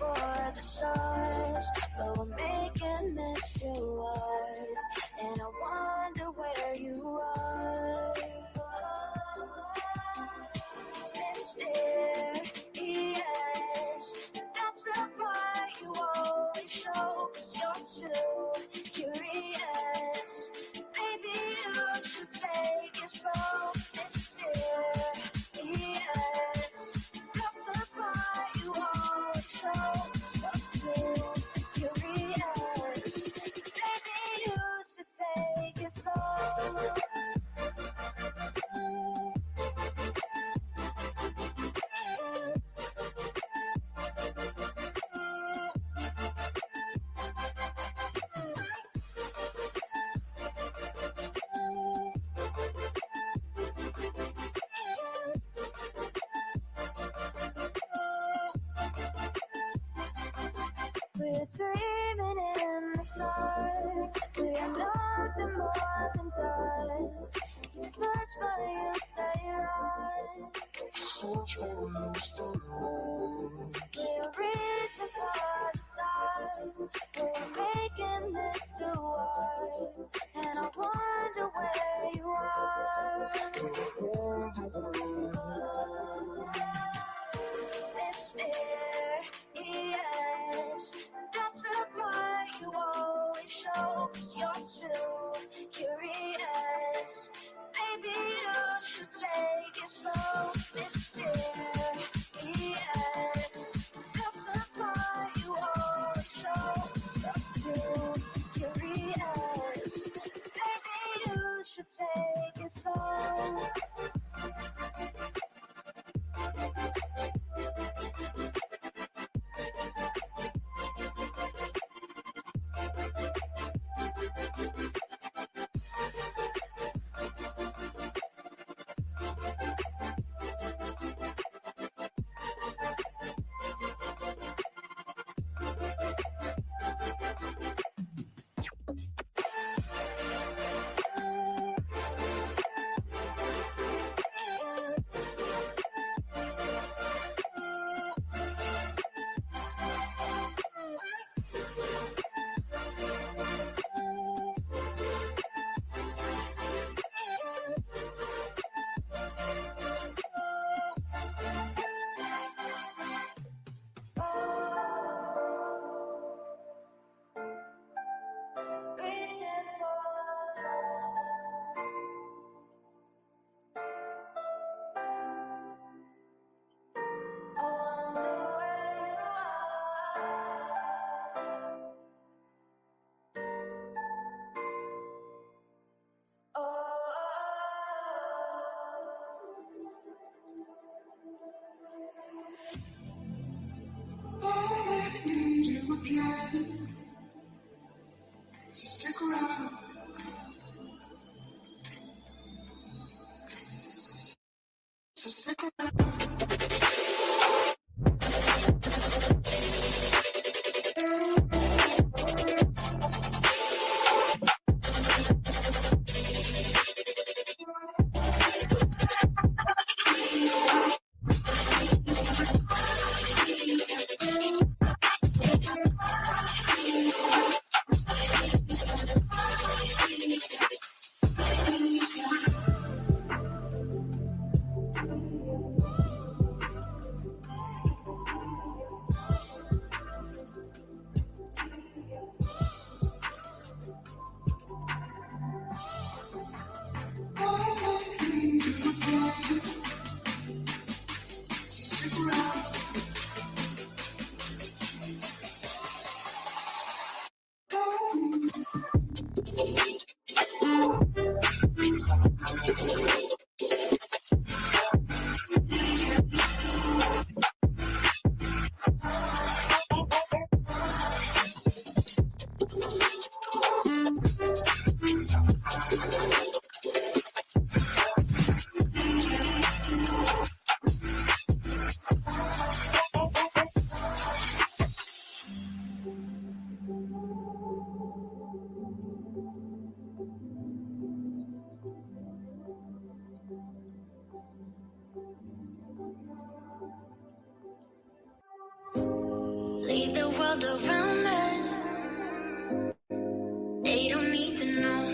for the stars, but we're making this too hard, and I wonder where you are. Mysterious, that's the part you always show, 'cause you're too curious. Baby, you should take it slow. Mysterious, that's the part you always show, 'cause you're too curious. Baby, you should take it slow. We're dreaming in the dark. We are nothing more than dust. You search but you stay lost. Search but you stay lost. We're reaching for the stars. We're making this too hard, and I wonder where you are. Mysterious, that's the part you always show, 'cause you're too curious. Baby, you should take it slow. Mysterious, that's the part you always show, 'cause you're too curious. Baby, you should take it slow. Reaching for the stars. I wonder where you are. I need you again, so stick around. So stick around. world around us. They don't need to know.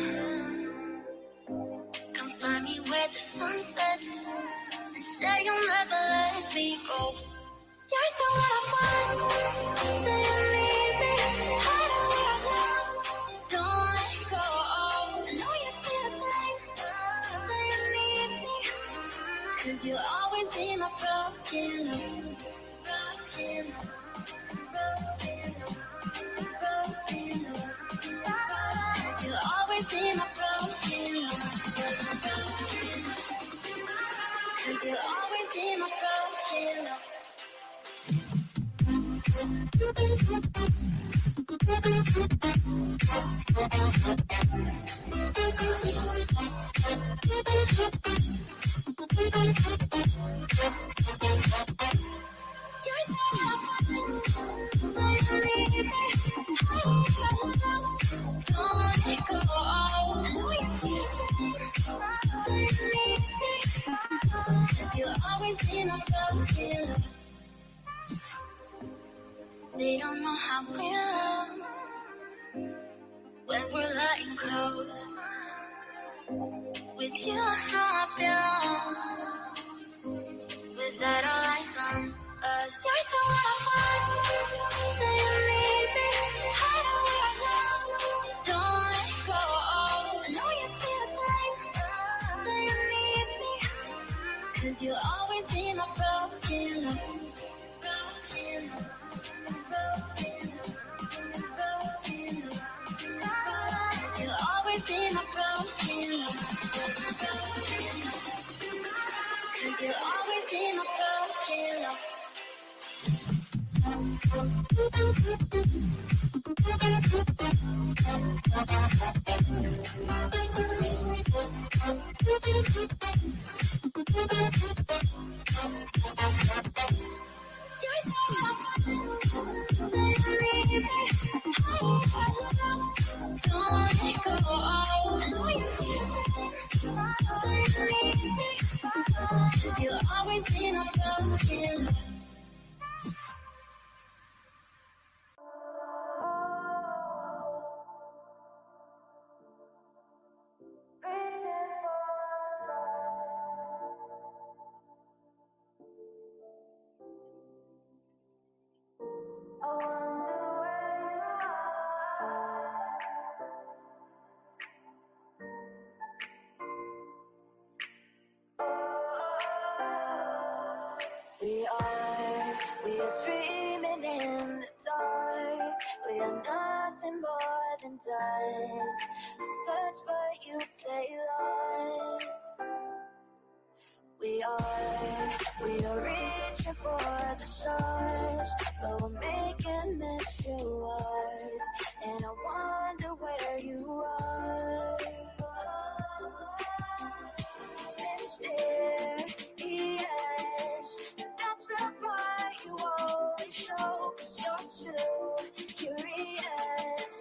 Come find me where the sun sets and say you'll never let me go. You're the one I want. Say you need me. Hide where I go. Don't let go. I know you feel the same. Say you need me. 'Cause you'll always be my broken love. Broken love. Broken love. Broken love. 'Cause you'll always be my broken love. Broken love. 'Cause you'll always be my broken love. You're so don't leave me. Don't let it go. I know you feel it. Leave me. 'Cause you'll always be my broken love. They don't know how we love when we're lying close. With you, I know I belong. Without all eyes on us, you're the one I want. Say you need me. Hide where I go. Don't let go. I know you feel the same. Say you need me. 'Cause you'll always be my broken love. Broken love. Cause you'll always be my broken love. Cause you'll always be my broken love. You're so don't let it go. I know you feel it. 'Cause you'll always be my broken love. We are dreaming in the dark. We are nothing more than dust. Search but you stay lost. We are reaching for the stars, but we're making this too hard. And I wonder where you are. Mysterious, that's the part you always show. 'Cause you're too curious.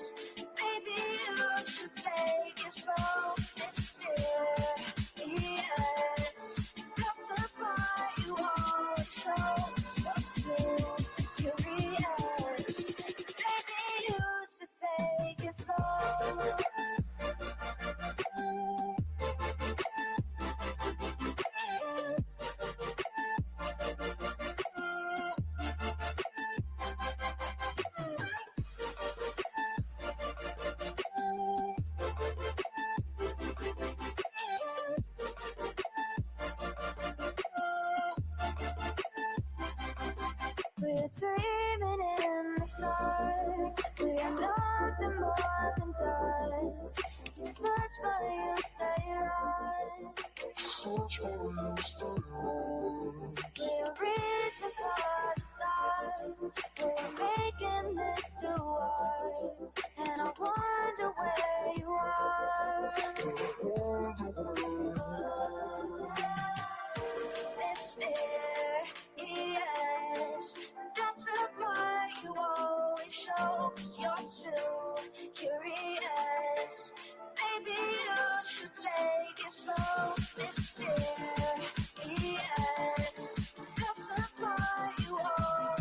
Maybe you should take it slow. Mysterious, that's the part you always show. 'Cause you're too curious. Maybe you should take it slow. We're dreaming in the dark. We are nothing more than dust. You search but you stay lost. Search for you, stay on. We're reaching for the stars. We're making this too hard. And I wonder where you are. Mysterious, that's the part you always show. 'Cause you're too curious. Maybe you should take it slow. Mysterious, that's the part you always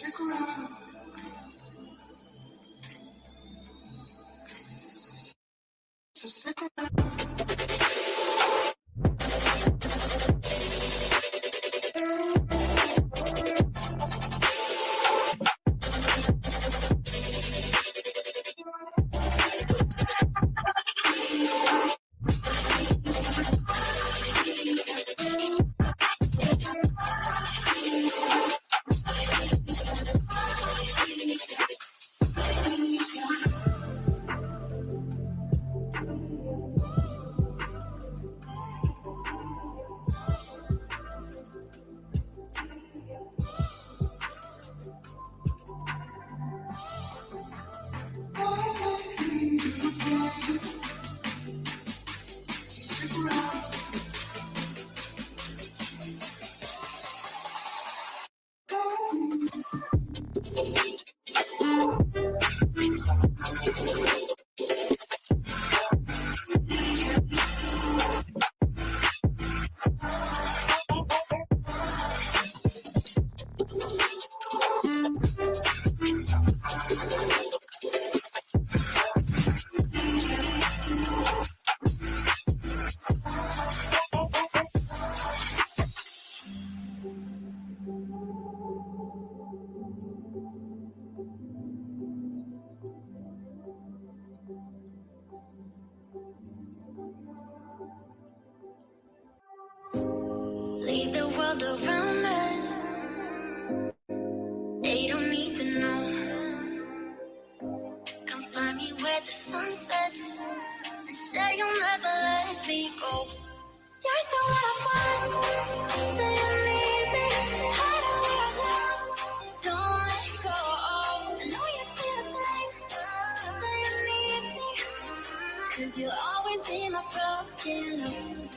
stick around. So stick around. So stick around. Leave the world around us. They don't need to know. Come find me where the sun sets and say you'll never let me go. You're the one I want. Say you need me. Hide away I love. Don't let go. I know you feel the same. Say you need me. 'Cause you'll always be my broken love.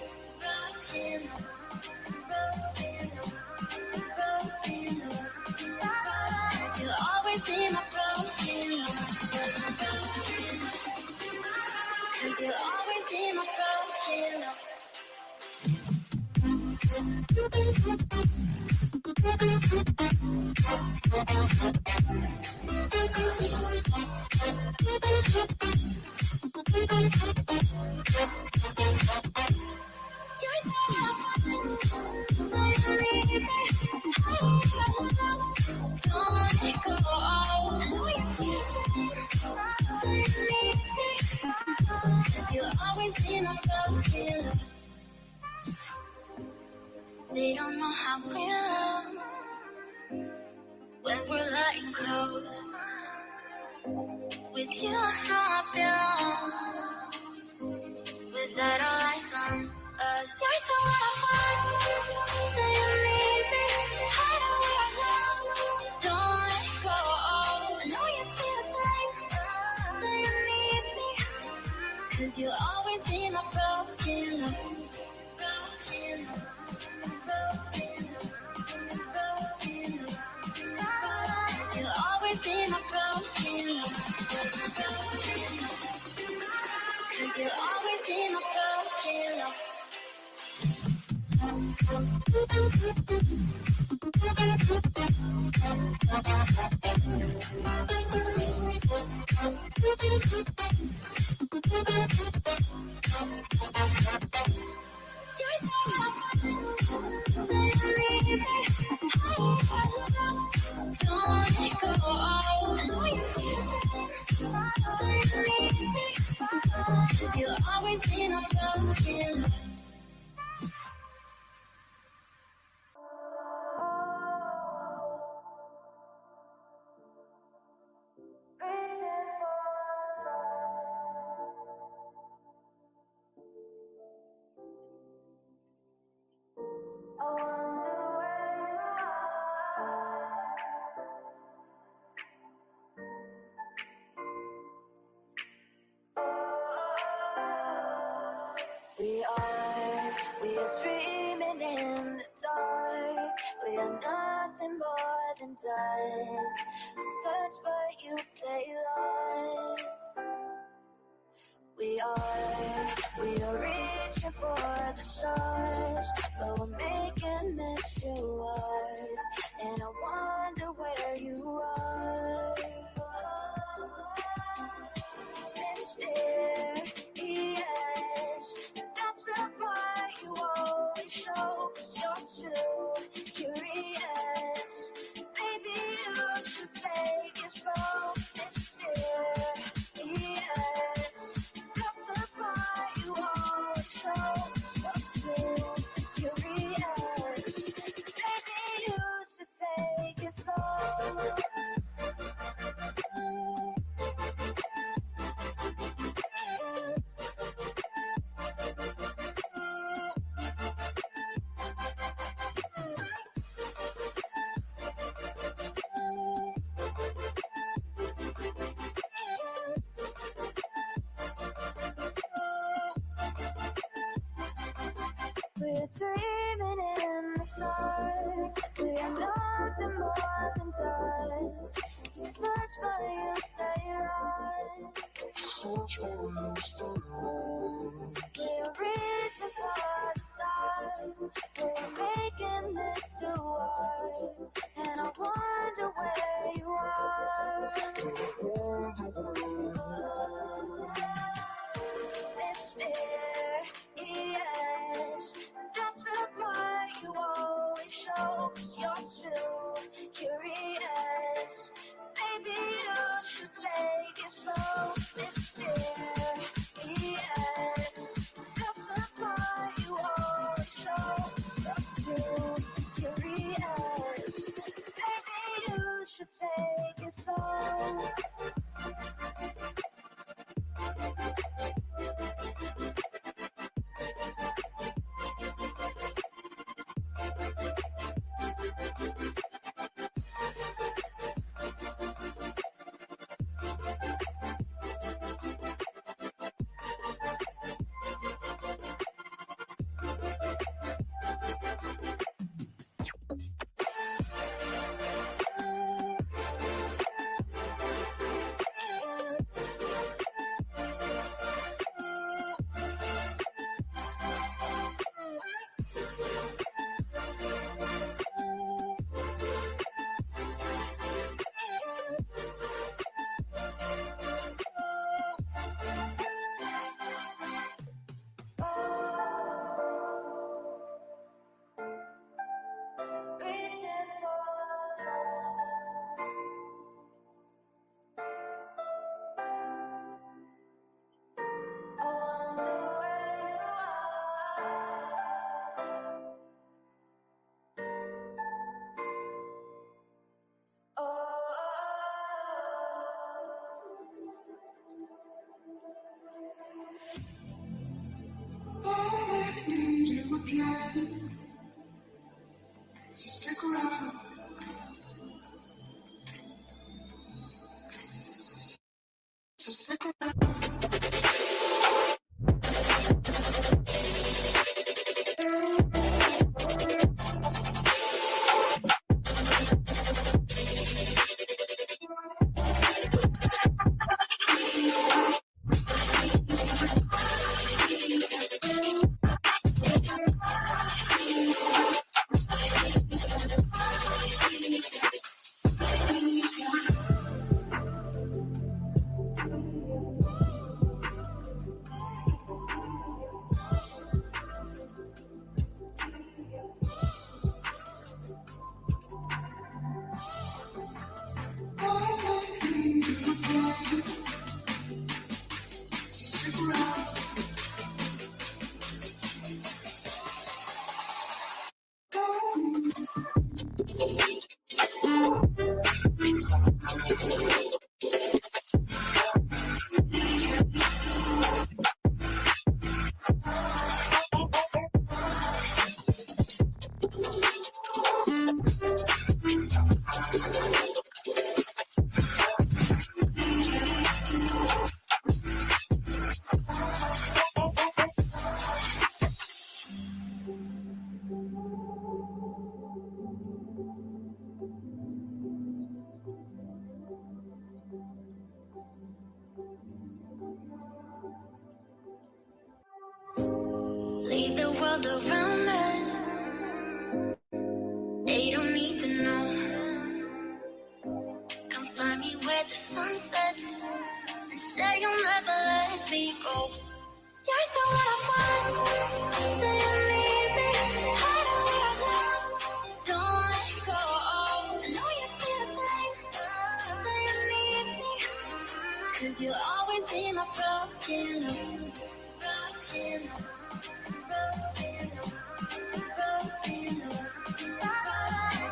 Broken love. Cause you'll always be my broken love. Cause you'll always be my broken love. You're so don't let it go. I know you feel it. Cause you'll always be my broken love. They don't know how we love when we're letting close. With you, I know I belong. Without all eyes on us, you're the one I want. Say you need me. Hide away I love. Don't let go. I know you feel the same. Say you need me. 'Cause you'll always be my broken love. Broken love. Cause you'll always be my broken love. Cause you'll always be my broken love. You're so don't let go. I know you feel it. You'll always be my broken love. We are dreaming in the dark. We are nothing more than dust. Search but you stay lost. We are reaching for the stars, but we're making this too hard. And I wonder where you We are nothing more than dust. Search for you, stay lost. Search for you, stay lost. We're reaching for the stars. We're making this too hard. And I wonder where you are. Mysterious, that's the part you always show. 'Cause you're too curious. Maybe you should take it slow. Mysterious, that's the part you always show. 'Cause you're too curious. Maybe you should take it slow. Reaching for the stars. I wonder where you are. I need you again. So stick around. So stick around. Leave the world around us. They don't need to know. Come find me where the sun sets and say you'll never let me go. You're the one I want. Say you need me. Hide where I want. Don't let go. I know you feel the same. Say you need me. 'Cause you'll always be my broken love. Broken love.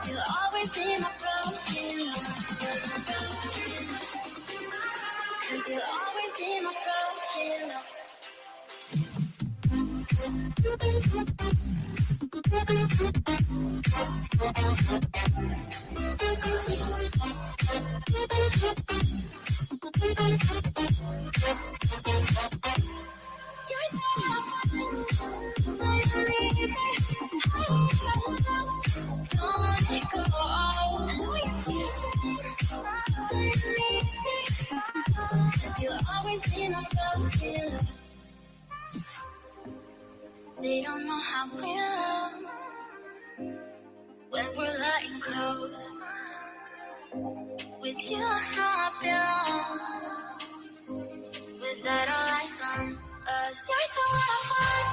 You'll always be my broken love. 'Cause you'll always be my broken love. Don't They don't know how we love when we're lying close. With you, I know I belong. Without all eyes on us, you're the one I want.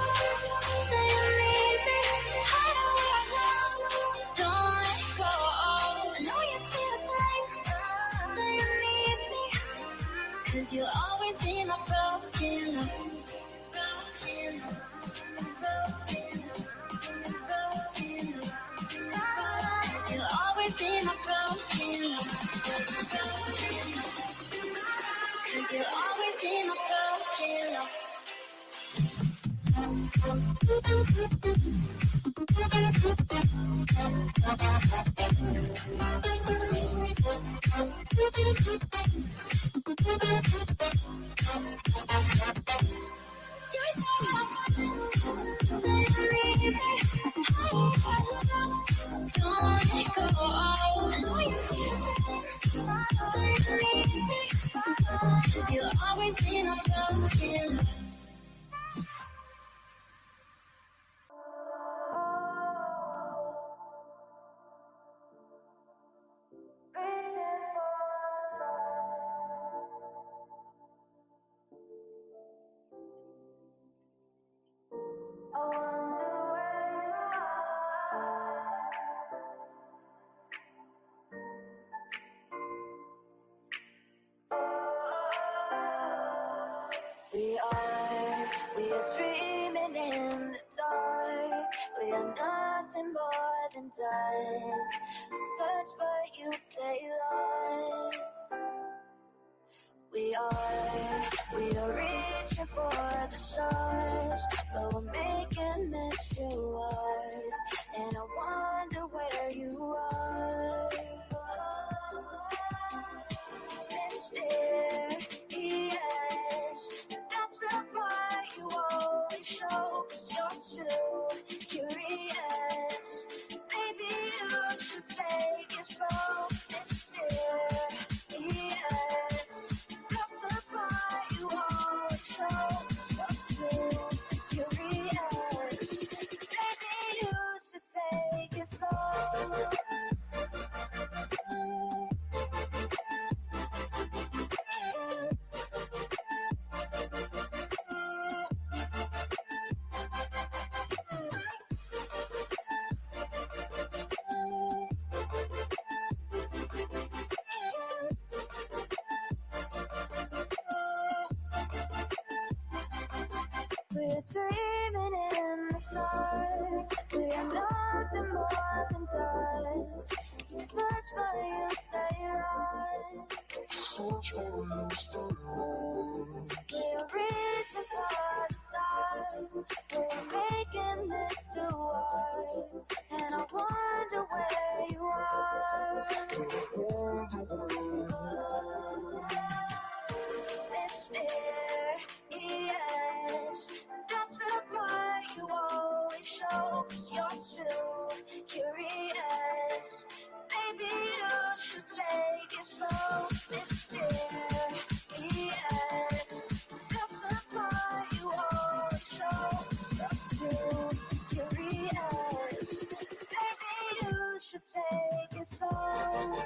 Say you need me, hide away now. Don't let go. I know you feel the same. Say you need me, 'cause you'll always be my broken love. Broken love. Cause you'll always be my broken love. Cause you'll always be my broken love. You'll always be my broken love. We are dreaming in the dark. We are nothing more than dust. Search but you stay lost. We are reaching for the stars, but we're making this too hard. And I wonder where you are. Mysterious, that's the part you always show. 'Cause you're too curious. Maybe you should take it slow. Mysterious, that's the part you always show. 'Cause you're too curious. Maybe you should take it slow. We're dreaming in the dark. We are nothing more than dust. Search but you stay lost. Search for you, stay lost. We are reaching for the stars. We're making this too hard. And I wonder where you are. Mysterious, that's the part you always show. 'Cause you're too curious. Maybe you should take it slow. Mysterious, that's the part you always show. 'Cause you're too curious. Maybe you should take it slow.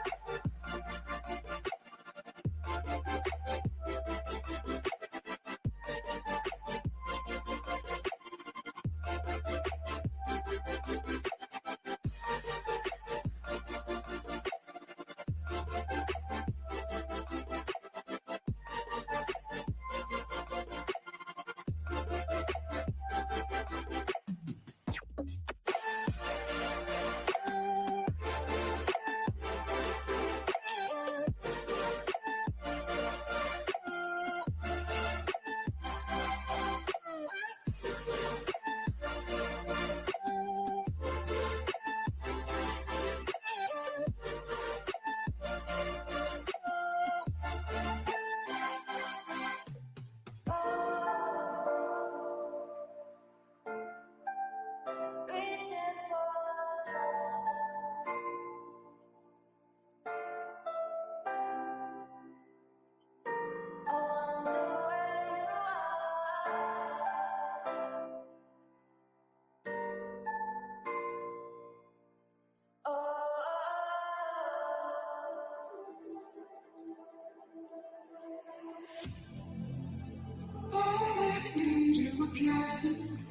again.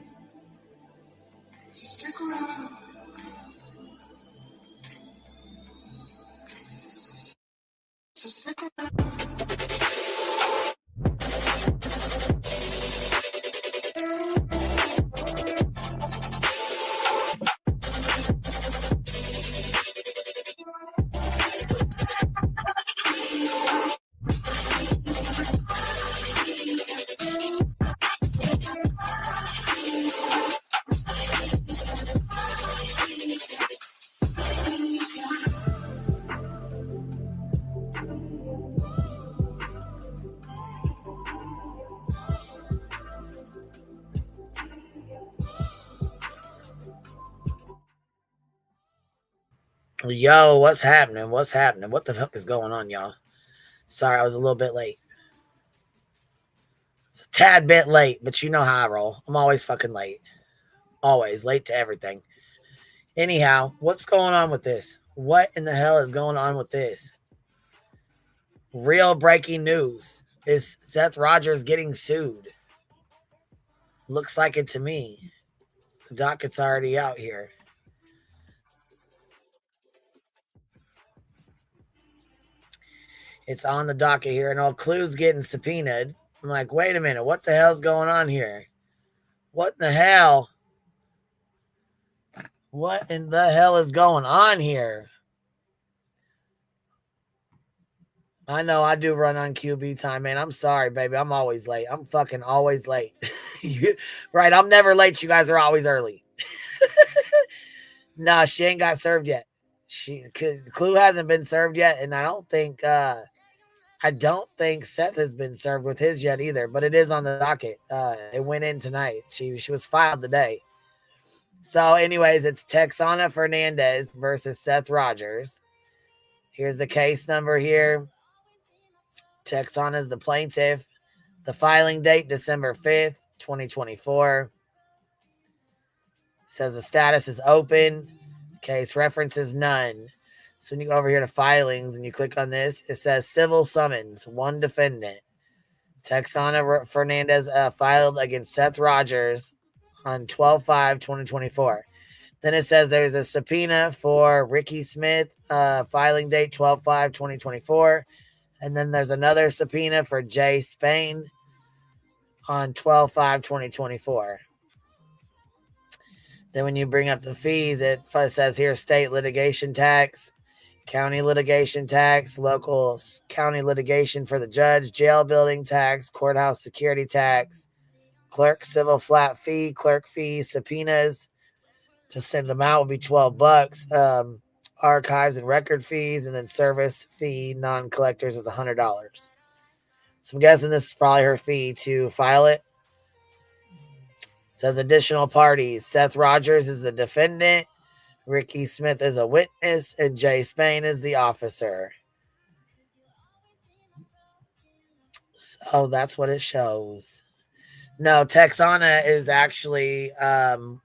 So stick around. So stick around. Yo, what's happening? What's happening? What the fuck is going on, y'all? Sorry, I was a little bit late. It's a tad bit late, but you know how I roll. I'm always fucking late. Always late to everything. Anyhow, what's going on with this? What in the hell is going on with this? Real breaking news. Is Seth Rogers getting sued? Looks like it to me. The docket's already out here. It's on the docket here, and all Clue's getting subpoenaed. I'm like, wait a minute, what the hell's going on here? What in the hell? What in the hell is going on here? I know I do run on QB time, man. I'm sorry, baby. I'm always late. I'm fucking always late. Right, I'm never late. You guys are always early. Nah, she ain't got served yet. Clue hasn't been served yet, and I don't think Seth has been served with his yet either, but it is on the docket. It went in tonight. She was filed today. So, anyways, it's Texana Fernandez versus Seth Rogers. Here's the case number here. Texana is the plaintiff. The filing date, December 5th, 2024. Says the status is open. Case references none. So when you go over here to filings and you click on this, it says civil summons, one defendant. Texana Fernandez filed against Seth Rogers on 12/5/2024. Then it says there's a subpoena for Ricky Smith, filing date 12/5/2024. And then there's another subpoena for Jay Spain on 12/5/2024. Then when you bring up the fees, it says here state litigation tax, county litigation tax, local county litigation for the judge, jail building tax, courthouse security tax, clerk civil flat fee, clerk fee, subpoenas to send them out would be $12. Archives and record fees, and then service fee, non-collectors is $100. So I'm guessing this is probably her fee to file it. It says additional parties. Seth Rogers is the defendant. Ricky Smith is a witness, and Jay Spain is the officer. So that's what it shows. No, Texana is actually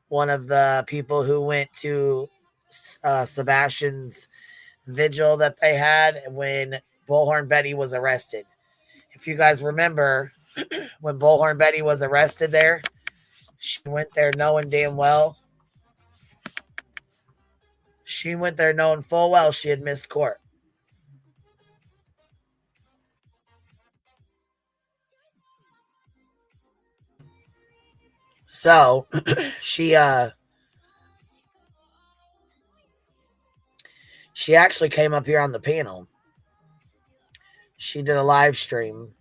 one of the people who went to Sebastian's vigil that they had when Bullhorn Betty was arrested. If you guys remember, when Bullhorn Betty was arrested there, she went there knowing damn well. She went there knowing full well she had missed court. So she actually came up here on the panel. She did a live stream.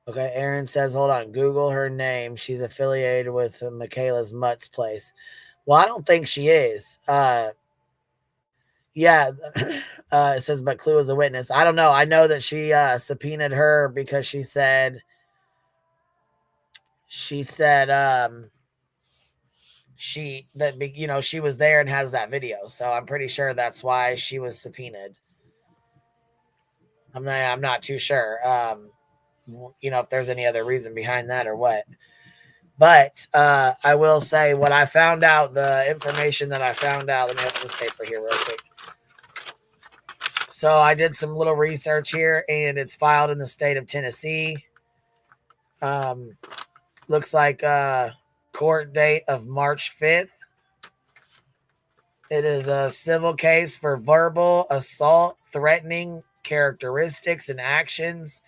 Okay, Aaron says, hold on, Google her name. She's affiliated with Michaela's Mutt's place. Well, I don't think she is. Yeah, it says, but Clue is a witness. I don't know. I know that she subpoenaed her because she said she was there and has that video. So I'm pretty sure that's why she was subpoenaed. I'm not too sure. If there's any other reason behind that or what. But I will say what I found out, the information that I found out. Let me open this paper here real quick. So I did some little research here, and it's filed in the state of Tennessee. Looks like court date of March 5th. It is a civil case for verbal assault, threatening characteristics and actions,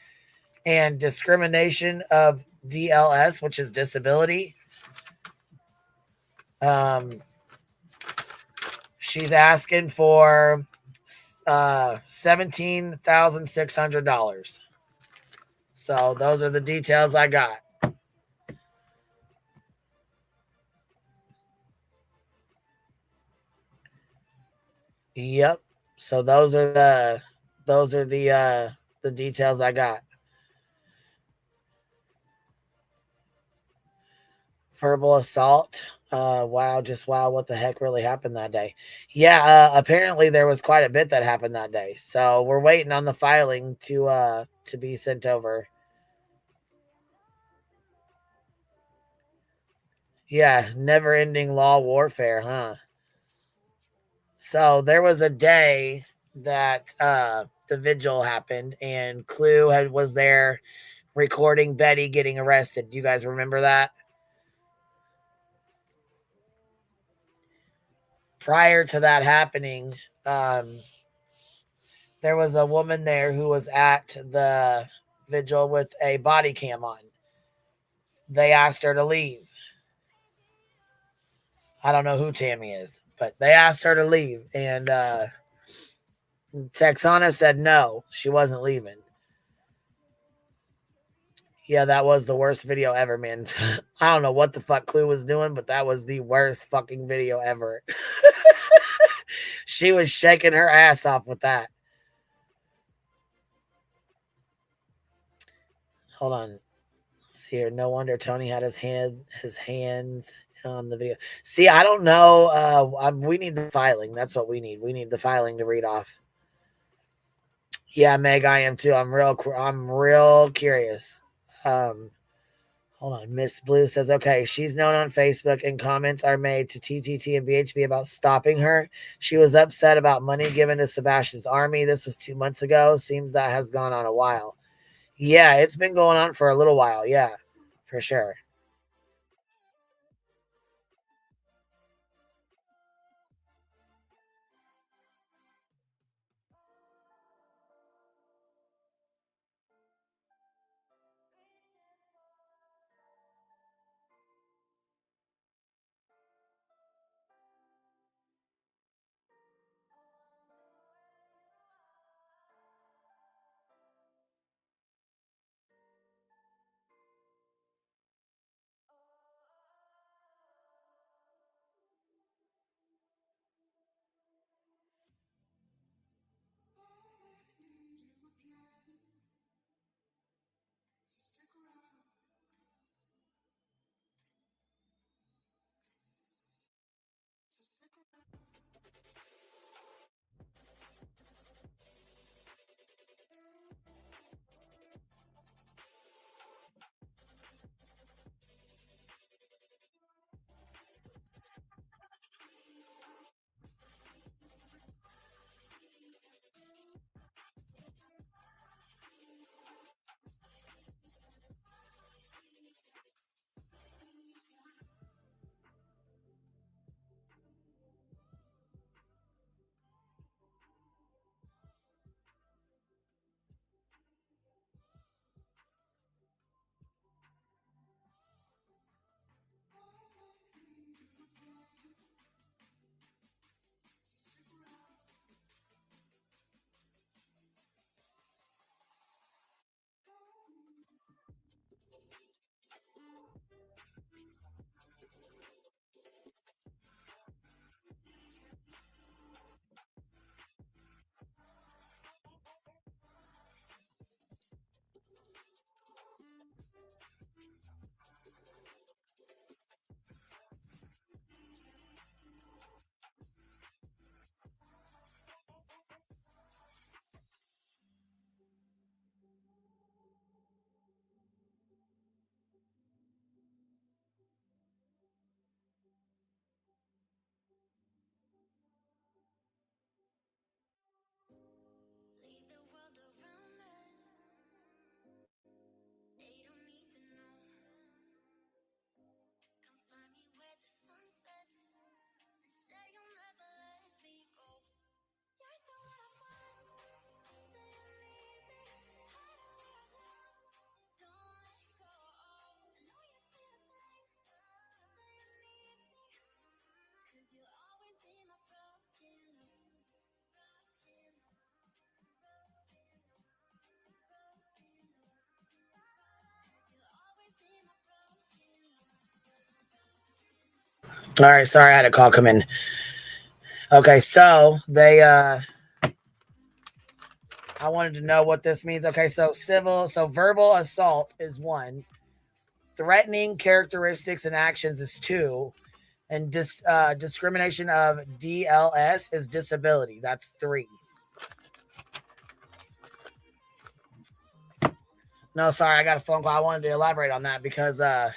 and discrimination of DLS, which is disability. She's asking for $17,600. So those are the details I got. Yep. So those are the details I got. Verbal assault. Wow, just wow, what the heck really happened that day? Yeah, apparently there was quite a bit that happened that day. So we're waiting on the filing to be sent over. Yeah, never ending law warfare, huh? So there was a day that the vigil happened and Clue was there recording Betty getting arrested. You guys remember that? Prior to that happening, there was a woman there who was at the vigil with a body cam on. They asked her to leave. I don't know who Tammy is, but they asked her to leave. And Texana said no, she wasn't leaving. Yeah, that was the worst video ever, man. I don't know what the fuck Clue was doing, but that was the worst fucking video ever. She was shaking her ass off with that. Hold on. See here. No wonder Tony had his hands on the video. See, I don't know. We need the filing. That's what we need. We need the filing to read off. Yeah, Meg, I am too. I'm real curious. Hold on. Miss Blue says, okay, she's known on Facebook and comments are made to TTT and BHB about stopping her. She was upset about money given to Sebastian's army. This was 2 months ago. Seems that has gone on a while. Yeah, it's been going on for a little while. Yeah, for sure. All right, sorry, I had a call come in. Okay, so they I wanted to know what this means. Okay, so verbal assault is 1, threatening characteristics and actions is 2, and discrimination of DLS is disability. That's 3. No, sorry, I got a phone call. I wanted to elaborate on that because I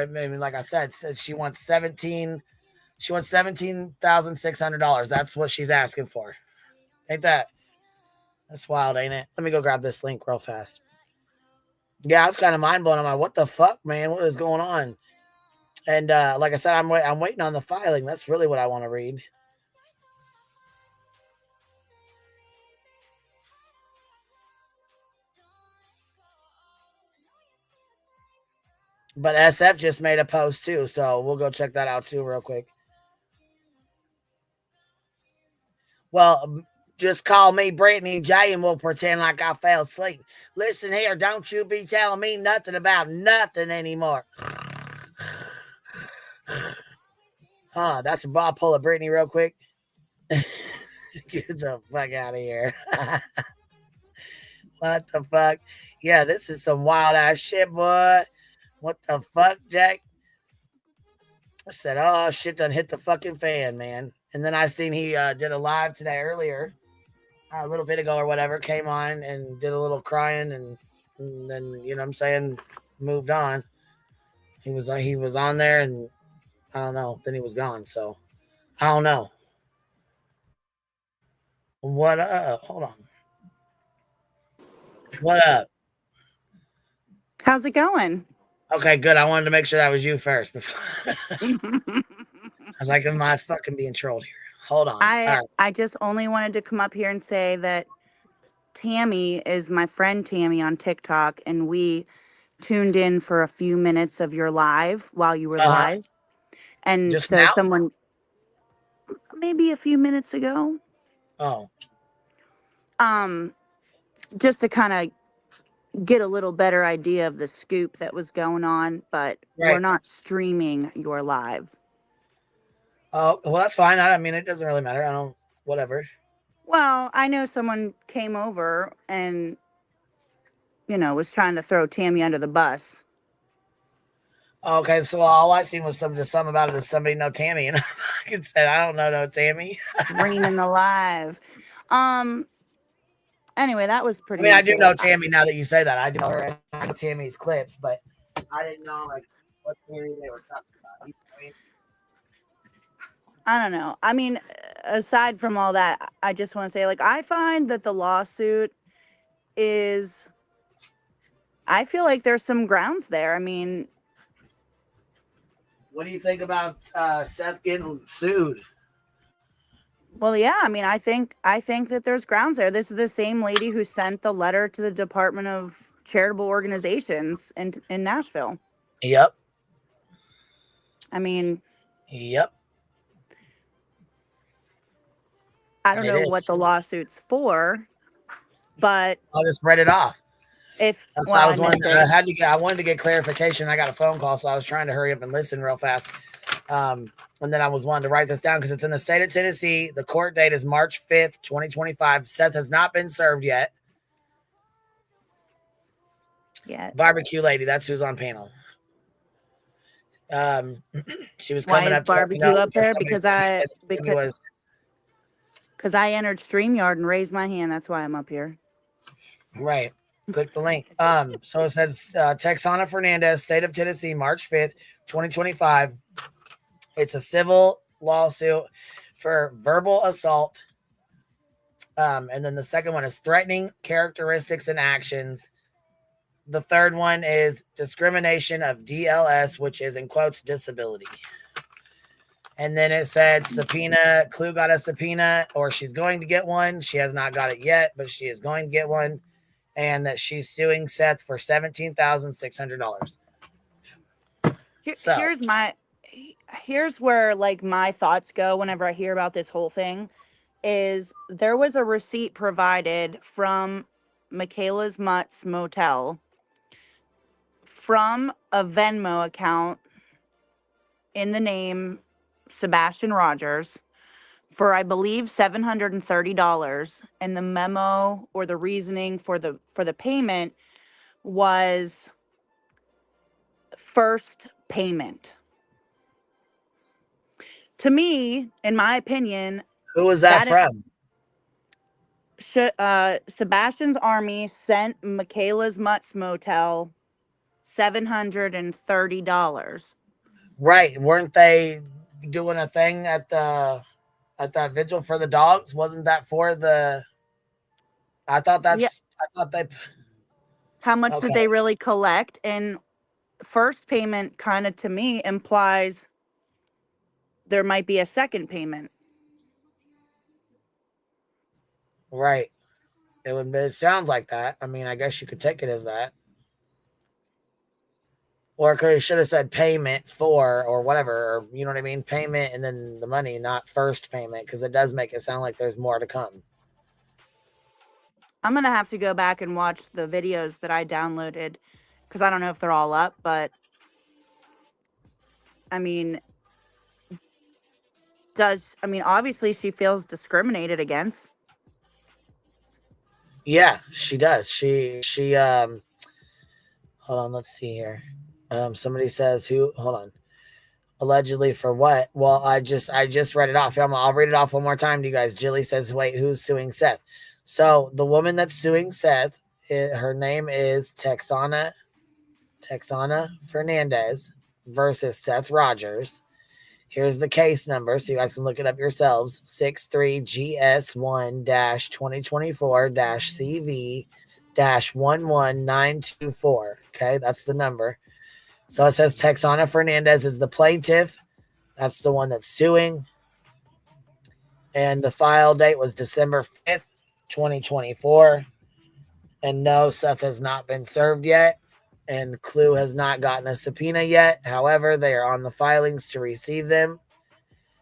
mean, like I said, she wants $17,600. That's what she's asking for. Ain't that? That's wild, ain't it? Let me go grab this link real fast. Yeah, I was kind of mind blown. I'm like, what the fuck, man? What is going on? And like I said, I'm waiting on the filing. That's really what I want to read. But SF just made a post too, so we'll go check that out too real quick. Well, just call me Brittany J and we'll pretend like I fell asleep. Listen here, don't you be telling me nothing about nothing anymore. That's a Bob pull of Brittany real quick. Get the fuck out of here. What the fuck? Yeah, this is some wild ass shit, boy. What the fuck, Jack? I said, oh, shit done hit the fucking fan, man. And then I seen he did a live today earlier, a little bit ago or whatever, came on and did a little crying and then, you know what I'm saying, moved on. He was on there and I don't know, then he was gone. So I don't know. What up? Hold on. What up? How's it going? Okay, good. I wanted to make sure that was you first. I was like, am I fucking being trolled here? Hold on. I just only wanted to come up here and say that Tammy is my friend Tammy on TikTok, and we tuned in for a few minutes of your live while you were live. And just so now? someone, maybe a few minutes ago. Oh. Just to kind of get a little better idea of the scoop that was going on, but we're not streaming your live. Oh, well, that's fine. I mean, it doesn't really matter. I don't, whatever. Well, I know someone came over and, you know, was trying to throw Tammy under the bus. Okay, so all I seen was something about it is somebody know Tammy, and I said, I don't know no Tammy. Reaming alive. Anyway, that was pretty. I mean, I do know Tammy now that you say that. I do know her. I know Tammy's clips, but I didn't know like what theory they were talking about. You know what I mean? I don't know. I mean, aside from all that, I just want to say, like, I find that the lawsuit is. I feel like there's some grounds there. I mean, what do you think about Seth getting sued? Well, yeah. I mean, I think that there's grounds there. This is the same lady who sent the letter to the Department of Charitable Organizations in Nashville. Yep. I mean. Yep. I don't know what the lawsuit's for, but I'll just read it off. I wanted to get clarification. I got a phone call, so I was trying to hurry up and listen real fast. And then I was wanting to write this down because it's in the state of Tennessee. The court date is March 5th, 2025. Seth has not been served yet. Barbecue lady, that's who's on panel. She was coming up. Why is barbecue up there? Because I entered StreamYard and raised my hand. That's why I'm up here. Right. Click the link. So it says Texana Fernandez, state of Tennessee, March 5th, 2025. It's a civil lawsuit for verbal assault. And then the second one is threatening characteristics and actions. The third one is discrimination of DLS, which is in quotes disability. And then it said subpoena. Clue got a subpoena, or she's going to get one. She has not got it yet, but she is going to get one. And that she's suing Seth for $17,600. Here's where like my thoughts go whenever I hear about this whole thing. Is there was a receipt provided from Michaela's Mutts Motel from a Venmo account in the name Sebastian Rogers for, I believe, $730, and the memo or the reasoning for the payment was first payment. To me, in my opinion, Who was that that from? Sebastian's Army sent Michaela's Mutts Motel $730. Right. Weren't they doing a thing at that vigil for the dogs? Wasn't that for the I thought Yeah. they How much did okay. they really collect? And first payment kind of to me implies there might be a second payment. Right. It sounds like that. I mean, I guess you could take it as that. Or could should have said payment for or whatever, or you know what I mean? Payment and then the money, not first payment, because it does make it sound like there's more to come. I'm going to have to go back and watch the videos that I downloaded because I don't know if they're all up, but I mean, obviously she feels discriminated against. Yeah, she does. She hold on, let's see here. Somebody says who hold on. Allegedly for what? Well, I just read it off. I'll read it off one more time to you guys. Jilly says, wait, who's suing Seth? So the woman that's suing Seth, her name is Texana Fernandez versus Seth Rogers. Here's the case number so you guys can look it up yourselves. 63GS1-2024-CV-11924. Okay, that's the number. So it says Texana Fernandez is the plaintiff. That's the one that's suing. And the file date was December 5th, 2024. And no, Seth has not been served yet. And Clue has not gotten a subpoena yet. However, they are on the filings to receive them.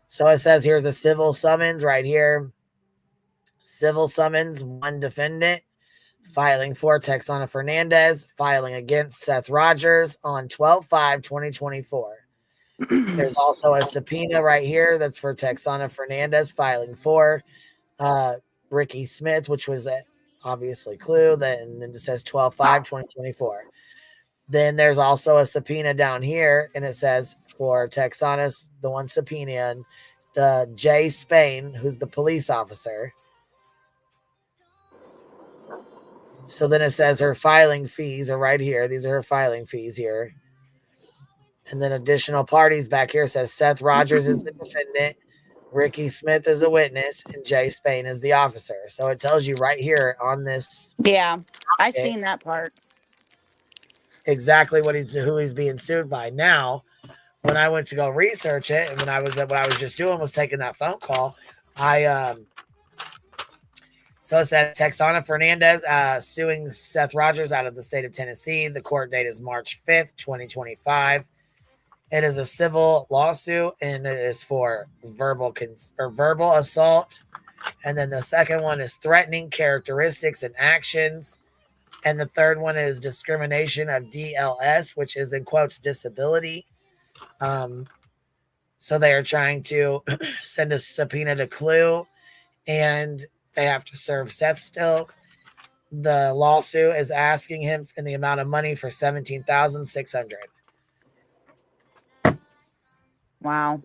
So it says here's a civil summons right here. Civil summons, one defendant, filing for Texana Fernandez, filing against Seth Rogers on 12/5/2024. There's also a subpoena right here that's for Texana Fernandez, filing for Ricky Smith, which was obviously Clue. And then it says 12/5/2024. Then there's also a subpoena down here, and it says for Texana's, the one subpoena, the Jay Spain, who's the police officer. So then it says her filing fees are right here. These are her filing fees here. And then additional parties back here says Seth Rogers is the defendant, Ricky Smith is a witness, and Jay Spain is the officer. So it tells you right here on this. Yeah, I seen that part. Exactly who he's being sued by. Now, when I went to go research it, and what I was just doing was taking that phone call, so it said Texana Fernandez suing Seth Rogers out of the state of Tennessee. The court date is March 5th, 2025. It is a civil lawsuit, and it is for verbal assault. And then the second one is threatening characteristics and actions. And the third one is discrimination of DLS, which is in quotes disability. So they are trying to send a subpoena to Clue, and they have to serve Seth still. The lawsuit is asking him in the amount of money for $17,600. Wow.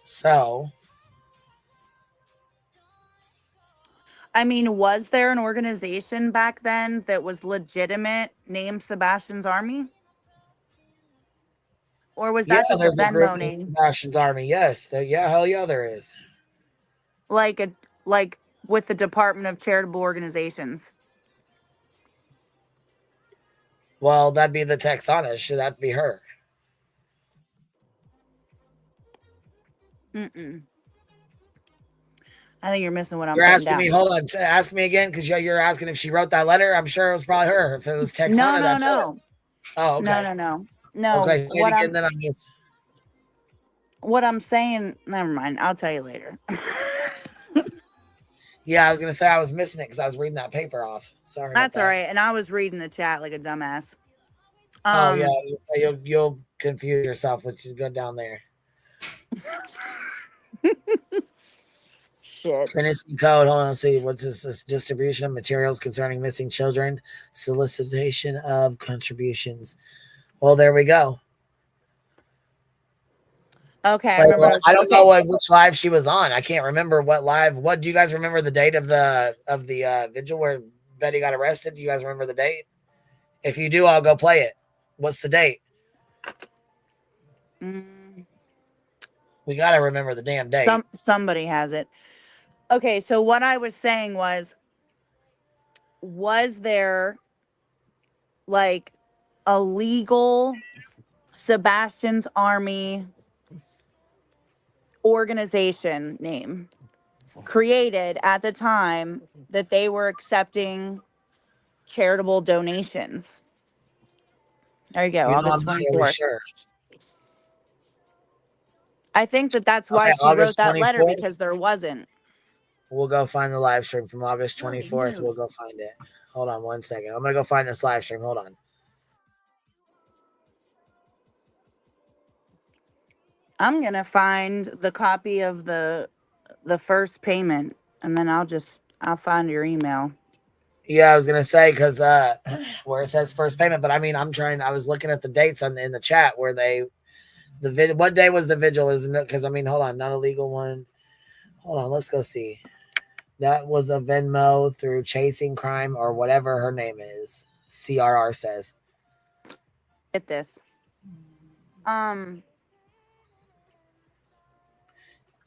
So, I mean, was there an organization back then that was legitimate named Sebastian's Army? Or was that just a there's a group Venmo named name? Sebastian's Army. Yes, hell yeah, there is. Like with the Department of Charitable Organizations. Well, that'd be the Texana. Should that be her? Mm-mm. I think you're missing what I'm You're putting asking down. me, hold on, ask me again, because you're asking if she wrote that letter. I'm sure it was probably her. If it was Texana, that's her. Oh, okay. No, Okay, say it again, then I missed. what I'm saying, never mind. I'll tell you later. Yeah, I was going to say I was missing it because I was reading that paper off. Sorry That's about all that. right. And I was reading the chat like a dumbass. Oh yeah, Um, you'll confuse yourself when you go down there. shit. Tennessee Code. Hold on, let's see what's this distribution of materials concerning missing children, solicitation of contributions. Well, there we go. Okay, I Like, remember. I don't know Okay, which live she was on. I can't remember what live. What do you guys remember the date of the vigil where Betty got arrested? Do you guys remember the date? If you do, I'll go play it. What's the date? mm, We gotta remember the damn date. somebody has it. Okay, so what I was saying was there like a legal Sebastian's Army organization name created at the time that they were accepting charitable donations? There you go, You know, August I'm not really 24th. sure. I think that's why Okay, she wrote August that letter 24th. because there wasn't. We'll go find the live stream from August 24th. We'll go find it. Hold on one second. I'm gonna go find this live stream. Hold on. I'm going to find the copy of the first payment and then I'll find your email. Yeah, I was gonna say because where it says first payment, but I mean I'm trying. I was looking at the dates in the chat where what day was the vigil? Is because I mean hold on, not a legal one. Hold on, let's go see. That was a Venmo through Chasing Crime or whatever her name is. CRR says. Get this.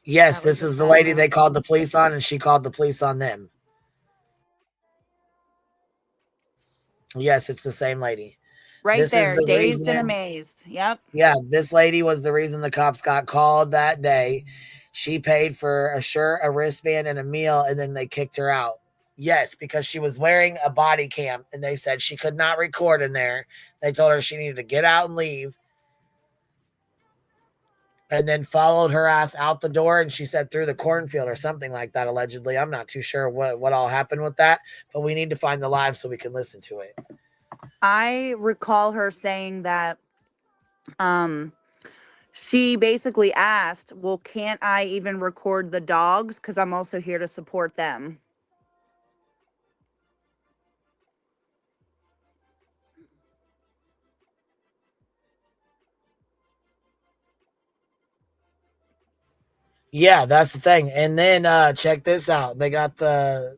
Yes, That was this the is the lady Venmo. they called the police on, and she called the police on them. Yes, it's the same lady. Right This is there, the dazed and reason. amazed. Yep. Yeah, this lady was the reason the cops got called that day. She paid for a shirt, a wristband, and a meal, and then they kicked her out. Yes, because she was wearing a body cam, and they said she could not record in there. They told her she needed to get out and leave, and then followed her ass out the door, and she said through the cornfield or something like that, allegedly. I'm not too sure what all happened with that, but we need to find the live so we can listen to it. I recall her saying that she basically asked, well, can't I even record the dogs? Because I'm also here to support them. Yeah, that's the thing. And then check this out. They got the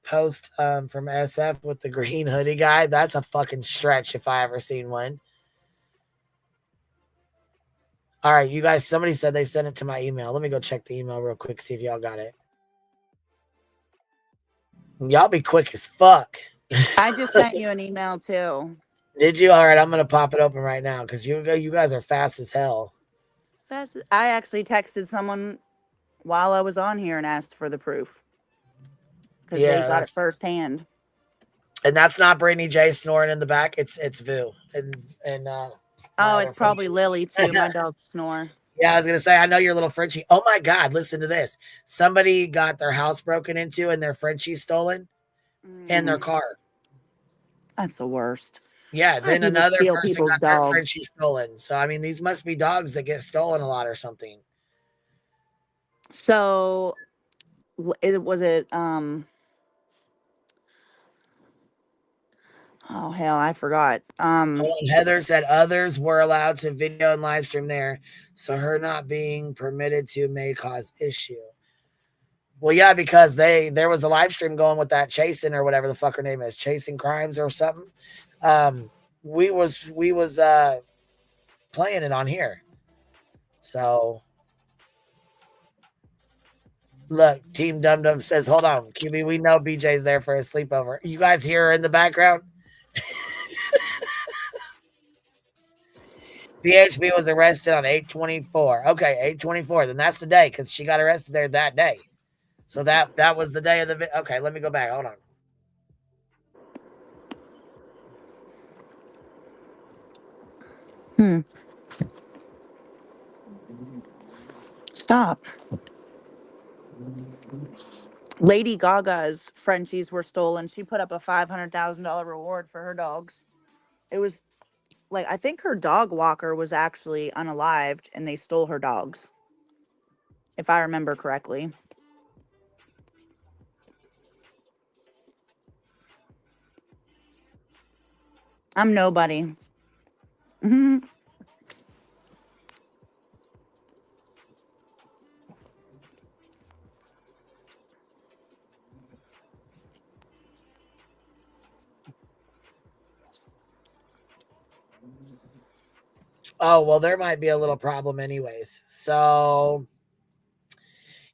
post from SF with the green hoodie guy. That's a fucking stretch if I ever seen one. All right, you guys, somebody said they sent it to my email. Let me go check the email real quick, see if y'all got it. Y'all be quick as fuck. I just sent you an email too. Did you? All right, I'm gonna pop it open right now because you guys are fast as hell. I actually texted someone while I was on here and asked for the proof because they got it firsthand. And that's not Brittany J snoring in the back. It's Vu and Oh, it's probably Lily too. My dog snore. Yeah, I was gonna say I know you're a little Frenchie. Oh my God, listen to this. Somebody got their house broken into and their Frenchie stolen and their car. That's the worst. Yeah, Why do then people another steal person people's got their dogs? Frenchie stolen. So I mean, these must be dogs that get stolen a lot or something. So it oh hell, I forgot. Hold on. Heather said others were allowed to video and live stream there, so her not being permitted to may cause issue. Well, yeah, because there was a live stream going with that chasing or whatever the fuck her name is, chasing crimes or something. We was playing it on here. So look, Team Dum Dum says, hold on, QB, we know BJ's there for a sleepover. You guys hear her in the background? BHB was arrested on 8/24. Okay, 8/24. Then that's the day because she got arrested there that day. So that was the day of the okay, let me go back. Hold on. Stop. Lady Gaga's Frenchies were stolen. She put up a $500,000 reward for her dogs. It was like, I think her dog walker was actually unalived and they stole her dogs, if I remember correctly. I'm nobody. Hmm. Oh, well, there might be a little problem anyways. So,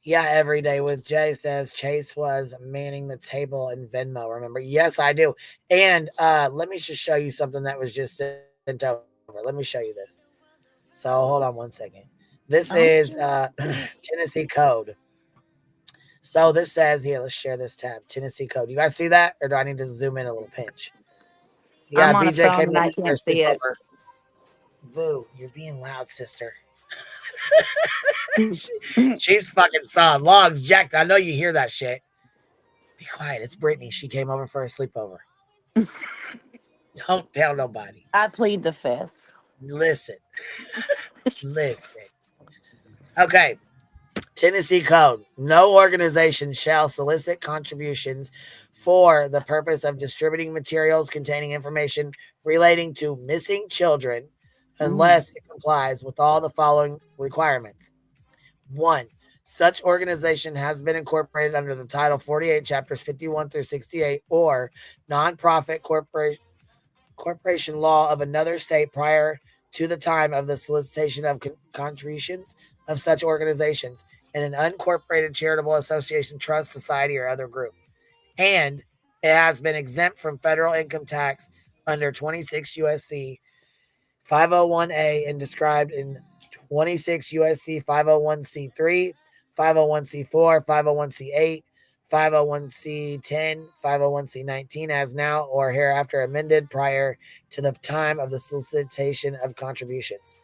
yeah, Every Day with Jay says Chase was manning the table in Venmo. Remember? Yes, I do. And let me just show you something that was just sent over. Let me show you this. So, hold on one second. This is Okay. Tennessee Code. So, this says here, let's share this tab Tennessee Code. You guys see that? Or do I need to zoom in a little pinch? Yeah, I'm on a BJ phone came and I over here can't see it. sleepover. Voo, you're being loud, sister. She's fucking sawing logs, Jack. I know you hear that shit. Be quiet. It's Brittany. She came over for a sleepover. Don't tell nobody. I plead the fifth. Listen. Listen. Okay. Tennessee Code. No organization shall solicit contributions for the purpose of distributing materials containing information relating to missing children Mm. unless it complies with all the following requirements. 1. Such organization has been incorporated under the Title 48, Chapters 51 through 68, or nonprofit corporation law of another state prior to the time of the solicitation of contributions of such organizations in an unincorporated charitable association, trust, society, or other group. And it has been exempt from federal income tax under 26 USC 501A and described in 26 USC 501C3, 501C4, 501C8, 501C10, 501C19 as now or hereafter amended prior to the time of the solicitation of contributions.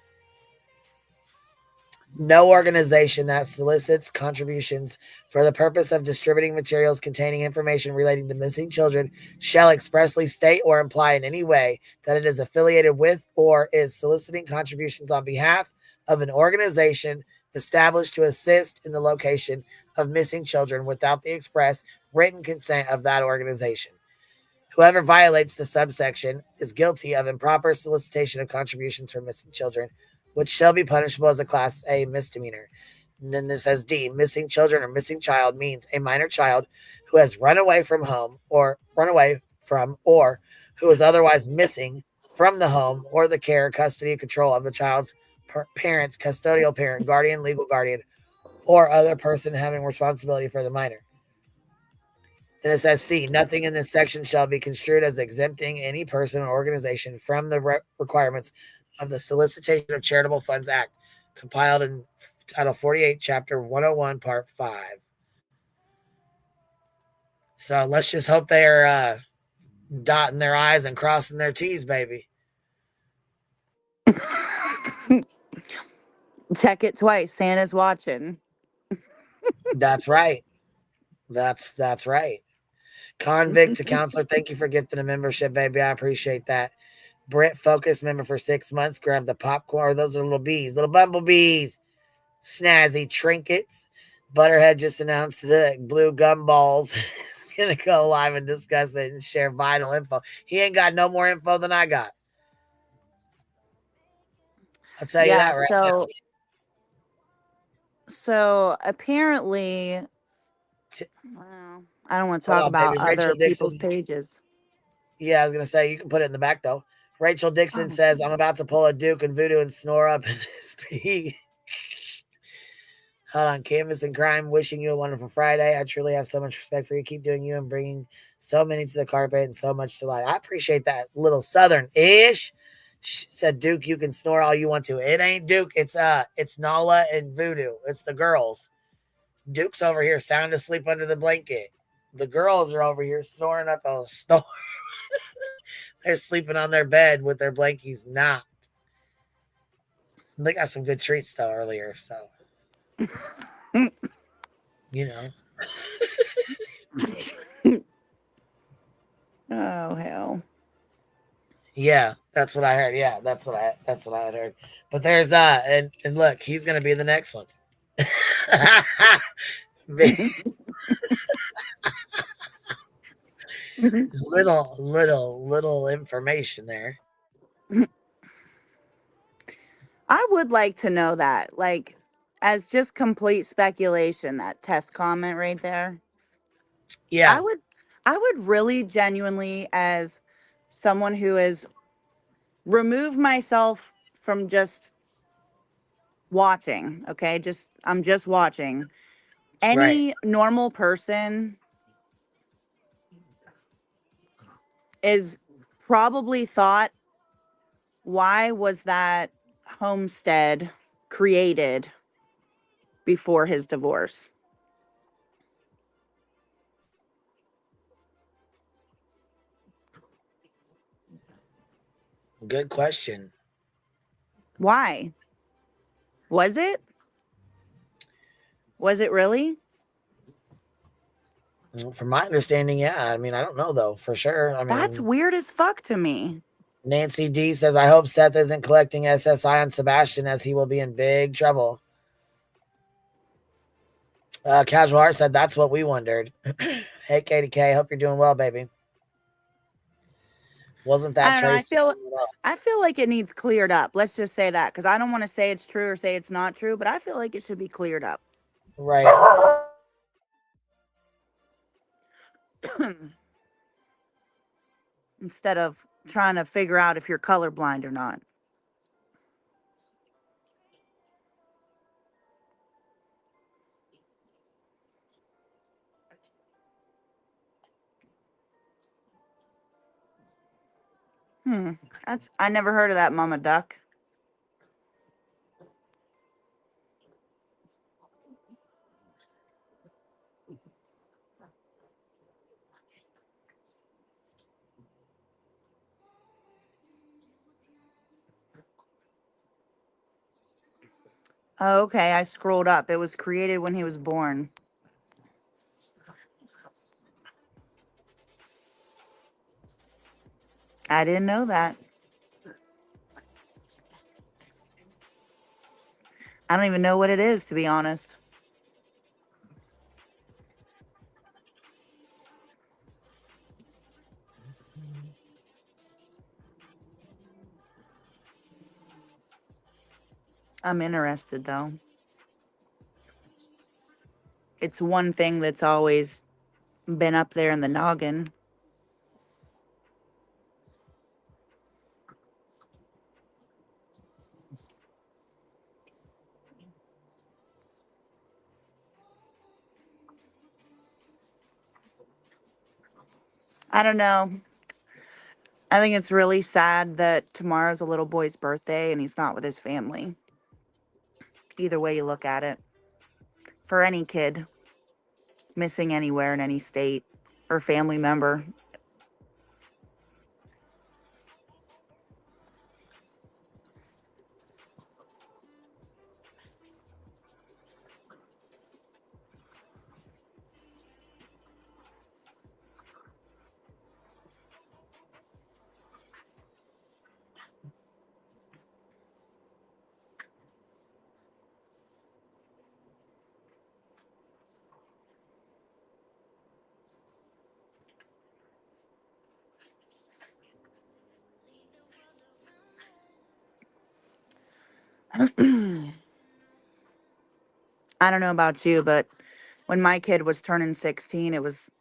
No organization that solicits contributions for the purpose of distributing materials containing information relating to missing children shall expressly state or imply in any way that it is affiliated with or is soliciting contributions on behalf of an organization established to assist in the location of missing children without the express written consent of that organization. Whoever violates the subsection is guilty of improper solicitation of contributions for missing children, which shall be punishable as a Class A misdemeanor. And then this says D, missing children or missing child means a minor child who has run away from home or who is otherwise missing from the home or the care, custody, and control of the child's parents, custodial parent, guardian, legal guardian, or other person having responsibility for the minor. Then it says C, nothing in this section shall be construed as exempting any person or organization from the requirements of the Solicitation of Charitable Funds Act, compiled in Title 48, Chapter 101, Part 5. So let's just hope they're dotting their I's and crossing their T's, baby. Check it twice. Santa's watching. That's right. That's right. Convict to counselor, thank you for gifting a membership, baby. I appreciate that. Brit Focus member for 6 months. Grab the popcorn. Those are little bees, little bumblebees. Snazzy trinkets. Butterhead just announced the blue gumballs. He's gonna go live and discuss it and share vital info. He ain't got no more info than I got. I'll tell you Yeah, that right now. so apparently, well, I don't want to Hold talk on, about baby. Rachel other people's Dixon. pages. Yeah, I was gonna say you can put it in the back though. Rachel Dixon Oh, says, "I'm about to pull a Duke and Voodoo and snore up in this pee." Hold on, Canvas and Crime, wishing you a wonderful Friday. I truly have so much respect for you. Keep doing you and bringing so many to the carpet and so much to light. I appreciate that little Southern-ish. She said, Duke, you can snore all you want to. It ain't Duke. It's Nala and Voodoo. It's the girls. Duke's over here sound asleep under the blanket. The girls are over here snoring up a storm. They're sleeping on their bed with their blankies knocked. They got some good treats though earlier, so you know. oh hell. Yeah, that's what I heard. Yeah, that's what I had heard. But there's and look, he's gonna be the next one. little information there. I would like to know that, like, as just complete speculation, that test comment right there. I Yeah, would, I would really genuinely, as someone who has removed myself from just watching, okay, I'm just watching. right. Any normal person is probably thought, why was that homestead created before his divorce? Good question. Why? Was it? Was it really? From my understanding, yeah. I mean, I don't know though for sure. I That's mean, weird as fuck to me. Nancy D says, "I hope Seth isn't collecting SSI on Sebastian, as he will be in big trouble." Casual Heart said, "That's what we wondered." Hey, Katie K, hope you're doing well, baby. Wasn't I that don't know. Tracy? I feel like it needs cleared up. Let's just say that, because I don't want to say it's true or say it's not true, but I feel like it should be cleared up. Right. Instead of trying to figure out if you're colorblind or not. That's I never heard of that, Mama Duck. Oh, okay, I scrolled up. It was created when he was born. I didn't know that. I don't even know what it is, to be honest. I'm interested, though. It's one thing that's always been up there in the noggin. I don't know. I think it's really sad that tomorrow's a little boy's birthday and he's not with his family. Either way you look at it. For any kid missing anywhere in any state or family member. I don't know about you, but when my kid was turning 16, it was,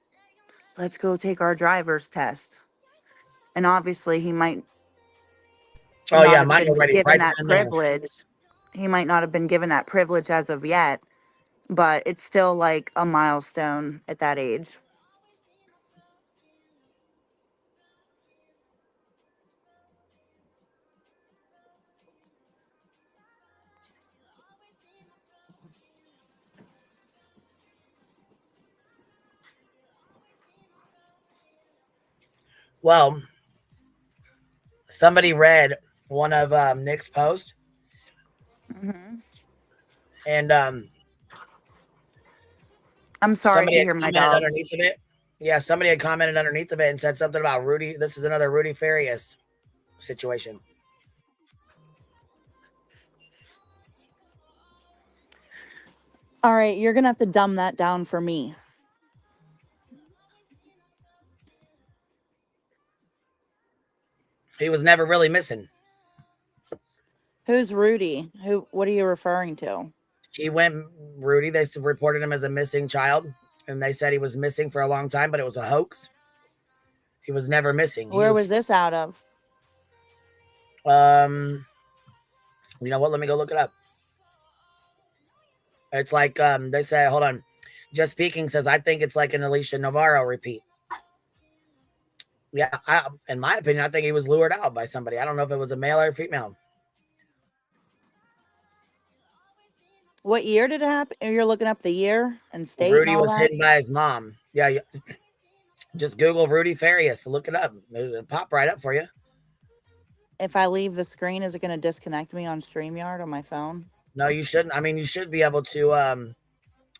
let's go take our driver's test. And obviously, he might Oh not yeah, have mine been already given right that then and there. privilege. He might not have been given that privilege as of yet, but it's still like a milestone at that age. Well, somebody read one of Nick's posts, Hmm. and I'm sorry somebody if you had hear my commented dogs. underneath of it. Yeah, somebody had commented underneath of it and said something about Rudy. This is another Rudy Farias. situation. All right, you're gonna have to dumb that down for me. He was never really missing. Who's Rudy? What are you referring to? He went, Rudy, they reported him as a missing child, and they said he was missing for a long time, but it was a hoax. He was never missing. Where was this out of? You know what? Let me go look it up. It's like they say, hold on. Just Speaking says, I think it's like an Alicia Navarro repeat. Yeah, in my opinion, I think he was lured out by somebody. I don't know if it was a male or a female. What year did it happen? You're looking up the year and state Rudy and all was that? hidden by his mom. Yeah. Just Google Rudy Farias. Look it up. It'll pop right up for you. If I leave the screen, is it going to disconnect me on StreamYard on my phone? No, you shouldn't. I mean, you should be able to. I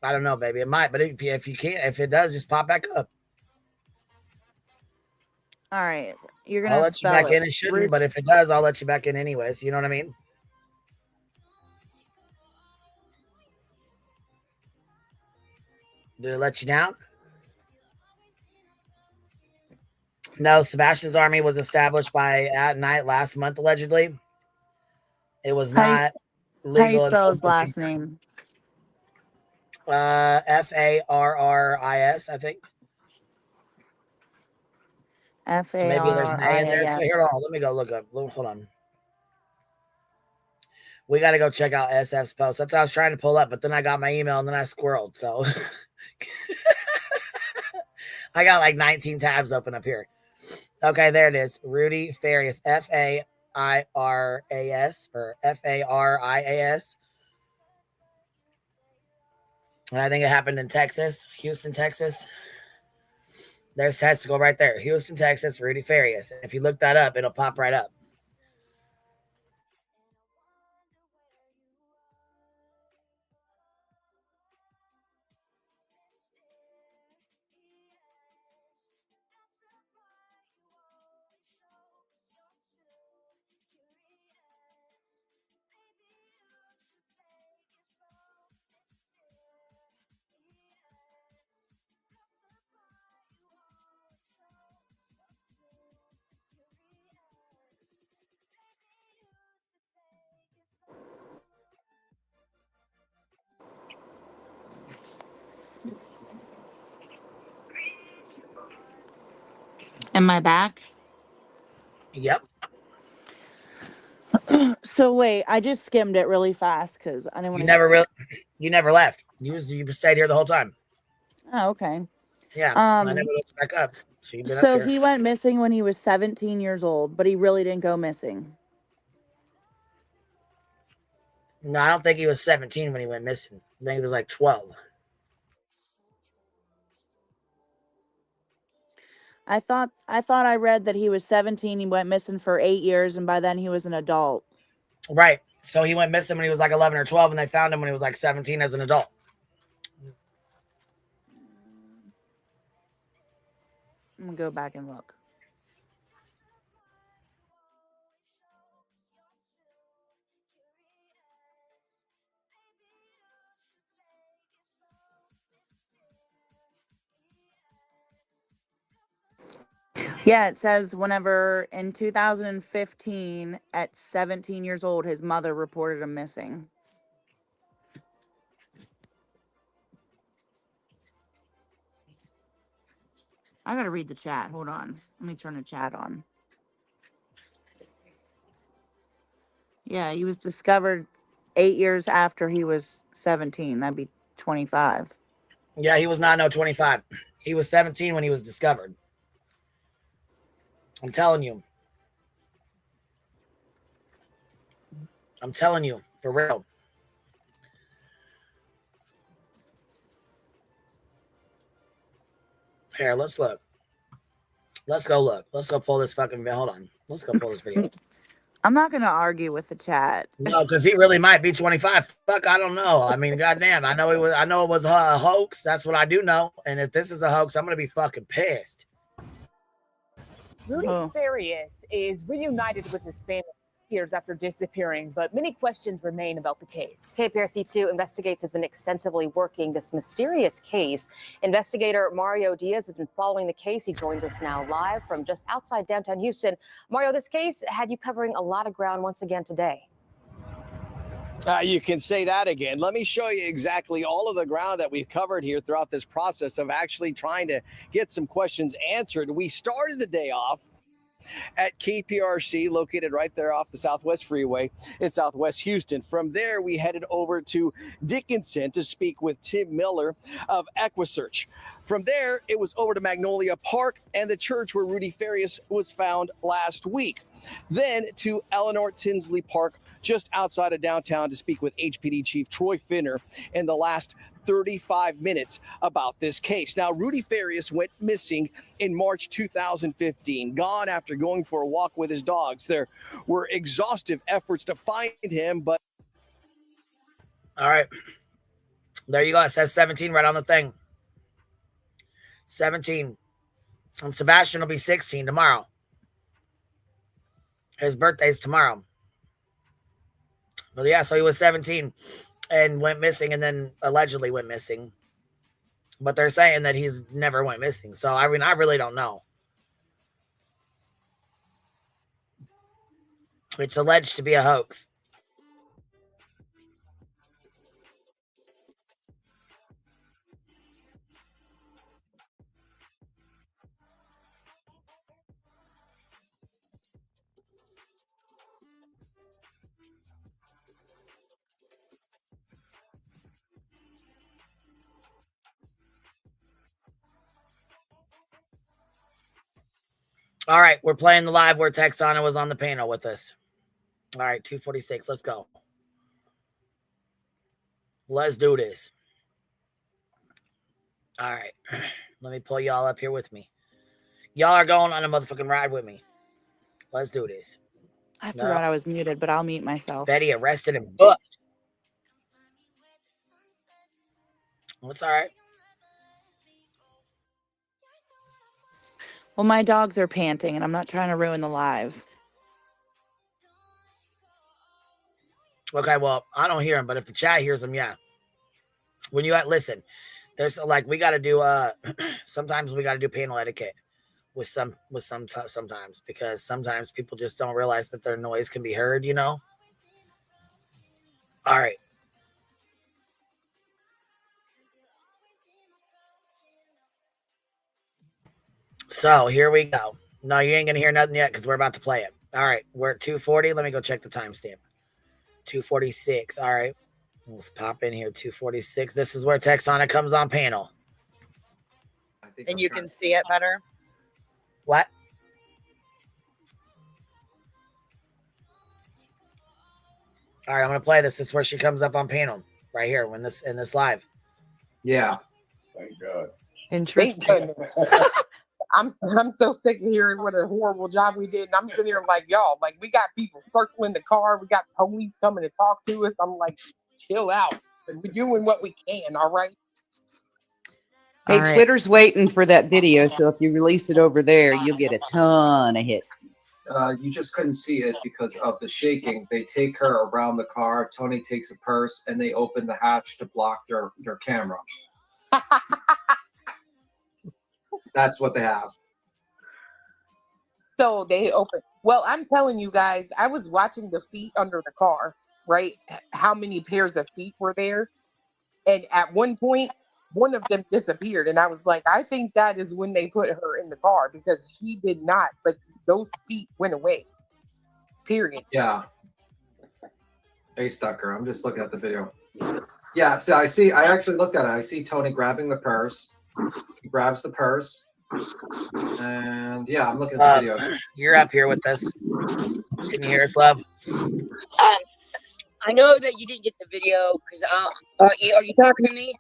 don't know, baby. It might, but if you can't, if it does, just pop back up. All right, you're gonna I'll let you back in. It shouldn't, but if it does, I'll let you back in anyways. You know what I mean? Did it let you down? No, Sebastian's army was established by at night last month, allegedly. It was not legal. How do you spell his last name? Farris, I think. Maybe there's an A in there. Here, hold on. Let me go look up. Hold on. We got to go check out SF's post. That's what I was trying to pull up, but then I got my email and then I squirreled. So I got like 19 tabs open up here. Okay, there it is. Rudy Farias, Fairas or Farias. And I think it happened in Texas, Houston, Texas. There's testicle right there. Houston, Texas, Rudy Farias. If you look that up, it'll pop right up. Am I back? Yep. So wait, I just skimmed it really fast because I didn't want to. You never left. You stayed here the whole time. Oh, okay. Yeah. I never looked back up. So he went missing when he was 17 years old, but he really didn't go missing. No, I don't think he was 17 when he went missing. I think he was like 12. I thought I read that he was 17. He went missing for 8 years, and by then he was an adult. Right. So he went missing when he was like 11 or 12, and they found him when he was like 17 as an adult. I'm gonna go back and look. Yeah, it says whenever in 2015, at 17 years old, his mother reported him missing. I gotta read the chat. Hold on. Let me turn the chat on. Yeah, he was discovered 8 years after he was 17. That'd be 25. Yeah, he was not 25. He was 17 when he was discovered. I'm telling you. For real. Here, let's look. Let's go look. Let's go pull this fucking video. Hold on. Let's go pull this video. I'm not going to argue with the chat. No, because he really might be 25. Fuck, I don't know. I mean, goddamn. I know it was a hoax. That's what I do know. And if this is a hoax, I'm going to be fucking pissed. Rudy Oh. Farias is reunited with his family years after disappearing, but many questions remain about the case. KPRC2 Investigates has been extensively working this mysterious case. Investigator Mario Diaz has been following the case. He joins us now live from just outside downtown Houston. Mario, this case had you covering a lot of ground once again today. You can say that again. Let me show you exactly all of the ground that we've covered here throughout this process of actually trying to get some questions answered. We started the day off at KPRC, located right there off the Southwest Freeway in Southwest Houston. From there, we headed over to Dickinson to speak with Tim Miller of EquiSearch. From there, it was over to Magnolia Park and the church where Rudy Farias was found last week. Then to Eleanor Tinsley Park, just outside of downtown, to speak with HPD Chief Troy Finner in the last 35 minutes about this case. Now, Rudy Farias went missing in March 2015, gone after going for a walk with his dogs. There were exhaustive efforts to find him, but... All right. There you go. It says 17 right on the thing. 17. And Sebastian will be 16 tomorrow. His birthday's tomorrow. But yeah, so he was 17 and went missing and then allegedly went missing. But they're saying that he's never went missing. So, I mean, I really don't know. It's alleged to be a hoax. All right, we're playing the live where Texana was on the panel with us. All right, 246. Let's go. Let's do this. All right. Let me pull y'all up here with me. Y'all are going on a motherfucking ride with me. Let's do this. I forgot I was muted, but I'll mute myself. Betty arrested and booked. That's all right. Well, my dogs are panting, and I'm not trying to ruin the live. Okay, well, I don't hear them, but if the chat hears them, yeah. When you listen, there's like we got to do sometimes we got to do panel etiquette with sometimes because sometimes people just don't realize that their noise can be heard, you know. All right. So here we go. No, you ain't gonna hear nothing yet because we're about to play it. All right, we're at 240. Let me go check the timestamp. 246. All right, let's pop in here. 246. This is where Texana comes on panel. And you can see it better. What? All right, I'm gonna play this. This is where she comes up on panel right here when this in this live. Yeah. Thank God. Interesting. Thank goodness. I'm so sick of hearing what a horrible job we did. And I'm sitting here like, y'all, like we got people circling the car. We got police coming to talk to us. I'm like, chill out. We're doing what we can. All right. Hey, All right. Twitter's waiting for that video, so if you release it over there, you'll get a ton of hits. You just couldn't see it because of the shaking. They take her around the car. Tony takes a purse and they open the hatch to block your camera. That's what they have. So they open. Well, I'm telling you guys, I was watching the feet under the car, right? How many pairs of feet were there? And at one point, one of them disappeared. And I was like, I think that is when they put her in the car because she did not, like, those feet went away. Period. Yeah. They stuck her. I'm just looking at the video. Yeah, so I actually looked at it. I see Tony grabbing the purse. He grabs the purse. And yeah, I'm looking at the video. You're up here with us. Can you hear us, love? I know that you didn't get the video because are you talking to me?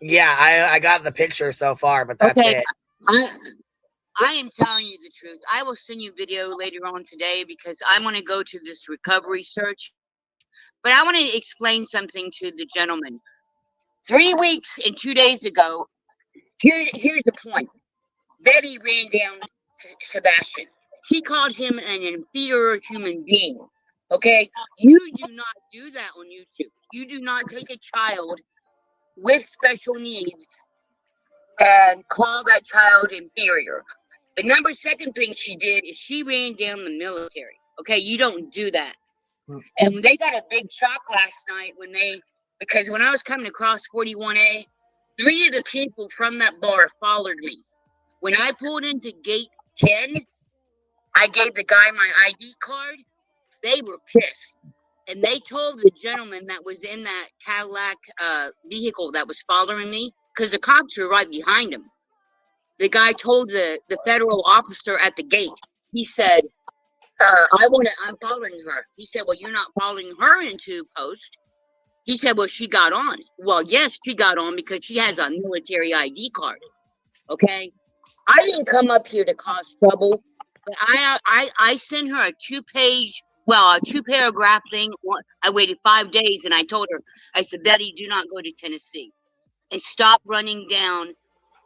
Yeah, I got the picture so far, but that's Okay. it. I am telling you the truth. I will send you video later on today because I want to go to this recovery search. But I want to explain something to the gentleman. 3 weeks and 2 days ago, here's the point. Betty ran down Sebastian. She called him an inferior human being. Okay? You do not do that on YouTube. You do not take a child with special needs and call that child inferior. The second thing she did is she ran down the military. Okay? You don't do that. And they got a big shock last night because when I was coming across 41A, 3 of the people from that bar followed me. When I pulled into gate 10, I gave the guy my ID card. They were pissed. And they told the gentleman that was in that Cadillac vehicle that was following me, because the cops were right behind him. The guy told the federal officer at the gate, he said, I'm following her. He said, well, you're not following her into post. He said, well, she got on. Well, yes, she got on because she has a military ID card. Okay? I didn't come up here to cause trouble, but I sent her a 2-paragraph thing. I waited 5 days and I told her, I said, Betty, do not go to Tennessee and stop running down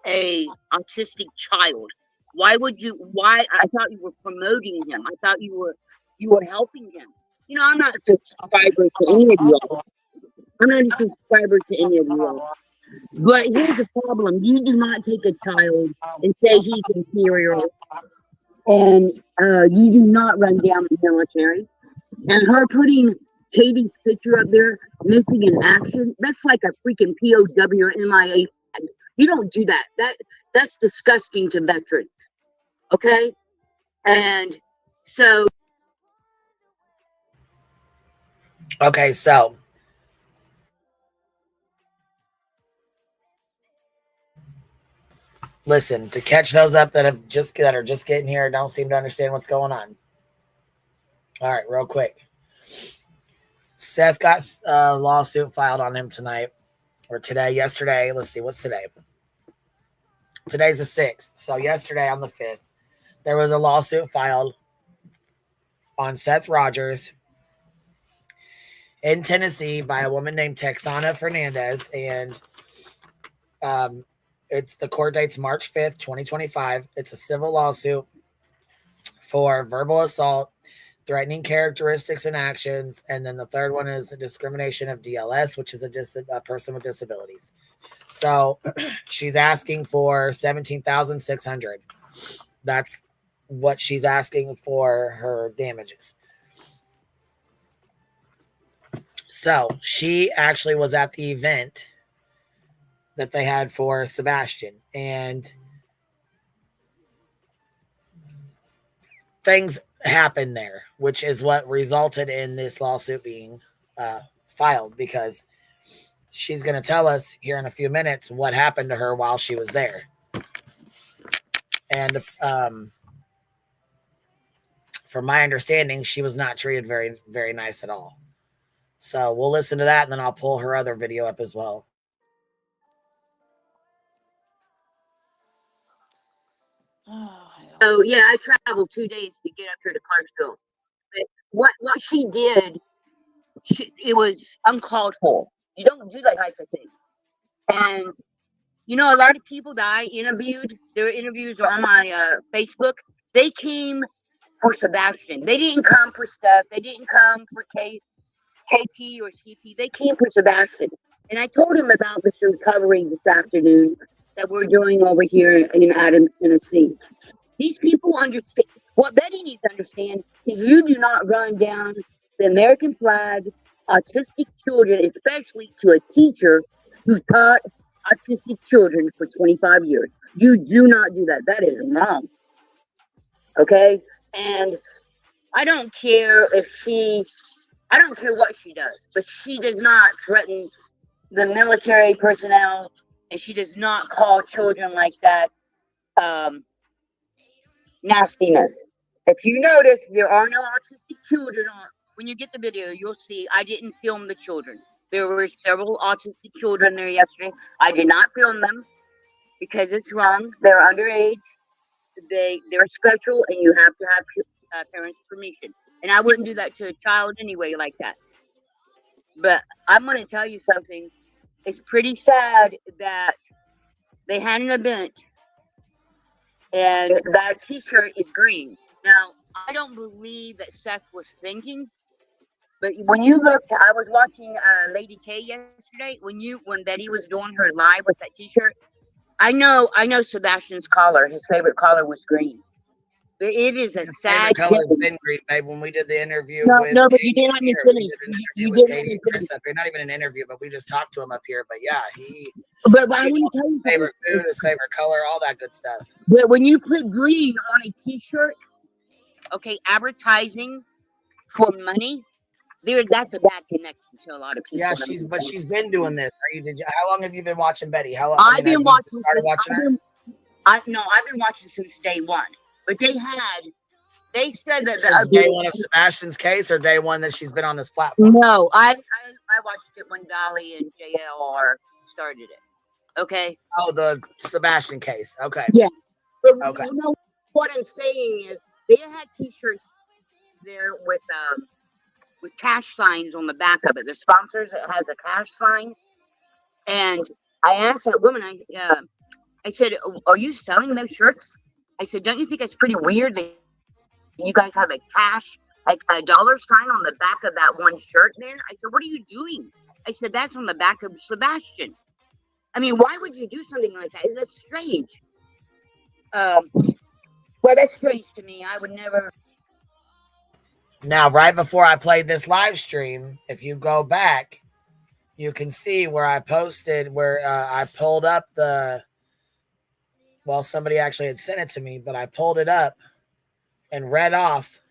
a autistic child. Why? I thought you were promoting him. I thought you were helping him. You know, I'm not a subscriber to any of y'all. I'm not a subscriber to any of you all. But here's the problem. You do not take a child and say he's inferior. And you do not run down the military. And her putting Katie's picture up there, missing in action, that's like a freaking POW or MIA. You don't do that. That's disgusting to veterans. Okay? And so. Okay, so listen, to catch those up that are just getting here, don't seem to understand what's going on. All right, real quick. Seth got a lawsuit filed on him tonight or yesterday. Let's see, what's today? Today's the 6th. So yesterday on the 5th, there was a lawsuit filed on Seth Rogers in Tennessee by a woman named Texana Fernandez. And the court date's March 5th, 2025. It's a civil lawsuit for verbal assault, threatening characteristics and actions. And then the third one is the discrimination of DLS, which is a person with disabilities. So she's asking for $17,600. That's what she's asking for her damages. So she actually was at the event that they had for Sebastian, and things happened there, which is what resulted in this lawsuit being filed, because she's going to tell us here in a few minutes what happened to her while she was there. And from my understanding, she was not treated very, very nice at all. So we'll listen to that, and then I'll pull her other video up as well. So yeah, I traveled 2 days to get up here to Clarksville. But what she did, it was uncalled for. You don't do that type of thing. And you know, a lot of people that I interviewed, their interviews are on my Facebook. They came for Sebastian. They didn't come for Steph. They didn't come for KP or CP. They came for Sebastian. And I told him about this recovery this afternoon that we're doing over here in Adams, Tennessee. These people understand. What Betty needs to understand is you do not run down the American flag, autistic children, especially to a teacher who taught autistic children for 25 years. You do not do that. That is wrong. Okay? And I don't care I don't care what she does, but she does not threaten the military personnel, and she does not call children like that nastiness. If you notice, there are no autistic children on. When you get the video, you'll see I didn't film the children. There were several autistic children there yesterday. I did not film them because it's wrong. They're underage. They're special, and you have to have parents' permission. And I wouldn't do that to a child anyway like that. But I'm going to tell you something. It's pretty sad that they had an event and that T-shirt is green. Now, I don't believe that Seth was thinking, but when you look, I was watching Lady K yesterday. When Betty was doing her live with that T-shirt, I know Sebastian's collar. His favorite collar was green. But it is a His sad favorite color day. has been green, babe. When we did the interview No, with no, but you Katie didn't up let me here, we finish. did an You interview with didn't let Katie me and finish. Chris up here. Not even an interview, but we just talked to him up here. But yeah, But I she want told to tell his you something. favorite food, his favorite color, all that good stuff. But when you put green on a T-shirt, okay, advertising for money, that's a bad connection to a lot of people. Yeah, she's been doing this. How long have you been watching Betty? How long? I've been have you watching started watching her? I've been watching since day one. But they said that Since day one of Sebastian's case, or day one that she's been on this platform? No, I watched it when Dolly and JLR started it. Okay. Oh, the Sebastian case. Okay. Yes. But Okay. you know what I'm saying is they had T-shirts there with cash signs on the back of it. The sponsors, it has a cash sign. And I asked that woman, I said, "Are you selling those shirts?" I said, "Don't you think it's pretty weird that you guys have a dollar sign on the back of that one shirt there?" I said, "What are you doing?" I said, "That's on the back of Sebastian." I mean, why would you do something like that? That's strange. Well, that's strange to me. I would never. Now, right before I played this live stream, if you go back, you can see where I posted, where I pulled up somebody actually had sent it to me, but I pulled it up and read off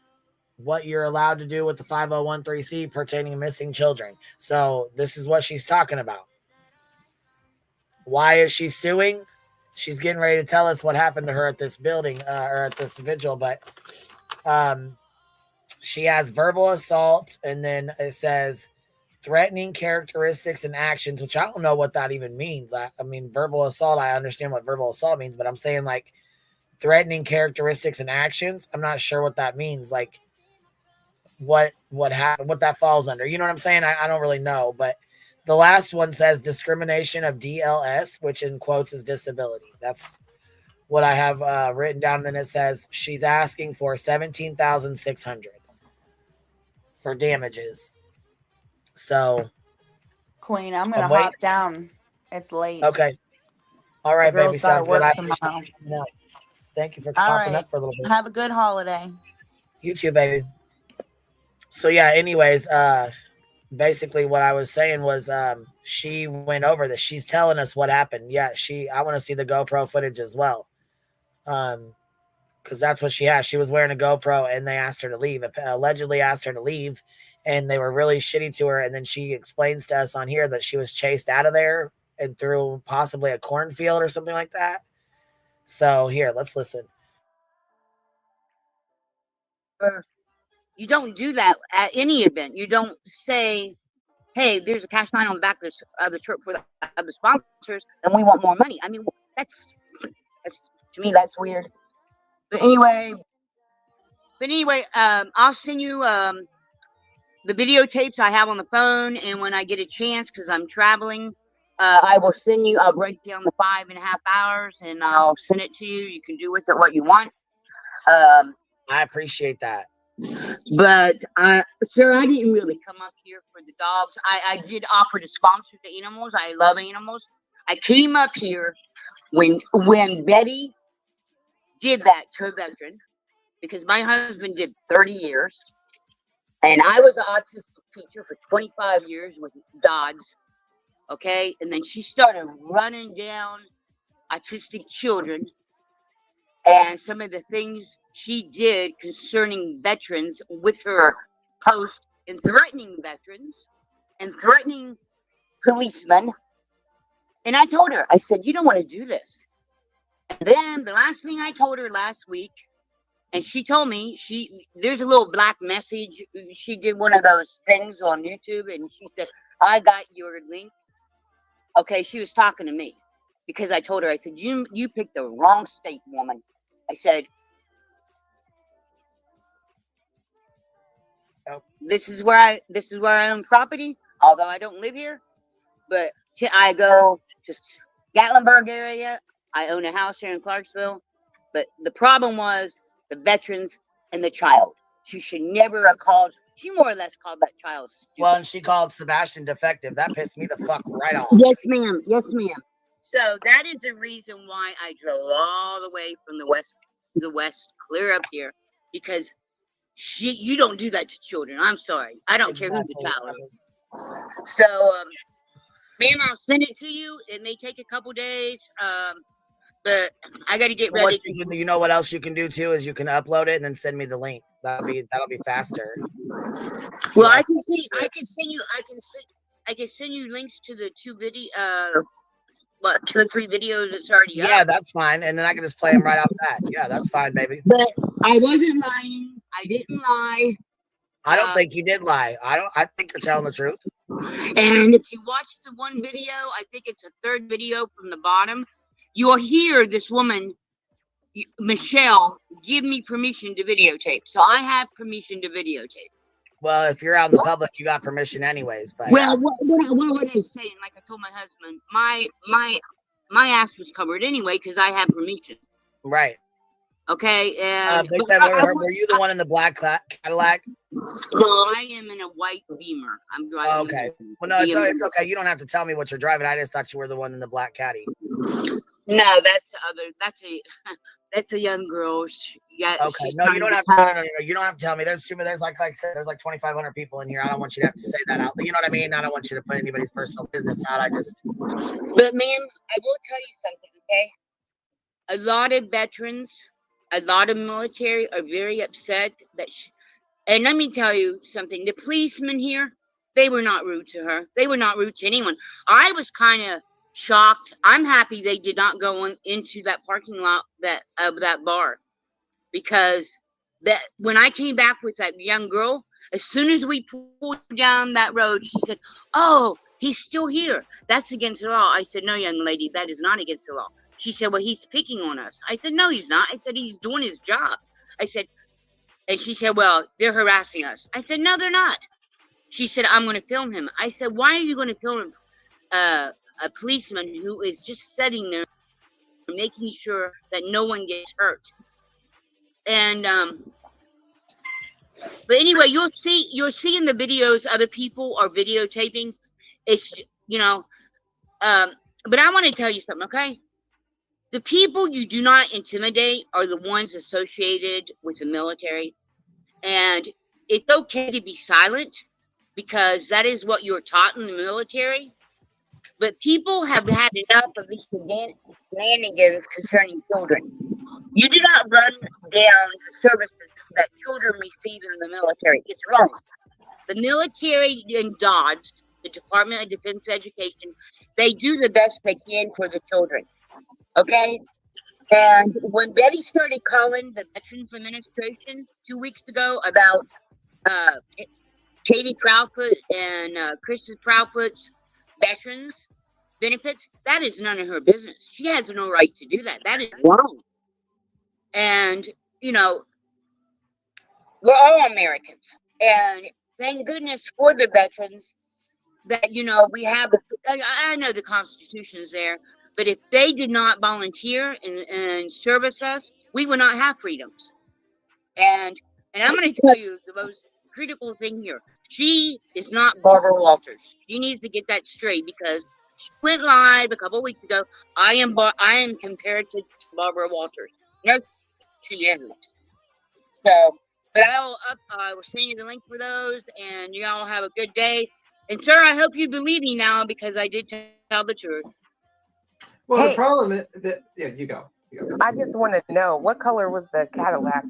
what you're allowed to do with the 5013C pertaining to missing children. So this is what she's talking about. Why is she suing? She's getting ready to tell us what happened to her at this building or at this vigil, but she has verbal assault, and then it says threatening characteristics and actions, which I don't know what that even means. I mean, verbal assault, I understand what verbal assault means, but I'm saying like threatening characteristics and actions. I'm not sure what that means. Like what happened, what that falls under. You know what I'm saying? I don't really know, but the last one says discrimination of DLS, which in quotes is disability. That's what I have written down. And then it says she's asking for $17,600 for damages. So, Queen, I'm gonna hop down. It's late. Okay. All right, baby. Sounds good. I tomorrow. appreciate it. Thank you for All popping right. up for a little bit. Have a good holiday. You too, baby. So yeah, anyways, basically what I was saying was she went over this. She's telling us what happened. Yeah, I want to see the GoPro footage as well. Because that's what she has. She was wearing a GoPro and they asked her to leave. Allegedly asked her to leave, and they were really shitty to her. And then she explains to us on here that she was chased out of there and through possibly a cornfield or something like that. So here, let's listen. You don't do that at any event. You don't say, "Hey, there's a cash sign on the back of the shirt for the sponsors, and we want more money." I mean, that's to me that's weird. But anyway, I'll send you the videotapes I have on the phone, and when I get a chance, because I'm traveling, I will send you. I'll break down the 5.5 hours, and I'll send it to you. You can do with it what you want. I appreciate that. But sir, I didn't really come up here for the dogs. I did offer to sponsor the animals. I love animals. I came up here when Betty did that to a veteran, because my husband did 30 years, and I was an autistic teacher for 25 years with dogs. Okay, and then she started running down autistic children, and some of the things she did concerning veterans with her post and threatening veterans and threatening policemen. And I told her, I said, "You don't want to do this." And then the last thing I told her last week, and she told me, there's a little black message. She did one of those things on YouTube, and she said, "I got your link." Okay, she was talking to me because I told her, I said, you picked the wrong state, woman. I said, this is where I own property, although I don't live here. But I go to Gatlinburg area. I own a house here in Clarksville. But the problem was the veterans and the child. She should never have called. She more or less called that child stupid. Well, and she called Sebastian defective. That pissed me the fuck right off. Yes, ma'am. Yes, ma'am. So that is the reason why I drove all the way from the west, clear up here, because you don't do that to children. I'm sorry. I don't care who the child is. So, ma'am, I'll send it to you. It may take a couple days. But I got to get ready. You know what else you can do too is you can upload it and then send me the link. That'll be faster. Well, I can send you links to the 2 or 3 videos that's already up. Yeah, that's fine. And then I can just play them right off that. Yeah, that's fine, baby. But I wasn't lying. I didn't lie. I don't think you did lie. I think you're telling the truth. And if you watch the one video, I think it's a 3rd video from the bottom, you'll hear this woman, Michelle, give me permission to videotape. So I have permission to videotape. Well, if you're out in the public, you got permission anyways. But well, what I was saying, like I told my husband, my ass was covered anyway because I had permission. Right. Okay. And they said, were you the one in the black Cadillac? No, I am in a white Beamer. I'm driving. Okay. Well, no, it's okay. You don't have to tell me what you're driving. I just thought you were the one in the black caddy. No, that's a young girl. Yeah. Okay. No, you don't have to. No, you don't have to tell me. There's like I said, there's like 2,500 people in here. I don't want you to have to say that out. You know what I mean? I don't want you to put anybody's personal business out. But ma'am, I will tell you something. Okay. A lot of veterans, a lot of military are very upset that. And let me tell you something. The policemen here, they were not rude to her. They were not rude to anyone. I was kind of shocked. I'm happy they did not go into that parking lot of that bar, because when I came back with that young girl, as soon as we pulled down that road, she said, "Oh, he's still here. That's against the law." I said, "No, young lady, that is not against the law." She said, "Well, he's picking on us." I said, "No, he's not." I said, "He's doing his job." I said, and she said, "Well, they're harassing us." I said, "No, they're not." She said, "I'm going to film him." I said, "Why are you going to film him?" A policeman who is just sitting there making sure that no one gets hurt. And but anyway, you'll see in the videos other people are videotaping. It's but I want to tell you something, okay? The people you do not intimidate are the ones associated with the military. And it's okay to be silent because that is what you're taught in the military. But people have had enough of these shenanigans concerning children. You do not run down the services that children receive in the military. It's wrong. The military and DODS, the Department of Defense Education, they do the best they can for the children. Okay? And when Betty started calling the Veterans Administration 2 weeks ago about Katie Proudfoot and Kristen Proudfoot's veterans benefits, that is none of her business. She has no right to do that. That is wrong. And, we're all Americans. And thank goodness for the veterans that, we have, I know the Constitution is there, but if they did not volunteer and service us, we would not have freedoms. And I'm going to tell you the most critical thing here. She is not Barbara Walters. She needs to get that straight, because she went live a couple of weeks ago. I am compared to Barbara Walters. No, she isn't. So, but I will send you the link for those, and you all have a good day. And sir, I hope you believe me now, because I did tell the truth. Well, the problem is that you go. I just want to know, what color was the Cadillac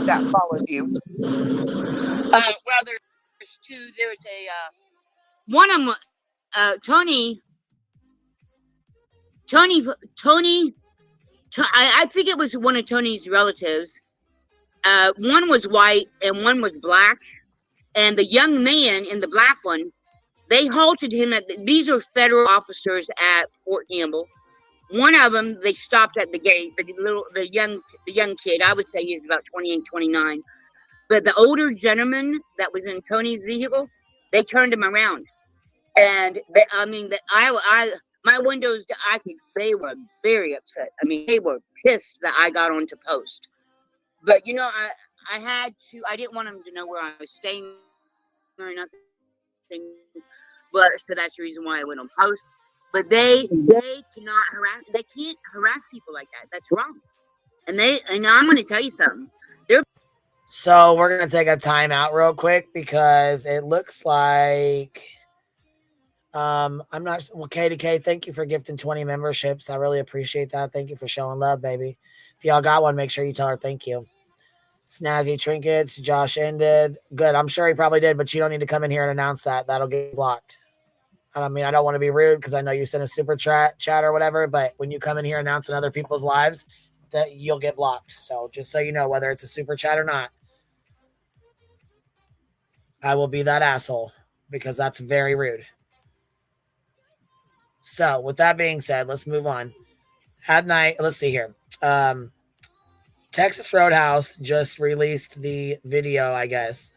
that followed you? Well, there's 2. There's one of them. Tony. I think it was one of Tony's relatives. One was white and one was black. And the young man in the black one, they halted him these are federal officers at Fort Campbell. One of them, they stopped at the gate. The young kid, I would say he was about 28, 29. But the older gentleman that was in Tony's vehicle, they turned him around. And My windows, they were very upset. I mean, they were pissed that I got onto post. But you know, I had to. I didn't want them to know where I was staying or nothing. But so that's the reason why I went on post. But they cannot harass. They can't harass people like that. That's wrong. And I'm going to tell you something. So we're gonna take a timeout real quick because it looks like I'm not well. KDK, thank you for gifting 20 memberships. I really appreciate that. Thank you for showing love, baby. If y'all got one, make sure you tell her thank you. Snazzy Trinkets, Josh ended. Good. I'm sure he probably did, but you don't need to come in here and announce that. That'll get blocked. I mean, I don't want to be rude because I know you sent a super chat or whatever, but when you come in here announcing other people's lives, that you'll get blocked. So just so you know, whether it's a super chat or not, I will be that asshole because that's very rude. So with that being said, let's move on. At night, let's see here. Texas Roadhouse just released the video, I guess.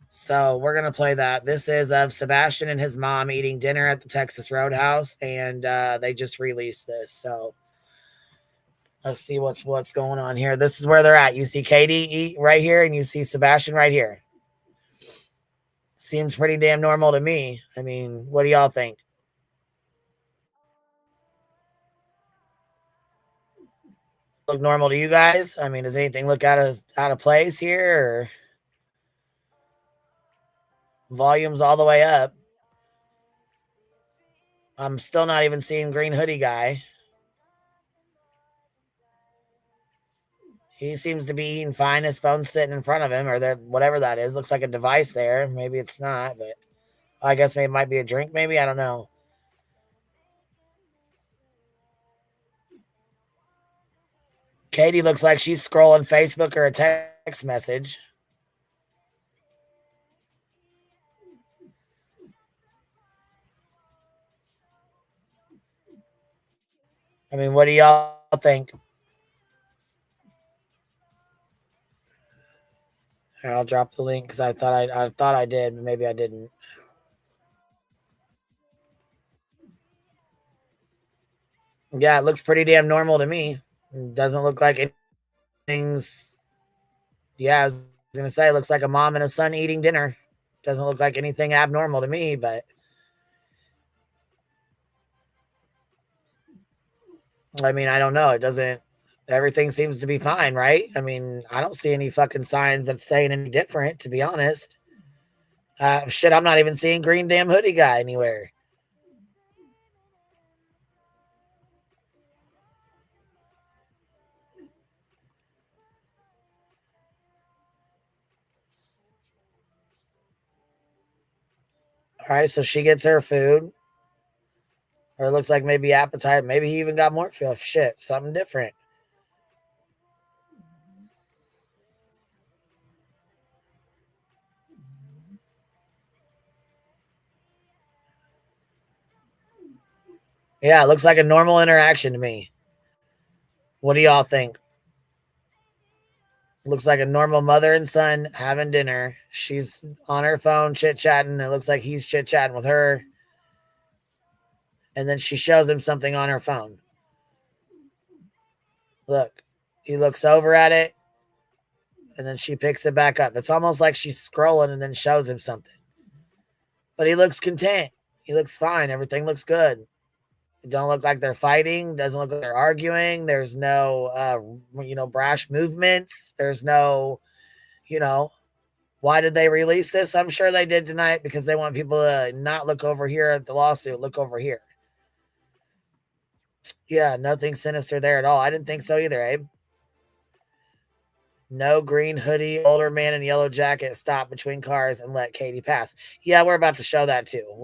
So we're going to play that. This is of Sebastian and his mom eating dinner at the Texas Roadhouse, and they just released this. So let's see what's going on here. This is where they're at. You see Katie eat right here, and you see Sebastian right here. Seems pretty damn normal to me. I mean, what do y'all think? Look normal to you guys? I mean, does anything look out of place here? Or volume's all the way up. I'm still not even seeing green hoodie guy. He seems to be eating fine. His phone's sitting in front of him, or that whatever that is. Looks like a device there. Maybe it's not, but I guess maybe it might be a drink. Maybe I don't know. Katie looks like she's scrolling Facebook or a text message. I mean, what do y'all think? Here, I'll drop the link because I thought I did, but maybe I didn't. Yeah, it looks pretty damn normal to me. It doesn't look like anything's. Yeah, I was gonna say it looks like a mom and a son eating dinner. Doesn't look like anything abnormal to me, but I mean, I don't know. It doesn't. Everything seems to be fine, right? I mean, I don't see any fucking signs that's saying any different, to be honest. Shit, I'm not even seeing green damn hoodie guy anywhere. All right, so she gets her food. Or it looks like maybe appetite. Maybe he even got more fish. Shit, something different. Yeah, it looks like a normal interaction to me. What do y'all think? Looks like a normal mother and son having dinner. She's on her phone chit-chatting. It looks like he's chit-chatting with her. And then she shows him something on her phone. Look, he looks over at it, and then she picks it back up. It's almost like she's scrolling and then shows him something. But he looks content. He looks fine. Everything looks good. It don't look like they're fighting. Doesn't look like they're arguing. There's no, brash movements. There's no, why did they release this? I'm sure they did tonight because they want people to not look over here at the lawsuit. Look over here. Yeah, nothing sinister there at all. I didn't think so either, Abe. No green hoodie, older man in yellow jacket stopped between cars and let Katie pass. Yeah, we're about to show that too.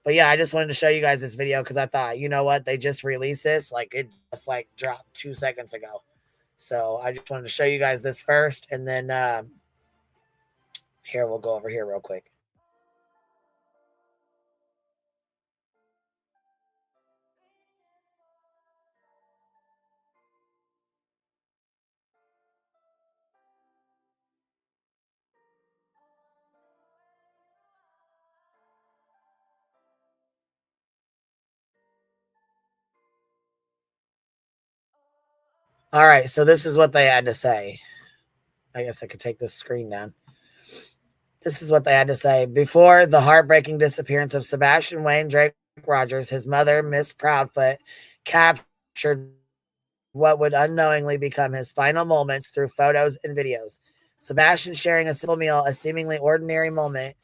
But yeah, I just wanted to show you guys this video because I thought, you know what? They just released this. Like it just dropped 2 seconds ago. So I just wanted to show you guys this first. And then here, we'll go over here real quick. All right, so this is what they had to say. I guess I could take this screen down. This is what they had to say. Before the heartbreaking disappearance of Sebastian Wayne Drake Rogers, his mother, Miss Proudfoot, captured what would unknowingly become his final moments through photos and videos. Sebastian sharing a simple meal, a seemingly ordinary moment,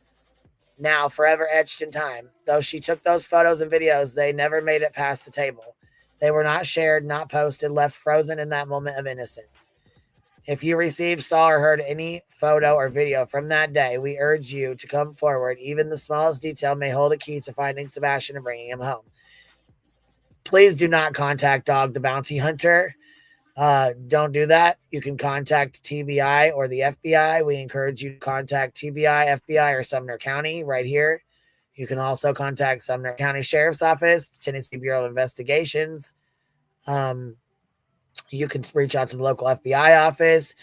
now forever etched in time. Though she took those photos and videos, they never made it past the table. They were not shared, not posted, left frozen in that moment of innocence. If you received, saw, or heard any photo or video from that day, we urge you to come forward. Even the smallest detail may hold a key to finding Sebastian and bringing him home. Please do not contact Dog the Bounty Hunter. Don't do that. You can contact TBI or the FBI. We encourage you to contact TBI, FBI, or Sumner County right here. You can also contact Sumner County Sheriff's Office, Tennessee Bureau of Investigations. You can reach out to the local FBI office,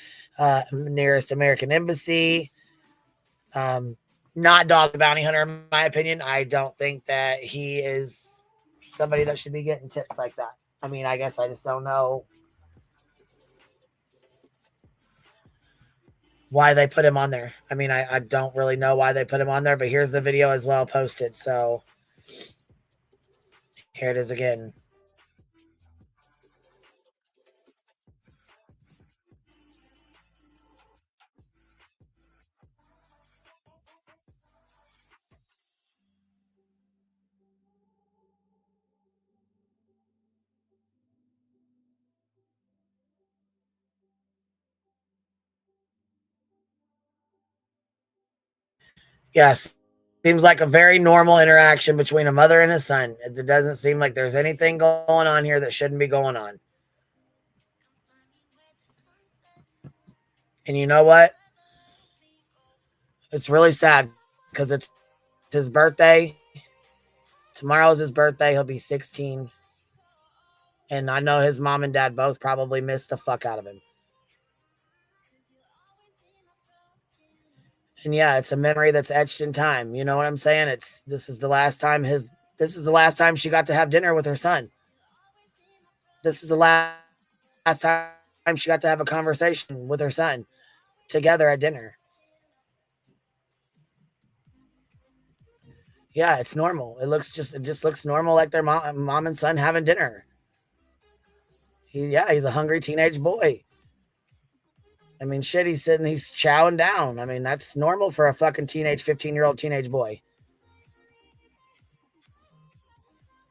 nearest American Embassy. Not Dog the Bounty Hunter, in my opinion. I don't think that he is somebody that should be getting tips like that. I mean, I guess I just don't know why they put him on there. I mean, I don't really know why they put him on there, but here's the video as well posted. So here it is again. Yes. Seems like a very normal interaction between a mother and a son. It doesn't seem like there's anything going on here that shouldn't be going on. And you know what? It's really sad because it's his birthday. Tomorrow's his birthday. He'll be 16. And I know his mom and dad both probably missed the fuck out of him. And yeah, it's a memory that's etched in time. You know what I'm saying? This is the last time she got to have dinner with her son. This is the last time she got to have a conversation with her son together at dinner. Yeah, it's normal. It just looks normal, like their mom and son having dinner. He's a hungry teenage boy. I mean, shit, he's chowing down. I mean, that's normal for a fucking 15-year-old teenage boy.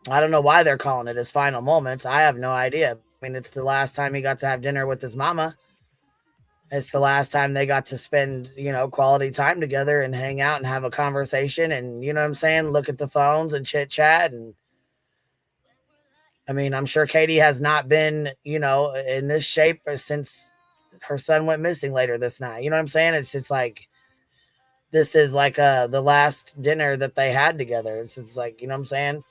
I don't know why they're calling it his final moments. I have no idea. I mean, it's the last time he got to have dinner with his mama. It's the last time they got to spend, quality time together and hang out and have a conversation and, you know what I'm saying, look at the phones and chit chat. And I mean, I'm sure Katie has not been, in this shape since her son went missing later this night. You know what I'm saying? It's just like, this is like the last dinner that they had together. It's just like, you know what I'm saying?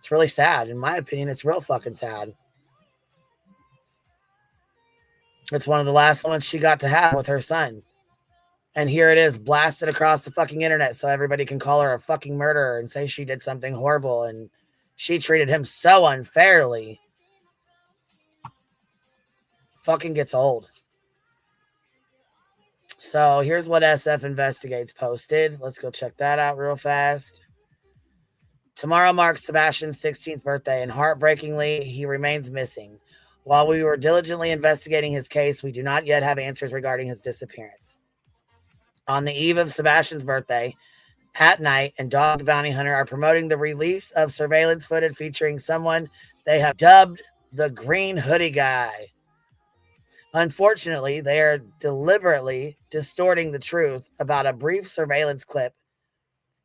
It's really sad. In my opinion, it's real fucking sad. It's one of the last moments she got to have with her son. And here it is, blasted across the fucking internet so everybody can call her a fucking murderer and say she did something horrible and she treated him so unfairly. Fucking gets old. So here's what SF Investigates posted. Let's go check that out real fast. Tomorrow marks Sebastian's 16th birthday, and heartbreakingly, he remains missing. While we were diligently investigating his case, we do not yet have answers regarding his disappearance. On the eve of Sebastian's birthday, Pat Knight and Dog the Bounty Hunter are promoting the release of surveillance footage featuring someone they have dubbed the Green Hoodie Guy. Unfortunately, they are deliberately distorting the truth about a brief surveillance clip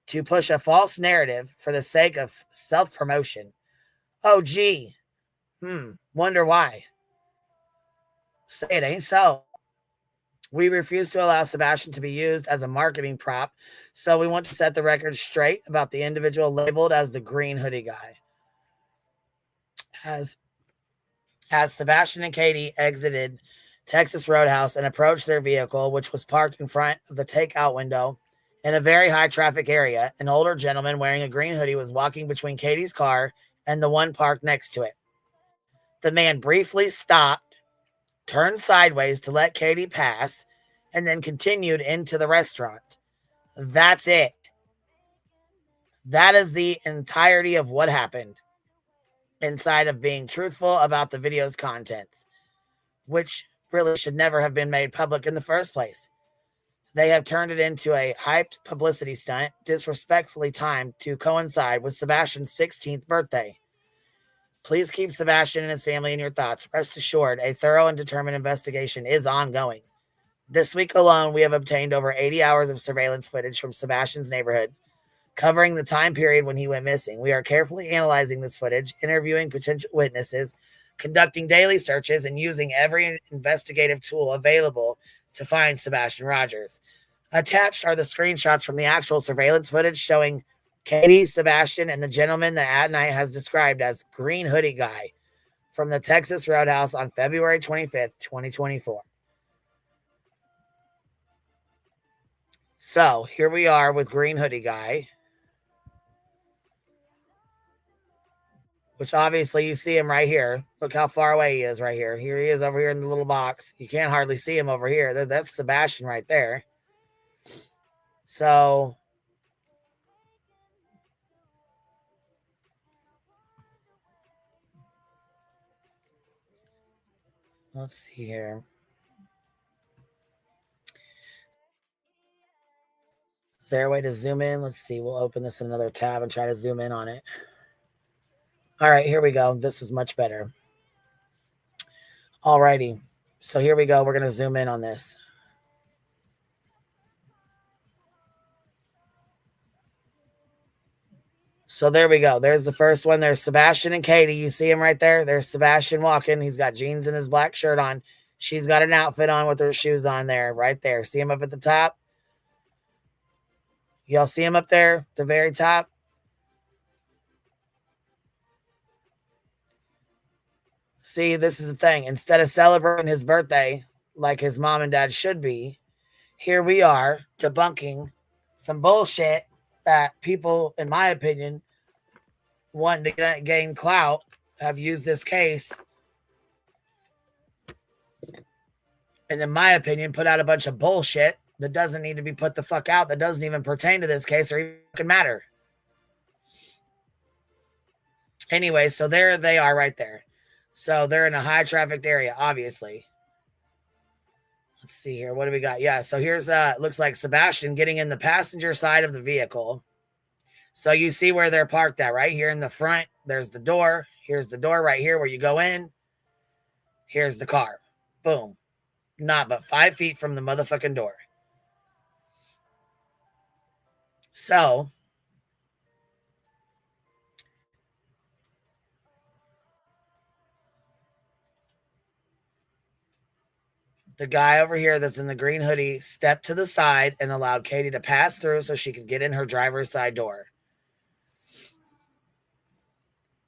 to push a false narrative for the sake of self-promotion. Oh, gee. Wonder why. Say it ain't so. We refuse to allow Sebastian to be used as a marketing prop, so we want to set the record straight about the individual labeled as the Green Hoodie Guy. As Sebastian and Katie exited Texas Roadhouse and approached their vehicle, which was parked in front of the takeout window in a very high traffic area, an older gentleman wearing a green hoodie was walking between Katie's car and the one parked next to it. The man briefly stopped turned sideways to let Katie pass, and then continued into the restaurant. That's it. That is the entirety of what happened inside of being truthful about the video's contents, which really should never have been made public in the first place. They have turned it into a hyped publicity stunt, disrespectfully timed to coincide with Sebastian's 16th birthday. Please keep Sebastian and his family in your thoughts. Rest assured, a thorough and determined investigation is ongoing. This week alone, we have obtained over 80 hours of surveillance footage from Sebastian's neighborhood, covering the time period when he went missing. We are carefully analyzing this footage, interviewing potential witnesses, conducting daily searches, and using every investigative tool available to find Sebastian Rogers. Attached are the screenshots from the actual surveillance footage showing Katie, Sebastian, and the gentleman that At Night has described as Green Hoodie Guy from the Texas Roadhouse on February 25th, 2024. So here we are with Green Hoodie Guy, which obviously you see him right here. Look how far away he is right here. Here he is over here in the little box. You can't hardly see him over here. That's Sebastian right there. So let's see here. Is there a way to zoom in? Let's see. We'll open this in another tab and try to zoom in on it. All right, here we go. This is much better. All righty. So here we go. We're going to zoom in on this. So there we go. There's the first one. There's Sebastian and Katie. You see him right there? There's Sebastian walking. He's got jeans and his black shirt on. She's got an outfit on with her shoes on there, right there. See him up at the top? Y'all see him up there, the very top? See, this is the thing. Instead of celebrating his birthday like his mom and dad should be, here we are debunking some bullshit that people, in my opinion, wanting to gain clout, have used this case, and in my opinion, put out a bunch of bullshit that doesn't need to be put the fuck out, that doesn't even pertain to this case or even matter. Anyway, so there they are right there. So they're in a high trafficked area, obviously. Let's see here. What do we got? Yeah, so here's looks like Sebastian getting in the passenger side of the vehicle. So you see where they're parked at, right here in the front. There's the door. Here's the door right here where you go in. Here's the car. Boom. Not but 5 feet from the motherfucking door. So the guy over here that's in the green hoodie stepped to the side and allowed Katie to pass through so she could get in her driver's side door.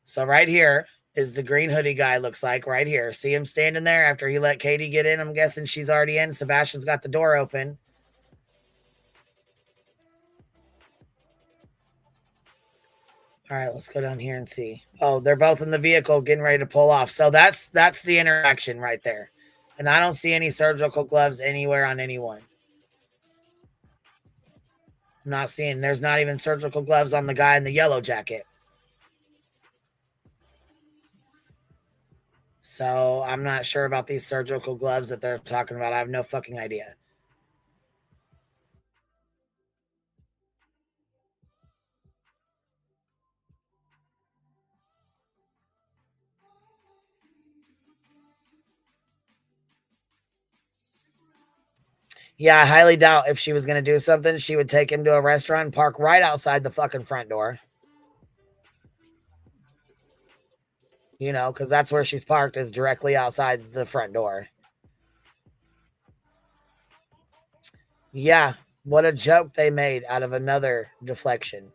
So right here is the green hoodie guy, looks like, right here. See him standing there after he let Katie get in? I'm guessing she's already in. Sebastian's got the door open. All right, let's go down here and see. Oh, they're both in the vehicle getting ready to pull off. So that's the interaction right there. And I don't see any surgical gloves anywhere on anyone. I'm not seeing. There's not even surgical gloves on the guy in the yellow jacket. So I'm not sure about these surgical gloves that they're talking about. I have no fucking idea. Yeah, I highly doubt if she was going to do something, she would take him to a restaurant and park right outside the fucking front door. You know, because that's where she's parked, is directly outside the front door. Yeah, what a joke they made out of another deflection.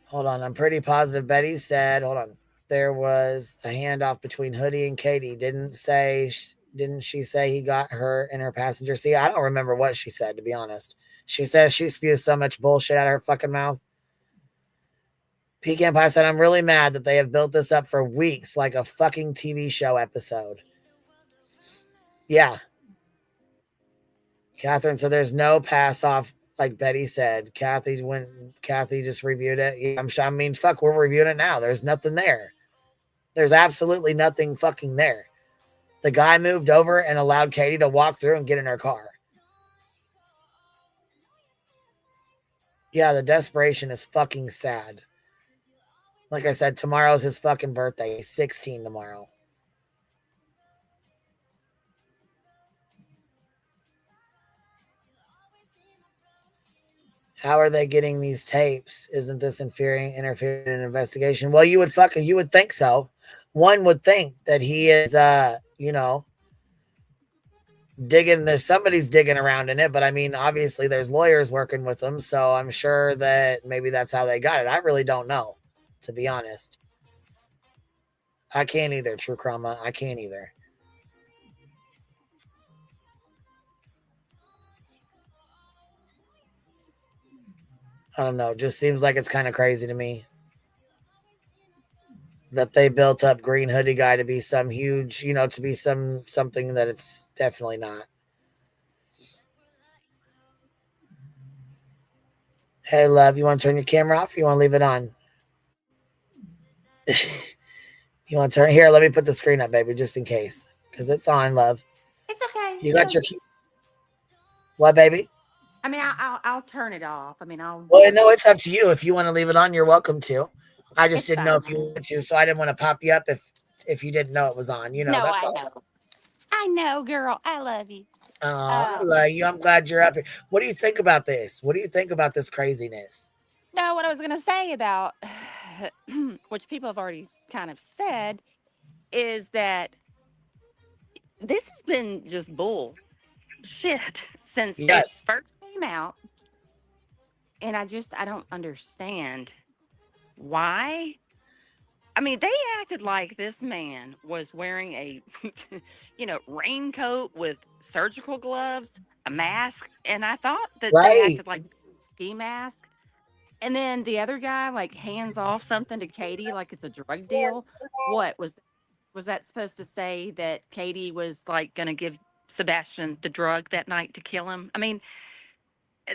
Hold on, I'm pretty positive Betty said, hold on, there was a handoff between Hoodie and Katie. Didn't she say he got her in her passenger seat? I don't remember what she said, to be honest. She says she spews so much bullshit out of her fucking mouth. Pecan Pie said, I'm really mad that they have built this up for weeks like a fucking TV show episode. Yeah. Catherine said, there's no pass off, like Betty said. Kathy just reviewed it. Yeah, I'm sure. I mean, fuck, we're reviewing it now. There's nothing there. There's absolutely nothing fucking there. The guy moved over and allowed Katie to walk through and get in her car. Yeah, the desperation is fucking sad. Like I said, tomorrow's his fucking birthday. He's 16 tomorrow. How are they getting these tapes? Isn't this interfering in an investigation? Well, you would think so. One would think that he is, somebody's digging around in it, but I mean, obviously there's lawyers working with them. So I'm sure that maybe that's how they got it. I really don't know, to be honest. I can't either, True Chroma. I can't either. I don't know. It just seems like it's kind of crazy to me that they built up Green Hoodie Guy to be some huge, to be something that it's definitely not. Hey, love, you want to turn your camera off or you want to leave it on? You want to turn here? Let me put the screen up, baby, just in case. Because it's on, love. It's okay. You got your... What, baby? I mean, I'll turn it off. I mean, I'll... Well, no, it's up to you. If you want to leave it on, you're welcome to. I just didn't know if you wanted to, so I didn't want to pop you up if you didn't know it was on. No, that's I all. know. I know, girl. I love you. Oh, I love you. I'm glad you're up here. What do you think about this? What do you think about this craziness? No, what I was going to say about, which people have already kind of said, is that this has been just bull shit since it first came out. And I don't understand why. I mean, they acted like this man was wearing a, raincoat with surgical gloves, a mask. And I thought that they acted like ski mask. And then the other guy, like, hands off something to Katie like it's a drug deal. What was that supposed to say, that Katie was, like, going to give Sebastian the drug that night to kill him? I mean,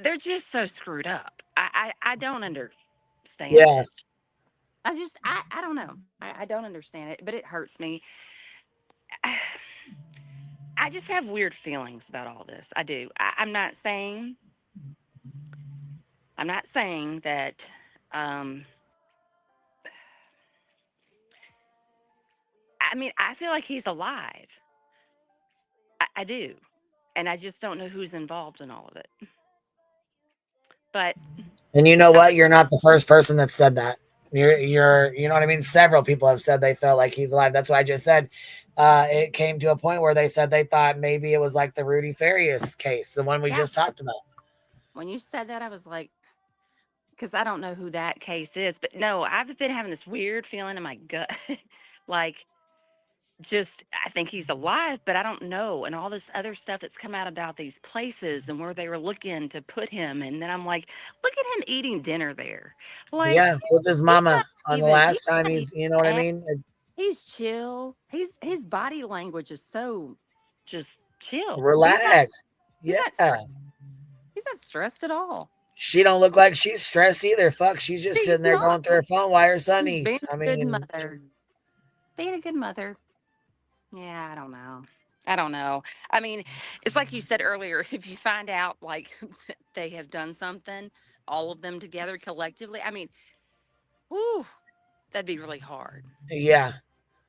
they're just so screwed up. I don't understand it. I don't know. I don't understand it, but it hurts me. I just have weird feelings about all this. I do. I'm not saying that, I mean, I feel like he's alive. I do. And I just don't know who's involved in all of it. But. And you know what? You're not the first person that said that. You're, you know what I mean? Several people have said they felt like he's alive. That's what I just said. It came to a point where they said they thought maybe it was like the Rudy Farias case, the one we just talked about. When you said that, I was like, because I don't know who that case is, but no, I've been having this weird feeling in my gut. Like, I think he's alive, but I don't know. And all this other stuff that's come out about these places and where they were looking to put him. And then I'm like, look at him eating dinner there. Like, yeah, with his mama on the last time you know what I mean? He's chill. His body language is so just chill. Relaxed. He's not stressed at all. She don't look like she's stressed either. Fuck, she's just sitting there going through her phone while her son eats. Good mother. Being a good mother. Yeah, I don't know. I mean, it's like you said earlier, if you find out, like, they have done something, all of them together collectively, I mean, whew, that'd be really hard. Yeah.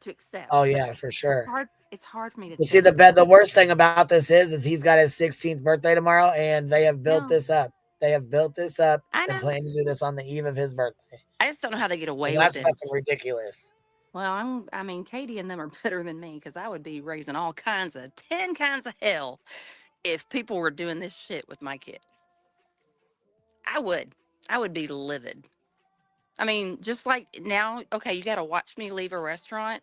To accept. Oh, yeah, for sure. It's hard for me to. You see, the worst thing about this is he's got his 16th birthday tomorrow, and they have built this up. They have built this up and plan to do this on the eve of his birthday. I just don't know how they get away with it. That's fucking ridiculous. Well, I mean, Katie and them are better than me, because I would be raising 10 kinds of hell if people were doing this shit with my kid. I would be livid. I mean, just like now, okay, you got to watch me leave a restaurant,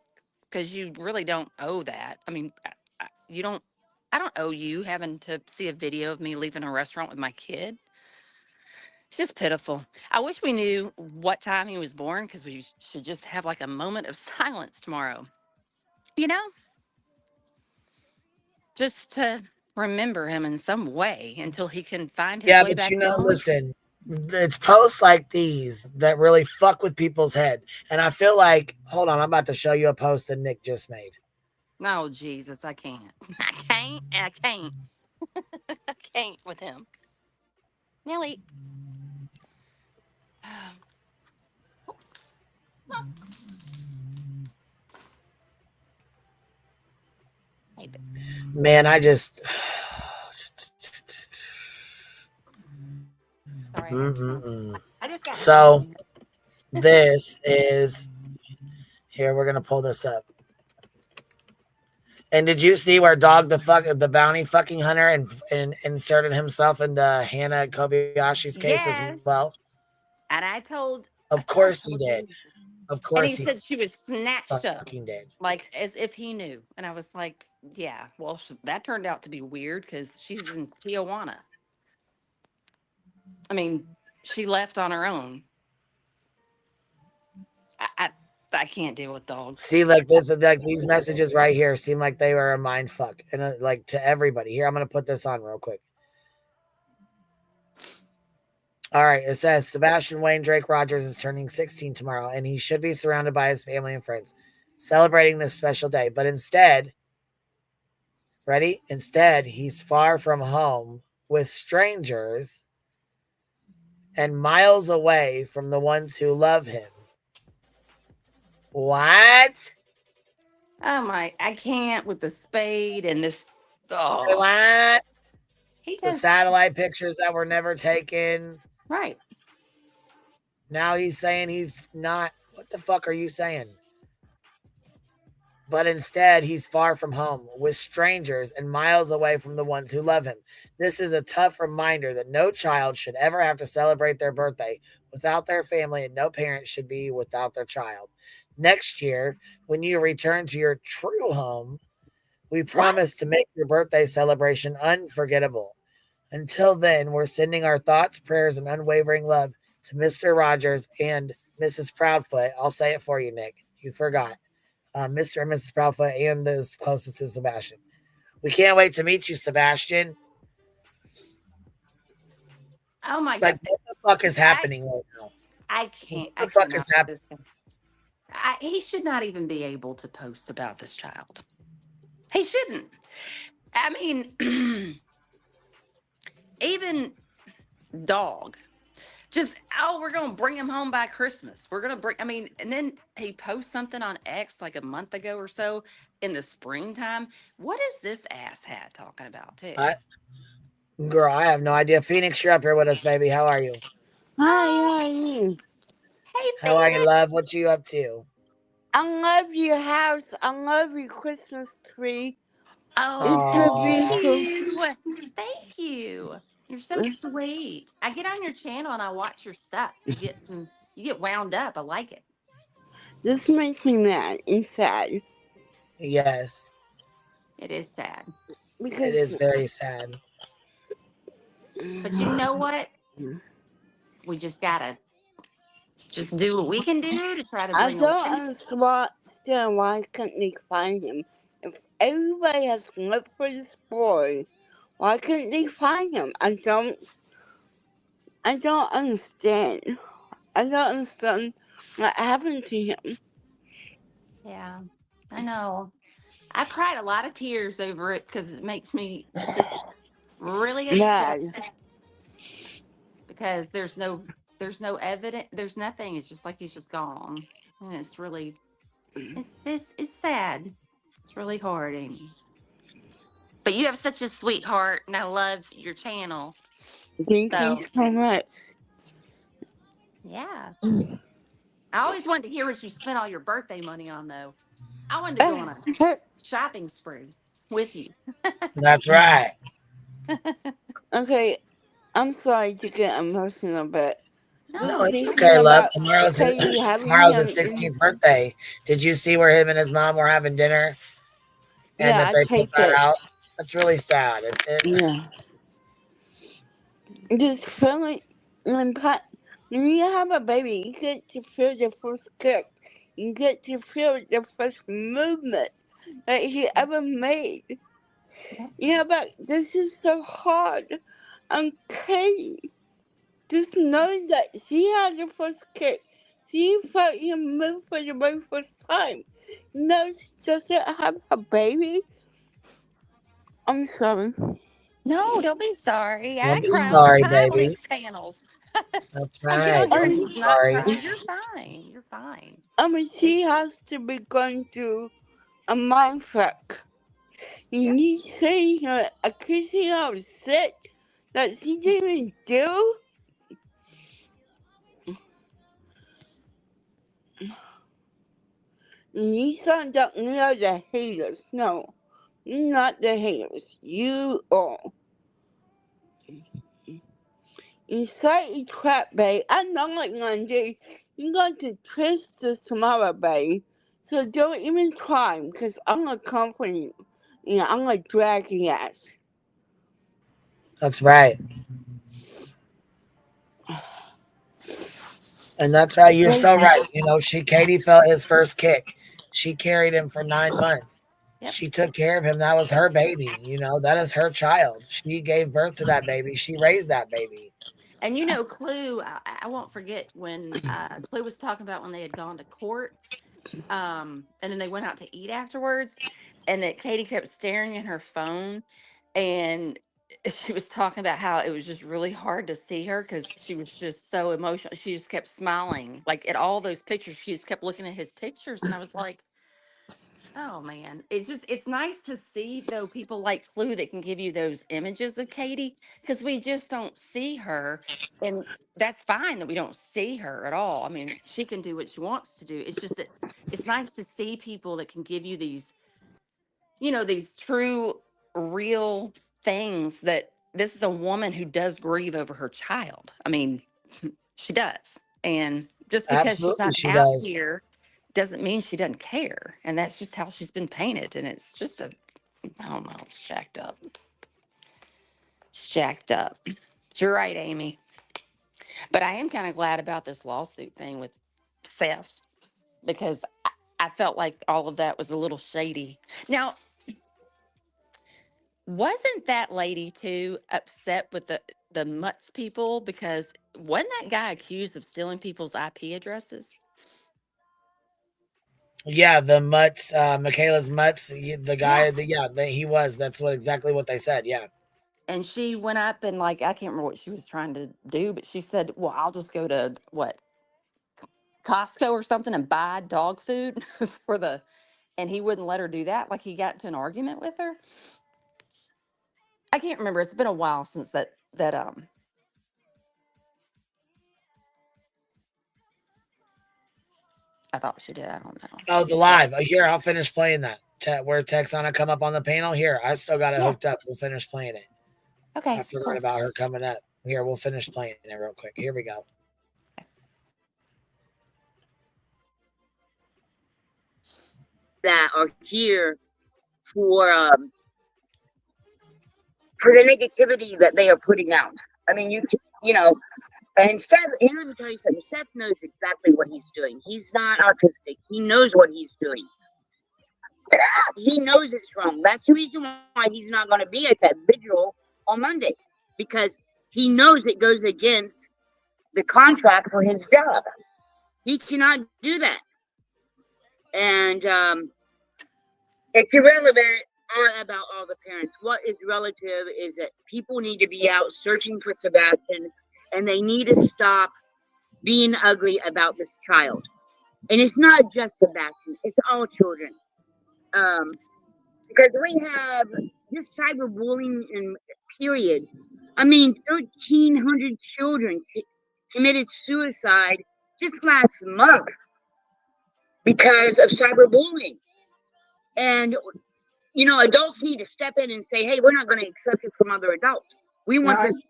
because you really don't owe that. I mean, I don't owe you having to see a video of me leaving a restaurant with my kid. It's just pitiful. I wish we knew what time he was born because we should just have like a moment of silence tomorrow. You know, just to remember him in some way until he can find his Yeah, way but back home. listen, it's posts like these that really fuck with people's head. And I feel like, hold on, I'm about to show you a post that Nick just made. Oh, Jesus, I can't. I can't. I can't. I can't with him. Nelly. Man, I just. So, this is. Here, we're going to pull this up. And did you see where the bounty fucking hunter and inserted himself into Hannah Kobayashi's case as well? And I told. Of course he did. Of course and he said she was snatched up. Did. Like as if he knew. And I was like, yeah, well, that turned out to be weird because she's in Tijuana. I mean, she left on her own. I can't deal with dogs. See, like these messages right here seem like they were a mind fuck, and like to everybody. Here, I'm gonna put this on real quick. All right, it says Sebastian Wayne Drake Rogers is turning 16 tomorrow, and he should be surrounded by his family and friends, celebrating this special day. But instead, ready? Instead, he's far from home with strangers and miles away from the ones who love him. What? Oh my! I can't with the spade and this. Oh, what? He the satellite pictures that were never taken. Right. Now he's saying he's not. What the fuck are you saying? But instead, he's far from home with strangers and miles away from the ones who love him. This is a tough reminder that no child should ever have to celebrate their birthday without their family, and no parent should be without their child. Next year, when you return to your true home, we promise to make your birthday celebration unforgettable. Until then, we're sending our thoughts, prayers, and unwavering love to Mr. Rogers and Mrs. Proudfoot. I'll say it for you, Nick. You forgot. Mr. and Mrs. Proudfoot and those closest to Sebastian. We can't wait to meet you, Sebastian. Oh my God. What the fuck is happening right now? I can't. What the fuck is happening? He should not even be able to post about this child. He shouldn't. I mean, even dog. Just, we're going to bring him home by Christmas. We're going to and then he posts something on X like a month ago or so in the springtime. What is this asshat talking about, too? Girl, I have no idea. Phoenix, you're up here with us, baby. How are you? Hi, how are you? Hey, how are you, love? What you up to? I love your house. I love your Christmas tree. Oh, thank you. Thank you. You're so sweet. I get on your channel and I watch your stuff. You get wound up. I like it. This makes me mad and sad. Yes. It is sad. Because it is very sad. But you know what? We just gotta do what we can do to try to bring him. I don't understand why couldn't they find him? If everybody has looked for this boy, why couldn't they find him? I don't understand. I don't understand what happened to him. Yeah, I know. I cried a lot of tears over it because it makes me just really upset. Because there's no evidence. There's nothing. It's just like he's just gone, and it's really, it's sad. It's really hard, Amy. But you have such a sweet heart, and I love your channel. Thank you so much. Yeah. I always wanted to hear what you spent all your birthday money on, though. I wanted to go on a shopping spree with you. That's right. Okay, I'm sorry to get emotional, but no, it's okay, love. Tomorrow's his 16th birthday. Did you see where him and his mom were having dinner? And that they put that out? That's really sad. Yeah. Just feeling when you have a baby, you get to feel the first kick. You get to feel the first movement that he ever made. You know, but this is so hard on Katie. Just knowing that she had the first kick. She felt him move for the very first time. No, she doesn't have a baby. I'm sorry. No, don't be sorry. I Don't be cry all the sorry, time on baby. these panels. That's I get on right. here Don't and be just not sorry. cry. You're fine. You're fine. I mean, she has to be going through a mind fuck. You need to say her accusing her of sick that she didn't even do. You don't know the haters. No, you're not the haters. You are. You say trap, babe. I know what you're gonna do. You're going to twist this tomorrow, babe. So don't even try, because I'm gonna come for you. Yeah, I'm gonna drag your ass. That's right. And that's right. You're so right. You know, Katie felt his first kick. She carried him for 9 months. Yep. She took care of him. That was her baby. You know, that is her child. She gave birth to that baby. She raised that baby. And you know, Clue, I won't forget when Clue was talking about when they had gone to court, and then they went out to eat afterwards, and that Katie kept staring at her phone, and she was talking about how it was just really hard to see her because she was just so emotional. She just kept smiling, like at all those pictures. She just kept looking at his pictures, and I was like, oh man, it's nice to see though people like Clue that can give you those images of Katie because we just don't see her, and that's fine that we don't see her at all. I mean, she can do what she wants to do. It's just that it's nice to see people that can give you these, these true, real things that this is a woman who does grieve over her child. I mean, she does, and just because she's Absolutely, not she out does. here doesn't mean she doesn't care. And that's just how she's been painted. And it's just I don't know, it's jacked up. It's jacked up. You're right, Amy. But I am kind of glad about this lawsuit thing with Seth because I felt like all of that was a little shady. Now, wasn't that lady too upset with the Mutts people because wasn't that guy accused of stealing people's IP addresses? Yeah, the Mutts, Michaela's Mutts, the guy, Yeah. he was. That's exactly what they said. Yeah. And she went up and I can't remember what she was trying to do, but she said, well, I'll just go to Costco or something and buy dog food and he wouldn't let her do that. Like he got into an argument with her. I can't remember. It's been a while since that I thought she did. I don't know. Oh, the live. Here, I'll finish playing that. Where Texana come up on the panel. Here, I still got it hooked up. We'll finish playing it. Okay. I forgot about her coming up. Here, we'll finish playing it real quick. Here we go. That are here for the negativity that they are putting out. I mean, and Seth, let me tell you something. Seth knows exactly what he's doing. He's not autistic. He knows what he's doing. He knows it's wrong. That's the reason why he's not going to be at that vigil on Monday, because he knows it goes against the contract for his job. He cannot do that. And it's irrelevant about all the parents. What is relative is that people need to be out searching for Sebastian, and they need to stop being ugly about this child. And it's not just Sebastian, it's all children. Because we have this cyberbullying in period. I mean, 1,300 children committed suicide just last month because of cyberbullying. And, adults need to step in and say, hey, we're not going to accept it from other adults. We want this.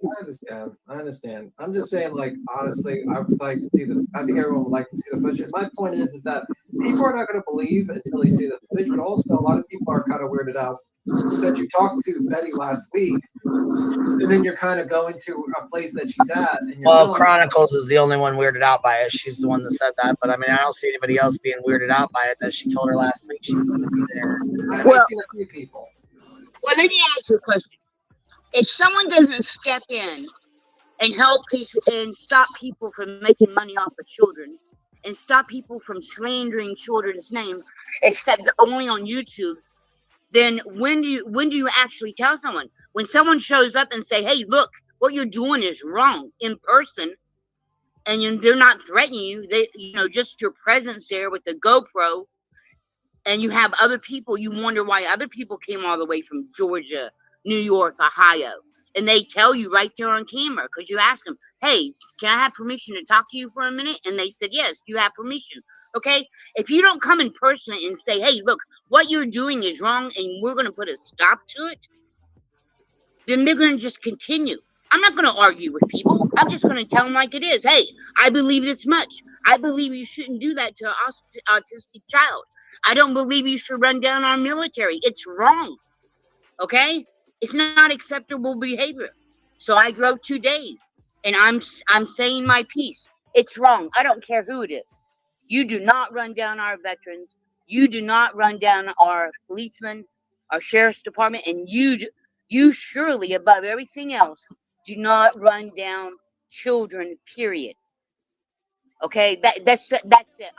I understand. I'm just saying, honestly, I would like to see I think everyone would like to see the footage. My point is that people are not going to believe until they see the footage, but also a lot of people are kind of weirded out that you talked to Betty last week and then you're kind of going to a place that she's at, and you're Well, filming. Chronicles is the only one weirded out by it. She's the one that said that. But I mean, I don't see anybody else being weirded out by it. That she told her last week she was going to be there. I've seen a few people. Well, let me ask you a question. If someone doesn't step in and help and stop people from making money off of children, and stop people from slandering children's names, except only on YouTube, then when do you actually tell someone? When someone shows up and say, "Hey, look, what you're doing is wrong," in person, and they're not threatening you, they, just your presence there with the GoPro, and you have other people, you wonder why other people came all the way from Georgia, New York, Ohio, and they tell you right there on camera, because you ask them, "Hey, can I have permission to talk to you for a minute?" And they said, "Yes, you have permission." Okay, if you don't come in person and say, "Hey, look, what you're doing is wrong and we're going to put a stop to it," then they're going to just continue. I'm not going to argue with people. I'm just going to tell them like it is. "Hey, I believe this much. I believe you shouldn't do that to an autistic child. I don't believe you should run down our military. It's wrong." Okay? It's not acceptable behavior. So I drove 2 days, and I'm saying my piece. It's wrong. I don't care who it is. You do not run down our veterans. You do not run down our policemen, our sheriff's department, and you surely, above everything else, do not run down children. Period. Okay, that's it.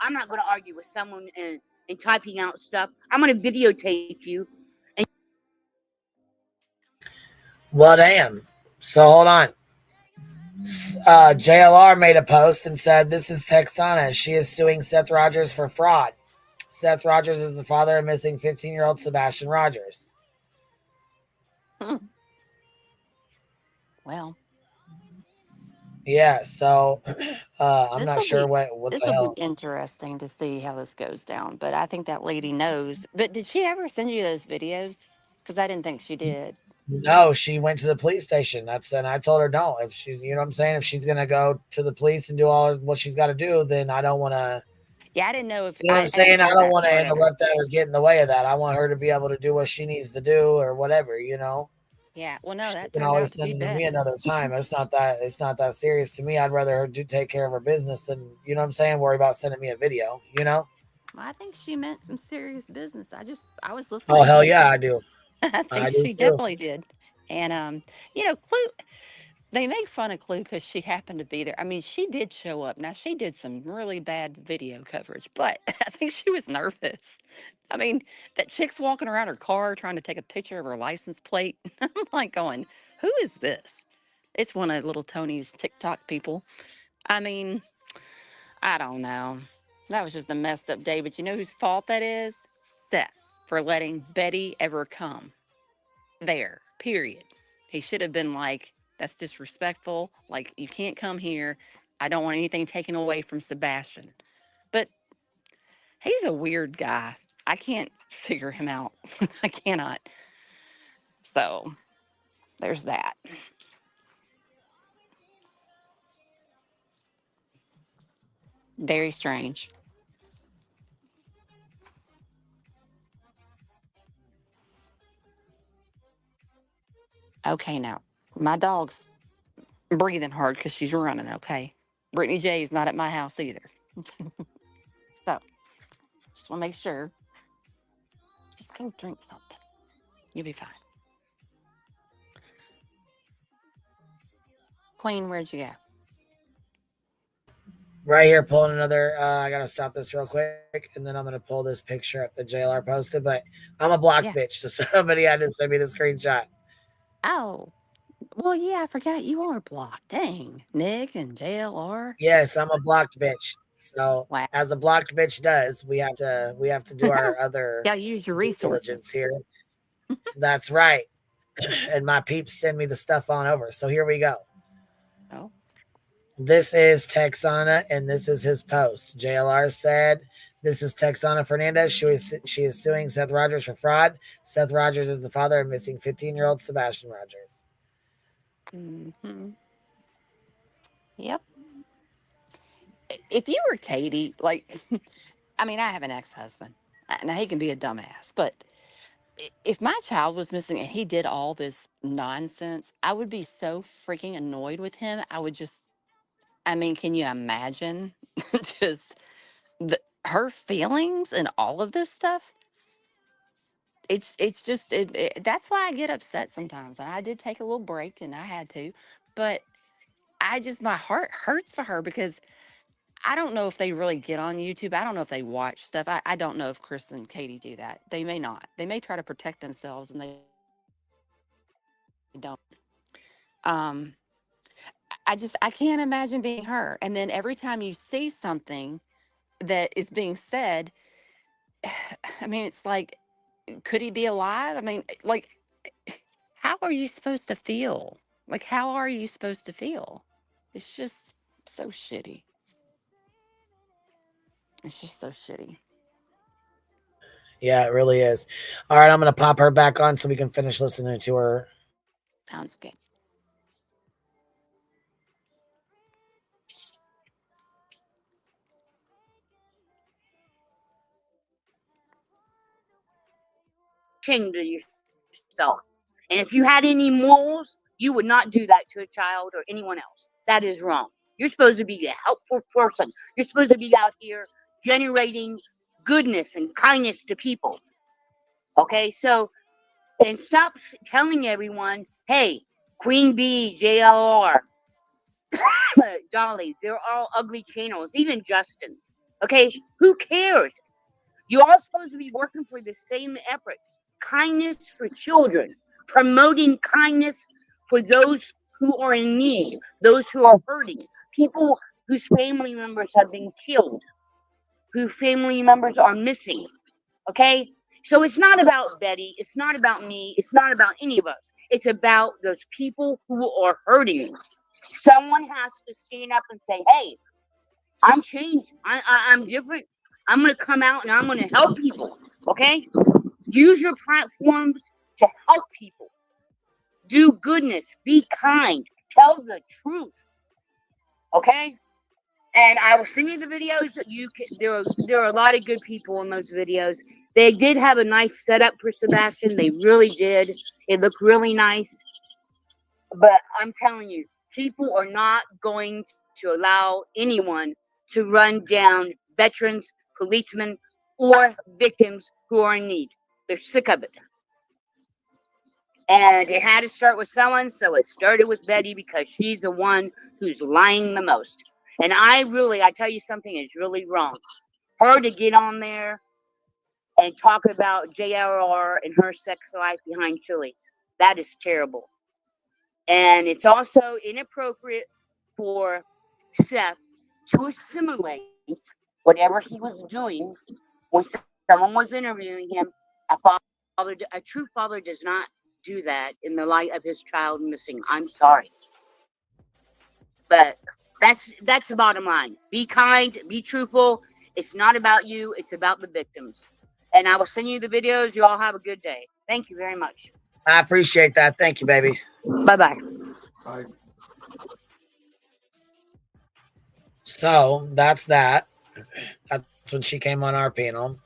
I'm not going to argue with someone and typing out stuff. I'm going to videotape you. Well, damn. So hold on. JLR made a post and said, "This is Texana. She is suing Seth Rogers for fraud. Seth Rogers is the father of missing 15-year-old Sebastian Rogers." Well, yeah. So I'm not sure what this the will hell. be interesting to see how this goes down. But I think that lady knows. But did she ever send you those videos? Because I didn't think she did. No, she went to the police station. And I told her no. If she's, you know what I'm saying, if she's gonna go to the police and do all what she's got to do, then I don't want to. Yeah, I didn't know if You know what I'm I didn't saying? I hear don't that want to part of it. interrupt that or get in the way of that. I want her to be able to do what she needs to do or whatever. You know. Yeah. Well, no, She that can turned always out to send be it to best. me another time. It's not that serious to me. I'd rather her take care of her business than, you know what I'm saying, worry about sending me a video, you know? I think she meant some serious business. I was Oh listening to hell you. yeah, I do. I I think do she too. definitely did. And Clue, they make fun of Clue because she happened to be there. I mean, she did show up. Now she did some really bad video coverage, but I think she was nervous. I mean, that chick's walking around her car trying to take a picture of her license plate. I'm like going, who is this? It's one of little Tony's TikTok people. I mean, I don't know. That was just a messed up day. But you know whose fault that is? Seth's for letting Betty ever come there, period. He should have been like, that's disrespectful. Like, you can't come here. I don't want anything taken away from Sebastian. But he's a weird guy. I can't figure him out. I cannot. So there's that. Very strange. Okay, now my dog's breathing hard because she's running. Okay, Brittany J is not at my house either. So just want to make sure. Just go drink something. You'll be fine. Queen, where'd you go? Right here, pulling another. I gotta stop this real quick, and then I'm gonna pull this picture up that JLR posted. But I'm a block bitch, so somebody had to send me the screenshot. Oh, well, yeah, I forgot you are blocked. Dang, Nick and JLR. Yes, I'm a blocked bitch. So Wow. as a blocked bitch does, we have to do our other Yeah, use your due resources. diligence here. That's right. And my peeps send me the stuff on over. So here we go. Oh. This is Texana, and this is his post. JLR said, "This is Texana Fernandez. She is suing Seth Rogers for fraud. Seth Rogers is the father of missing 15-year-old Sebastian Rogers." Mm-hmm. Yep. If you were Katie, like, I mean, I have an ex-husband. Now he can be a dumbass, but if my child was missing and he did all this nonsense, I would be so freaking annoyed with him. I would just, I mean, can you imagine just her feelings and all of this stuff? It's just that's why I get upset sometimes. And I did take a little break, and I had to, but I just, my heart hurts for her because I don't know if they really get on YouTube. I don't know if they watch stuff. I don't know if Chris and Katie do that. They may not. They may try to protect themselves, and they don't. Um, I can't imagine being her. And then every time you see something that is being said, I mean, it's like, could he be alive? I mean, like, how are you supposed to feel? Like, how are you supposed to feel? It's just so shitty. It's just so shitty. Yeah, it really is. All right, I'm going to pop her back on so we can finish listening to her. Sounds good. Ashamed of yourself. And if you had any morals, you would not do that to a child or anyone else. That is wrong. You're supposed to be a helpful person. You're supposed to be out here generating goodness and kindness to people. Okay, so, and stop telling everyone, hey, Queen Bee, JLR, Dolly, they're all ugly channels, even Justin's. Okay, who cares? You're all supposed to be working for the same effort. Kindness for children, promoting kindness for those who are in need, those who are hurting, people whose family members have been killed, whose family members are missing. Okay? So it's not about Betty. It's not about me. It's not about any of us. It's about those people who are hurting. Someone has to stand up and say, hey, I'm changed. I'm different. I'm going to come out and I'm going to help people. Okay? Use your platforms to help people. Do goodness. Be kind. Tell the truth. Okay? And I will send you the videos. There are a lot of good people in those videos. They did have a nice setup for Sebastian. They really did. It looked really nice. But I'm telling you, people are not going to allow anyone to run down veterans, policemen, or victims who are in need. They're sick of it. And it had to start with someone, so it started with Betty because she's the one who's lying the most. And I tell you something is really wrong. Her to get on there and talk about JRR and her sex life behind Chili's. That is terrible. And it's also inappropriate for Seth to assimilate whatever he was doing when someone was interviewing him. A true father does not do that in the light of his child missing. I'm sorry. But that's the bottom line. Be kind, be truthful. It's not about you, it's about the victims. And I will send you the videos. You all have a good day. Thank you very much. I appreciate that. Thank you, baby. Bye-bye. Bye. So that's that. That's when she came on our panel.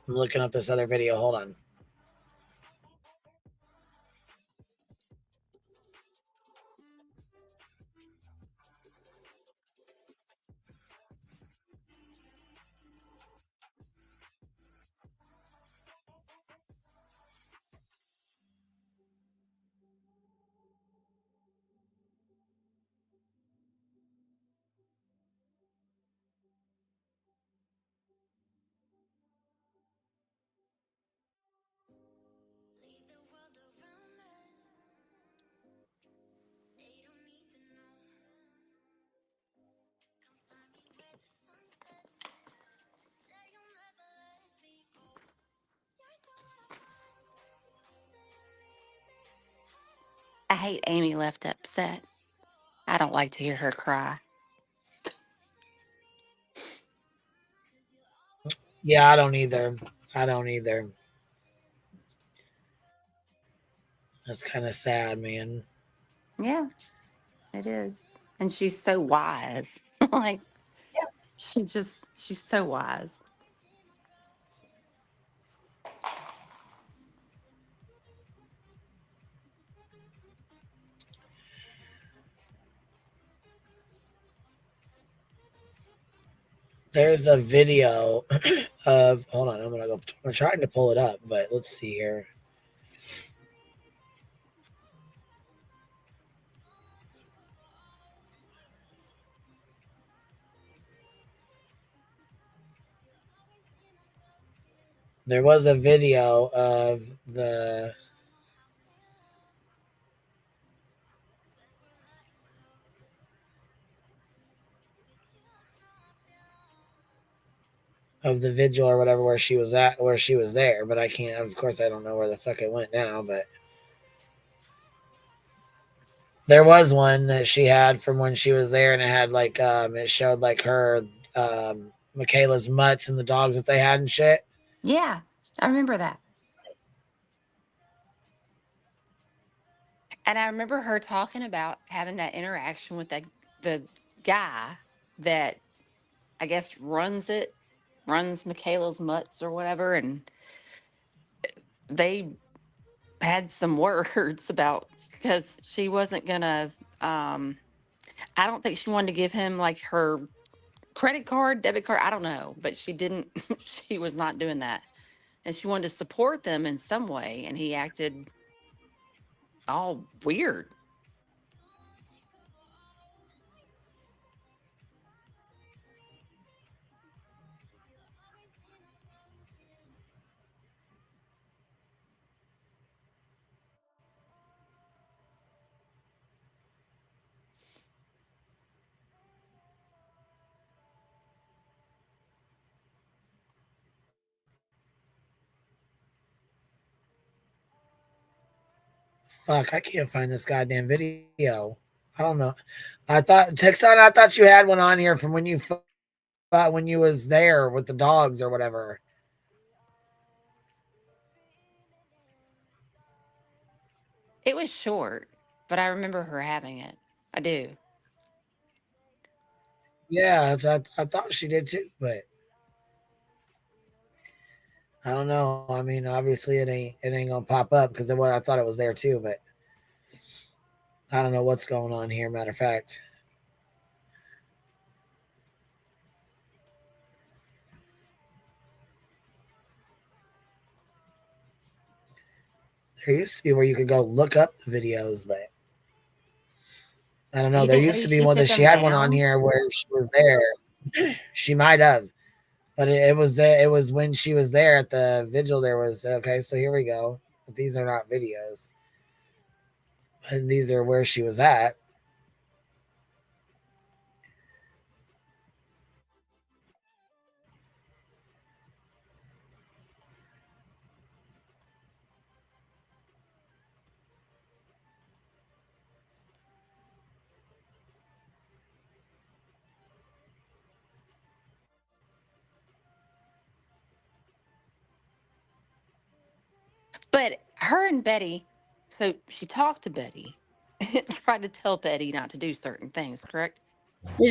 I'm looking up this other video. Hold on. I hate Amy left upset. I don't like to hear her cry. Yeah, I don't either. I don't either. That's kind of sad, man. Yeah, it is. And she's so wise. Like, she's so wise. There's a video of, hold on, I'm trying to pull it up, but let's see here. There was a video of the vigil or whatever where she was there, but I can't, of course I don't know where the fuck it went now, but there was one that she had from when she was there, and it had like it showed like her Michaela's mutts and the dogs that they had and shit. Yeah, I remember that. And I remember her talking about having that interaction with the guy that I guess runs Michaela's mutts or whatever, and they had some words about, because she wasn't gonna I don't think she wanted to give him like her credit card, debit card, I don't know, but she didn't she was not doing that. And she wanted to support them in some way, and he acted all weird. Fuck, I can't find this goddamn video. I don't know. I thought Texan, I thought you had one on here from when you thought when you was there with the dogs or whatever. It was short, but I remember her having it. I do. Yeah, I thought she did too, but I don't know. I mean, obviously it ain't gonna pop up because I thought it was there too, but I don't know what's going on here. Matter of fact, there used to be where you could go look up the videos, but I don't know. You There think used to maybe be she one that took she them had one on down? here where she was there. She might have, but it was there. It was when she was there at the vigil. There was okay. So here we go. But these are not videos, and these are where she was at. But her and Betty, so she talked to Betty and tried to tell Betty not to do certain things, correct? Oh,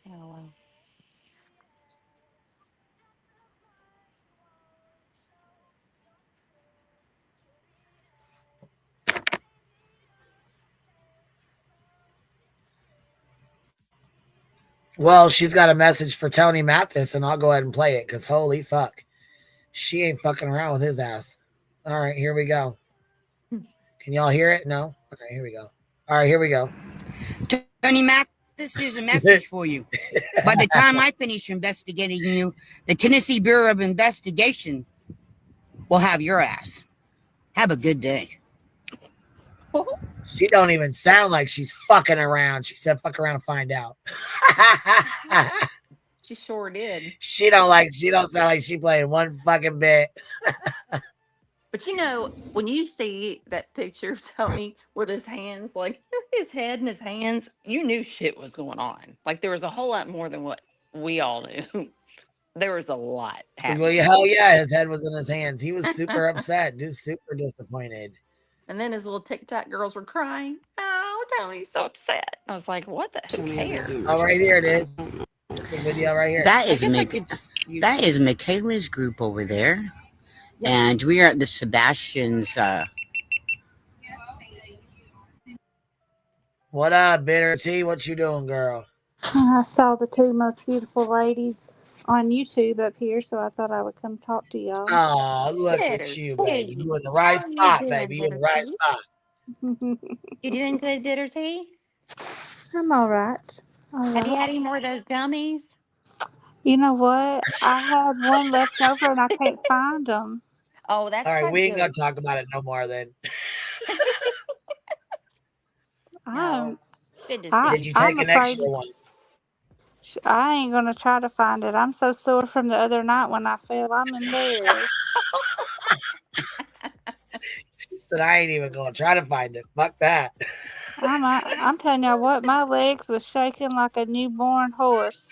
wow. Well, she's got a message for Tony Mathis, and I'll go ahead and play it because holy fuck, she ain't fucking around with his ass. All right, here we go. Can y'all hear it? No? Okay, here we go. All right, here we go. Tony Mathis, here's a message for you. By the time I finish investigating you, the Tennessee Bureau of Investigation will have your ass. Have a good day. She don't even sound like she's fucking around. She said, "Fuck around and find out." She sure did. She don't sound like she playing one fucking bit. But you know, when you see that picture of Tony with his hands, like his head in his hands, you knew shit was going on. Like there was a whole lot more than what we all knew. There was a lot happening. Well, hell yeah, his head was in his hands. He was super upset, dude, super disappointed. And then his little TikTok girls were crying. Oh, Tony's so upset. I was like, what the who cares? Oh, right here it is. It's the video right here. That is Michaela's group over there. And we are at the Sebastian's. What up, Bitter T? What you doing, girl? I saw the two most beautiful ladies on YouTube up here, so I thought I would come talk to y'all. Oh, look at you, baby. You in the right spot, baby. You in the right spot. You doing good, Bitter T? I'm all right. Have you had any more of those gummies? You know what? I had one left over and I can't find them. Oh, that's all right. We ain't good. gonna talk about it no more then. Did you take an extra one? I ain't gonna try to find it. I'm so sore from the other night when I fell. I'm embarrassed. She said, "I ain't even gonna try to find it. Fuck that." I'm telling y'all what, my legs was shaking like a newborn horse.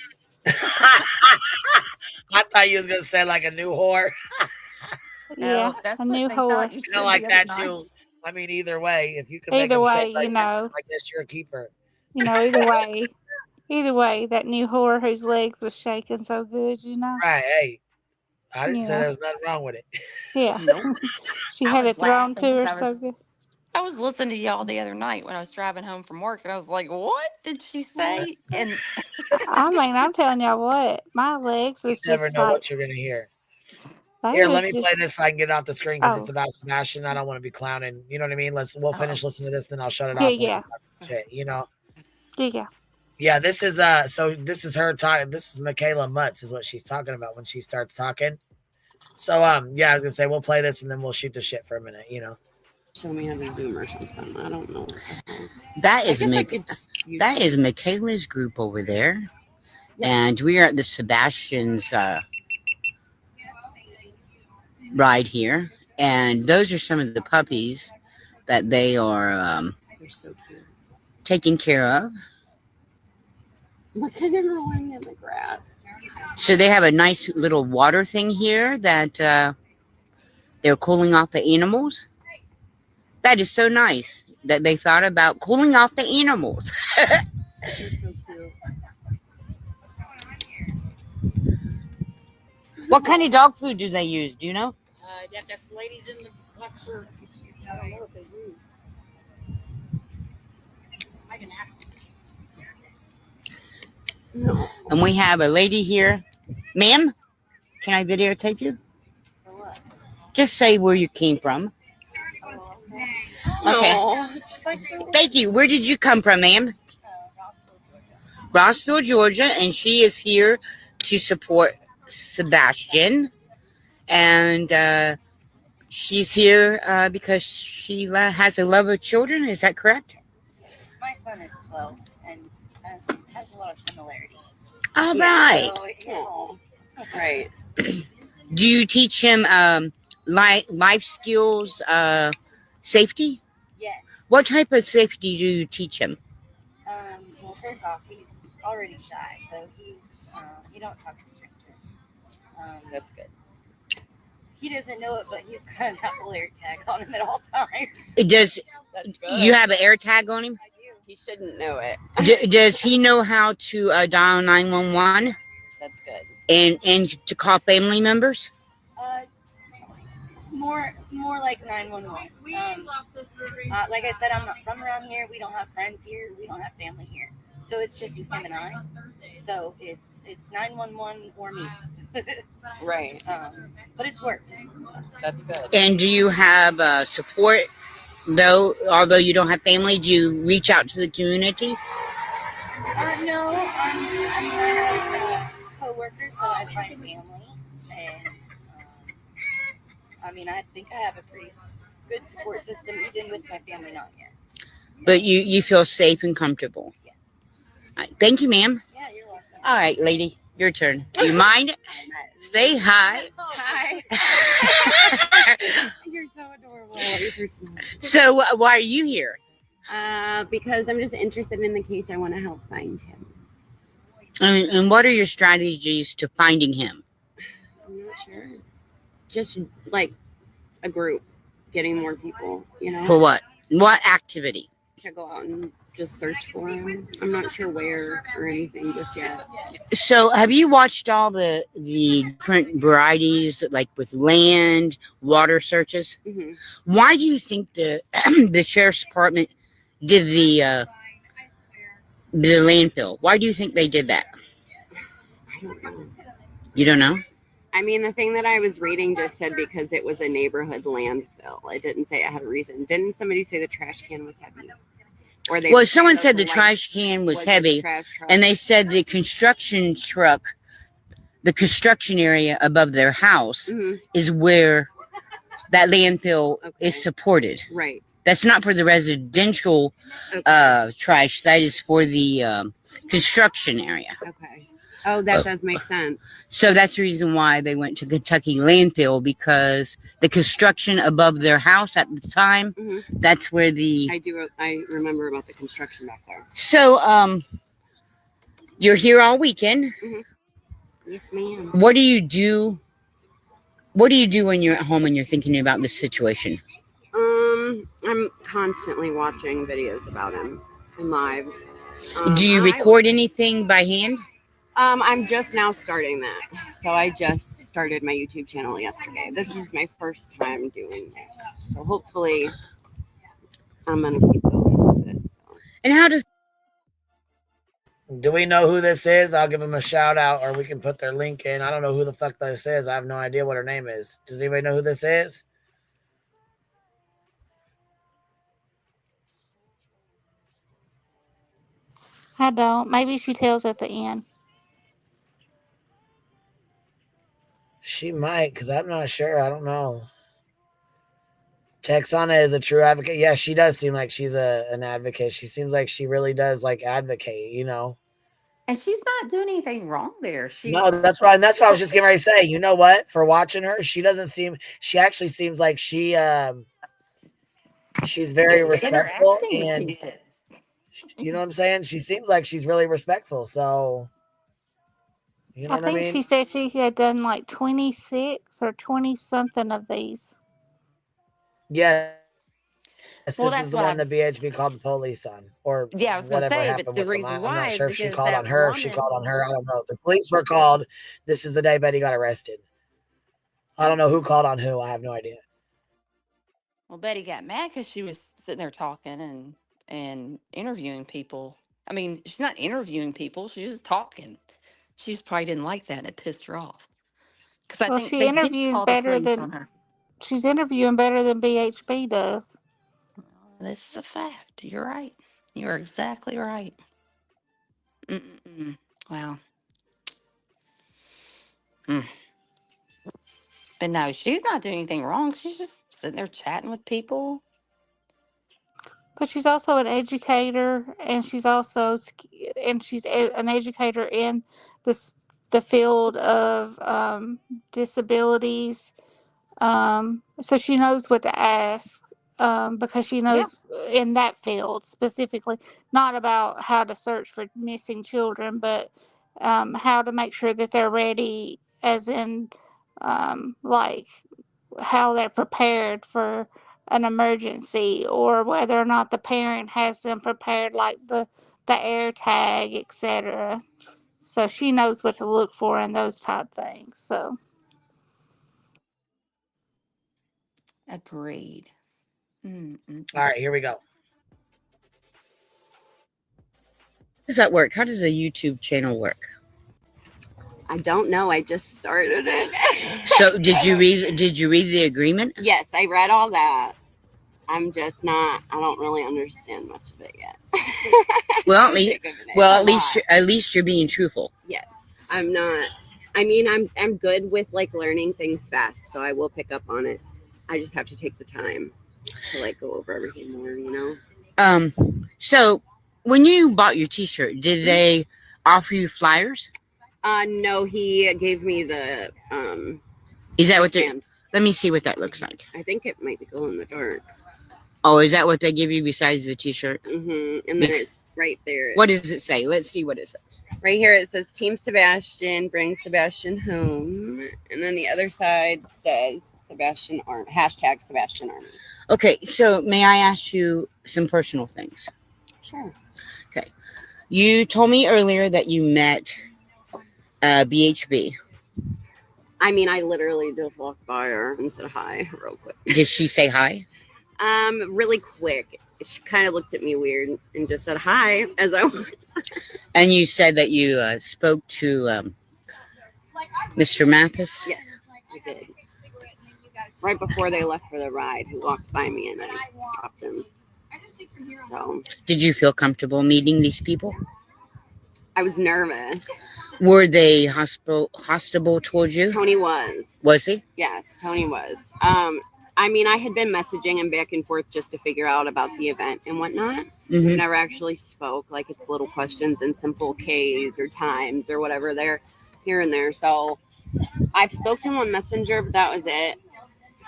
I thought you was gonna say like a new whore. Yeah, that's a new horse. You know, like that too. I mean, either way, if you can make Either them way, shake like you know. I guess you're a keeper. You know, either way, that new whore whose legs was shaking so good, you know. Right? Hey, I didn't say Yeah. there was nothing wrong with it. Yeah. Nope. She had it thrown to her so good. I was listening to y'all the other night when I was driving home from work, and I was like, "What did she say?" And I mean, I'm telling y'all what, my legs was You never just know like. what you're gonna hear. They Here, was let me just, play this so I can get it off the screen because Oh. it's about Sebastian. I don't want to be clowning. You know what I mean? We'll finish listening to this, then I'll shut it Yeah, off. And we yeah. can talk some shit, you know? Yeah. Yeah, this is so this is her talking. This is Michaela Mutz is what she's talking about when she starts talking. So yeah, I was gonna say we'll play this and then we'll shoot the shit for a minute, you know. Show me how to Zoom or something. I don't know. That is Michaela's group over there. And we are at the Sebastian's ride here. And those are some of the puppies that they are They're so cute. taking care of. Look at him rolling in the grass. So they have a nice little water thing here that they're cooling off the animals. That is so nice that they thought about cooling off the animals. They're so cute. What kind of dog food do they use? Do you know? That's ladies in the black shirts. I don't know what they do. I can ask them. No. And we have a lady here. Ma'am, can I videotape you? For what? Just say where you came from. Okay. No, it's just like Thank you. Where did you come from, ma'am? Rossville, Georgia. And she is here to support Sebastian. And she's here because she has a love of children. Is that correct? My son is 12 and has a lot of similarities. All right. So, right. Do you teach him life skills, safety? Yes. What type of safety do you teach him? Well, first off, he's already shy, so he don't talk to strangers. That's good. He doesn't know it, but he's got an Apple AirTag on him at all times. Does That's good. you have an air tag on him? He shouldn't know it. Does he know how to dial 911 That's good. and to call family members? More like 911. Like I said, I'm not from around here. We don't have friends here. We don't have family here. So it's just him and I. So it's 911 or me. Right. But it's worked. That's good. And do you have support, though? Although you don't have family, do you reach out to the community? No, I'm co-workers, so I find family. And I mean, I think I have a pretty good support system, even with my family not here. But you feel safe and comfortable. Yes. All right, thank you, ma'am. Yeah, you're welcome. All right, lady, your turn. Do you mind? Say hi. Hi. You're so adorable. You're personal. So, why are you here? Because I'm just interested in the case. I want to help find him. And what are your strategies to finding him? I'm not sure. Just like a group, getting more people, you know. For what? What activity? To go out and just search for him. I'm not sure where or anything just yet. So, have you watched all the different varieties, like with land, water searches? Mm-hmm. Why do you think the the sheriff's department did the landfill? Why do you think they did that? I don't know. You don't know? I mean, the thing that I was reading just said because it was a neighborhood landfill. It didn't say it had a reason. Didn't somebody say the trash can was heavy? Or they Well, someone said the trash can was heavy, and they said the construction truck, the construction area above their house is where that landfill is supported. Right. That's not for the residential trash. That is for the construction area. Okay. Oh, that does make sense. So that's the reason why they went to Kentucky landfill, because the construction above their house at the time, that's where the... I remember about the construction back there. So, you're here all weekend. Yes, ma'am. What do you do? What do you do when you're at home and you're thinking about this situation? I'm constantly watching videos about him and lives. Do you record anything by hand? I'm just now starting that. So I just started my YouTube channel yesterday. This is my first time doing this. So hopefully I'm going to keep going with it. And how does... Do we know who this is? I'll give them a shout out, or we can put their link in. I don't know who the fuck this is. I have no idea what her name is. Does anybody know who this is? I don't. Maybe she tells at the end. She might, because I'm not sure. I don't know. Texana is a true advocate. Yeah, she does seem like she's an advocate. She seems like she really does like advocate, you know. And she's not doing anything wrong there. No, that's why. And that's what I was just getting ready to say. You know what? For watching her, she actually seems like she's very respectful, and you know what I'm saying? She seems like she's really respectful. So, you know what I mean? She said she had done like 26 or 20 something of these. Yeah. Well, This is the one the BHP called the police on, or yeah, I was going to whatever say, happened but the with them. reason I'm why not is sure if she because called that on her. If she called on her, I don't know. The police were called. This is the day Betty got arrested. I don't know who called on who. I have no idea. Well, Betty got mad because she was sitting there talking and interviewing people. I mean, she's not interviewing people. She's just talking. She just probably didn't like that, and it pissed her off. Because I think she they did interviews call the better police than on her. she's interviewing better than BHP does. This is a fact. You're right. You're exactly right. Wow. But no, she's not doing anything wrong. She's just sitting there chatting with people. But she's also an educator, and she's an educator in the field of disabilities. So she knows what to ask, because she knows in that field specifically, not about how to search for missing children, but how to make sure that they're ready, as in like how they're prepared for an emergency, or whether or not the parent has them prepared, like the air tag, etc. So she knows what to look for in those type things. So Agreed. All right, here we go. How does that work? How does a YouTube channel work? I don't know. I just started it. So did you read the agreement? Yes, I read all that. I'm just not. I don't really understand much of it yet. Well, at least you're being truthful. Yes, I'm not. I mean, I'm good with like learning things fast, so I will pick up on it. I just have to take the time. to like go over everything more, you know. So when you bought your T-shirt, did they offer you flyers? No, he gave me the Is that what they? Let me see what that looks like. I think it might glow in the dark. Oh, is that what they give you besides the T-shirt? Mm-hmm. And then it's right there. What does it say? Let's see what it says. Right here it says Team Sebastian, bring Sebastian home. And then the other side says Sebastian Army, hashtag Sebastian Army. Okay, so may I ask you some personal things? Sure. Okay. You told me earlier that you met BHB. I mean, I literally just walked by her and said hi real quick. Did she say hi? Really quick. She kind of looked at me weird and just said hi as I walked by. And you said that you spoke to Mr. Mathis? Yes, I did. Right before they left for the ride, he walked by me and I stopped him. So, did you feel comfortable meeting these people? I was nervous. Were they hospitable towards you? Tony was. Was he? Yes, Tony was. I mean, I had been messaging him back and forth just to figure out about the event and whatnot. Mm-hmm. We never actually spoke. Like, it's little questions and simple Ks or times or whatever there, here and there. So I've spoke to him on Messenger, but that was it.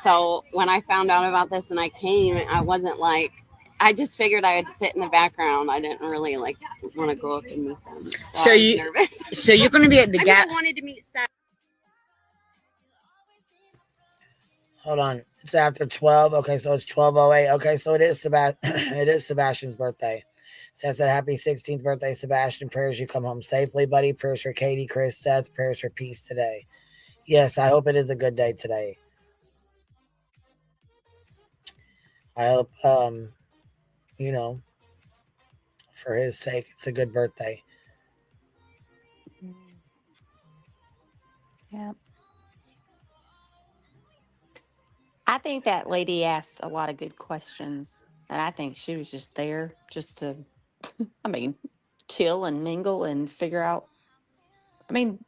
So when I found out about this and I came, I wasn't like, I just figured I would sit in the background. I didn't really like want to go up and meet them. So you nervous. So you're going to be at the gap. I wanted to meet Seth. Hold on. It's after 12. Okay, so it's 12:08. Okay, so it is it is Sebastian's birthday. Seth said, happy 16th birthday, Sebastian. Prayers you come home safely, buddy. Prayers for Katie, Chris, Seth. Prayers for peace today. Yes, I hope it is a good day today. I hope, you know, for his sake, it's a good birthday. Yeah. I think that lady asked a lot of good questions, and I think she was just there just to, I mean, chill and mingle and figure out. I mean,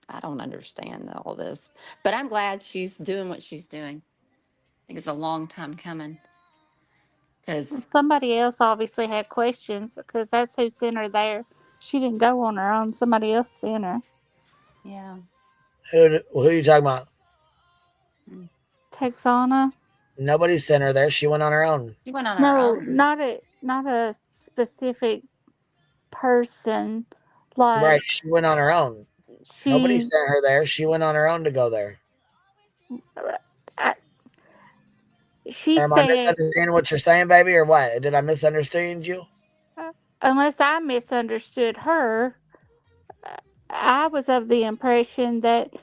I don't understand all this, but I'm glad she's doing what she's doing. I think it's a long time coming. Because somebody else obviously had questions because that's who sent her there. She didn't go on her own. Somebody else sent her. Yeah. Who are you talking about? Texana. Nobody sent her there. She went on her own. She went on her No, own. not a specific person. Like Right, she went on her own. Nobody she. sent her there. She went on her own to go there. She Am I said, misunderstanding what you're saying, baby, or what? Did I misunderstand you? unless I misunderstood her, I was of the impression that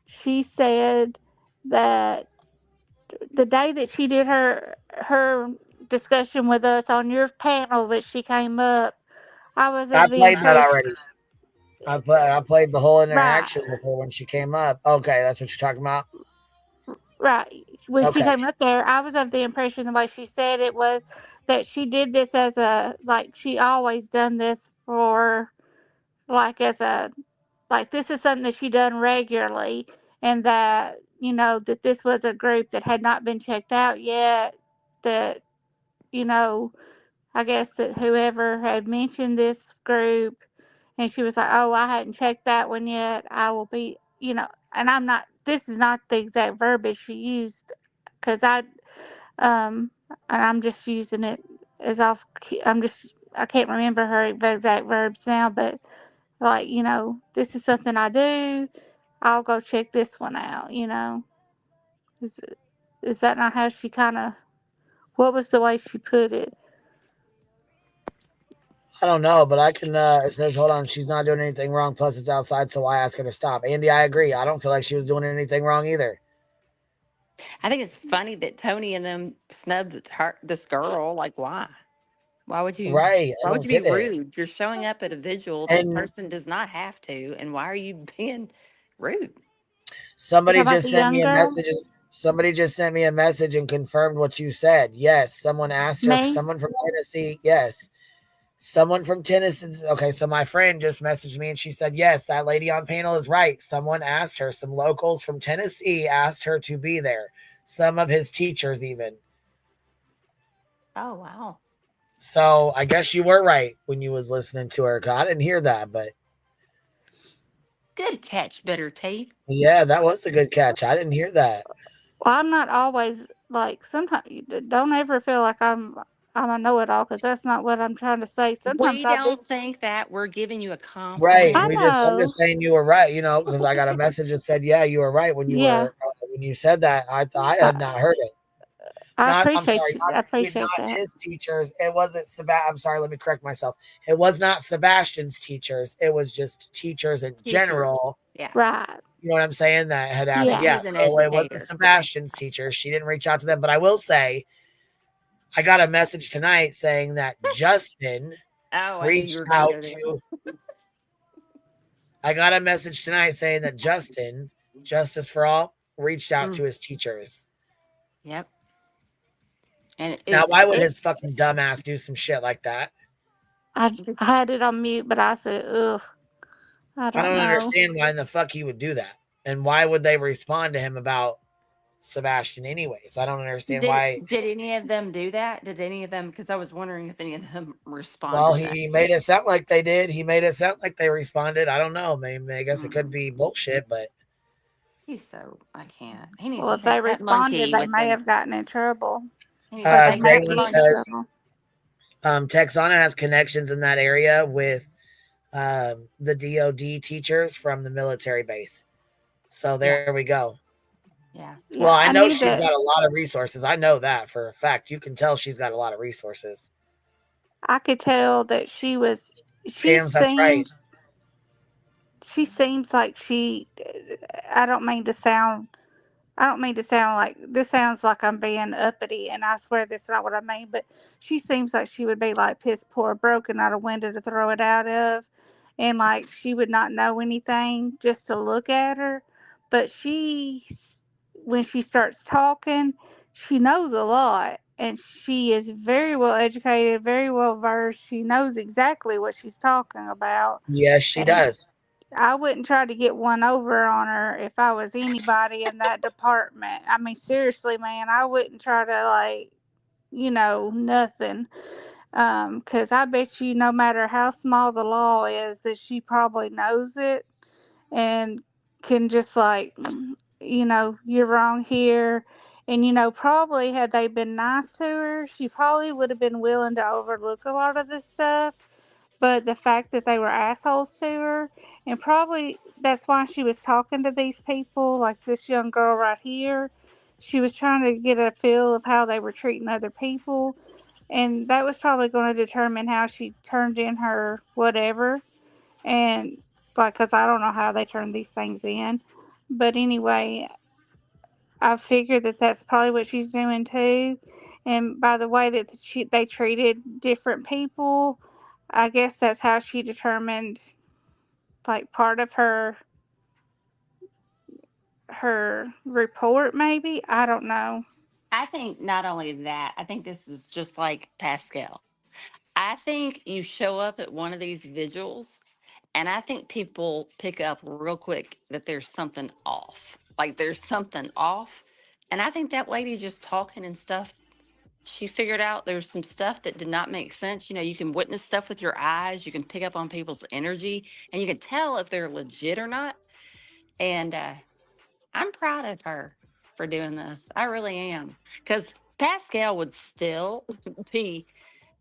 she said that the day that she did her discussion with us on your panel that she came up, I was I of the played that impression. already. I played the whole Right. interaction with her when she came up. Okay, that's what you're talking about? Right. When she Okay. came up there, I was of the impression the way she said it was that she did this as a, like, she always done this for, like, as a, like, this is something that she done regularly, and that, you know, that this was a group that had not been checked out yet, that, you know, I guess that whoever had mentioned this group, and she was like, oh, I hadn't checked that one yet. I will be, you know, and I'm not, this is not the exact verbiage she used, because and I'm just using it as off, I can't remember her exact verbs now, but like, you know, this is something I do. I'll go check this one out, you know. Is, is that not how she kind of, what was the way she put it? I don't know, but I can, it says, hold on, she's not doing anything wrong. Plus, it's outside, so I ask her to stop. Andy, I agree. I don't feel like she was doing anything wrong either. I think it's funny that Tony and them snubbed this girl. Like, why? Why would you? Right. I Why would don't you be get it. rude? You're showing up at a vigil. This And person does not have to. And why are you being rude? somebody about just the sent young me a girl? message. Somebody just sent me a message and confirmed what you said. Yes. Someone asked her, Me? someone from Tennessee. Yes. Someone from Tennessee. Okay, so my friend just messaged me and she said, yes, that lady on panel is right. Someone asked her, some locals from Tennessee asked her to be there. Some of his teachers even. Oh, wow. So I guess you were right when you was listening to her. I didn't hear that, but Good catch, Bitter Tea. yeah, that was a good catch. I didn't hear that. Well, I'm not always like sometimes. Don't ever feel like I'm a know-it-all because that's not what I'm trying to say. Sometimes We I do. don't think that. We're giving you a Right. I compliment. I'm know. just saying you were right, because I got a message that said, yeah, you were right Yeah, when you said that. I I, had not heard it. I I'm sorry, appreciate you. I not appreciate that. his teachers. It wasn't I'm sorry, let me correct myself. It was not Sebastian's teachers. It was just teachers in Teachers. general. Yeah. Right. You know what I'm saying? That had asked. And Yeah. Yeah. he's an So it wasn't educator. Sebastian's teachers. She didn't reach out to them. But I will say, I got a message tonight saying that Justin Oh, I knew you reached were going to out go there. to I got a message tonight saying that Justin, Justice for All, reached out to his teachers. Yep. And Now, is why would it? his fucking dumbass do some shit like that? I had it on mute, but I said, ugh, I I don't don't know. understand why in the fuck he would do that. And why would they respond to him about Sebastian anyways? I don't understand why. Did any of them do that? Did any of them? Because I was wondering if any of them Well, responded back. he made it sound like they did. He made it sound like they responded. I don't know. Maybe I guess it could be bullshit, but He's so I can't. He needs Well, to if they take that responded, monkey they with may him. have gotten in trouble. He needs to take that Jalen monkey. says Texana has connections in that area with the DOD teachers from the military base. So there we go. Yeah. Well, I know she's to. got a lot of resources. I know that for a fact. You can tell she's got a lot of resources. I could tell that she was. Pam's, that's right. She seems like she. I don't mean to sound. I don't mean to sound like this sounds like I'm being uppity, and I swear that's not what I mean. But she seems like she would be like piss poor, broken out a window to throw it out of, and like she would not know anything just to look at her. But when she starts talking, she knows a lot, and she is very well educated, very well versed. She knows exactly what she's talking about. Yes, she does. I wouldn't try to get one over on her if I was anybody in that department. I mean, seriously, man, I wouldn't try to nothing. 'Cause I bet you no matter how small the law is that she probably knows it and can just you're wrong here. And probably had they been nice to her, she probably would have been willing to overlook a lot of this stuff, but the fact that they were assholes to her, and probably that's why she was talking to these people, like this young girl right here. She was trying to get a feel of how they were treating other people, and that was probably going to determine how she turned in her whatever. And because I don't know how they turn these things in, but anyway, I figure that that's probably what she's doing too. And by the way that they treated different people, I guess that's how she determined like part of her report maybe. I don't know. I think not only that, I think this is just like Pascal. I think you show up at one of these vigils, and I think people pick up real quick that there's something off. Like there's something off. And I think that lady's just talking and stuff. She figured out there's some stuff that did not make sense. You can witness stuff with your eyes, you can pick up on people's energy, and you can tell if they're legit or not. And I'm proud of her for doing this. I really am. Because Pascal would still be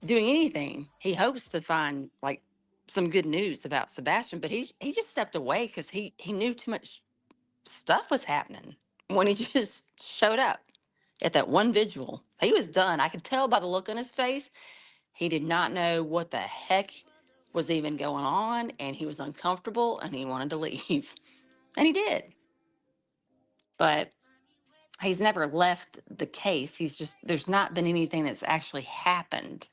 doing anything. He hopes to find like some good news about Sebastian, but he just stepped away because he knew too much stuff was happening when he just showed up at that one vigil. He was done. I could tell by the look on his face. He did not know what the heck was even going on, and he was uncomfortable and he wanted to leave. And he did. But he's never left the case. There's not been anything that's actually happened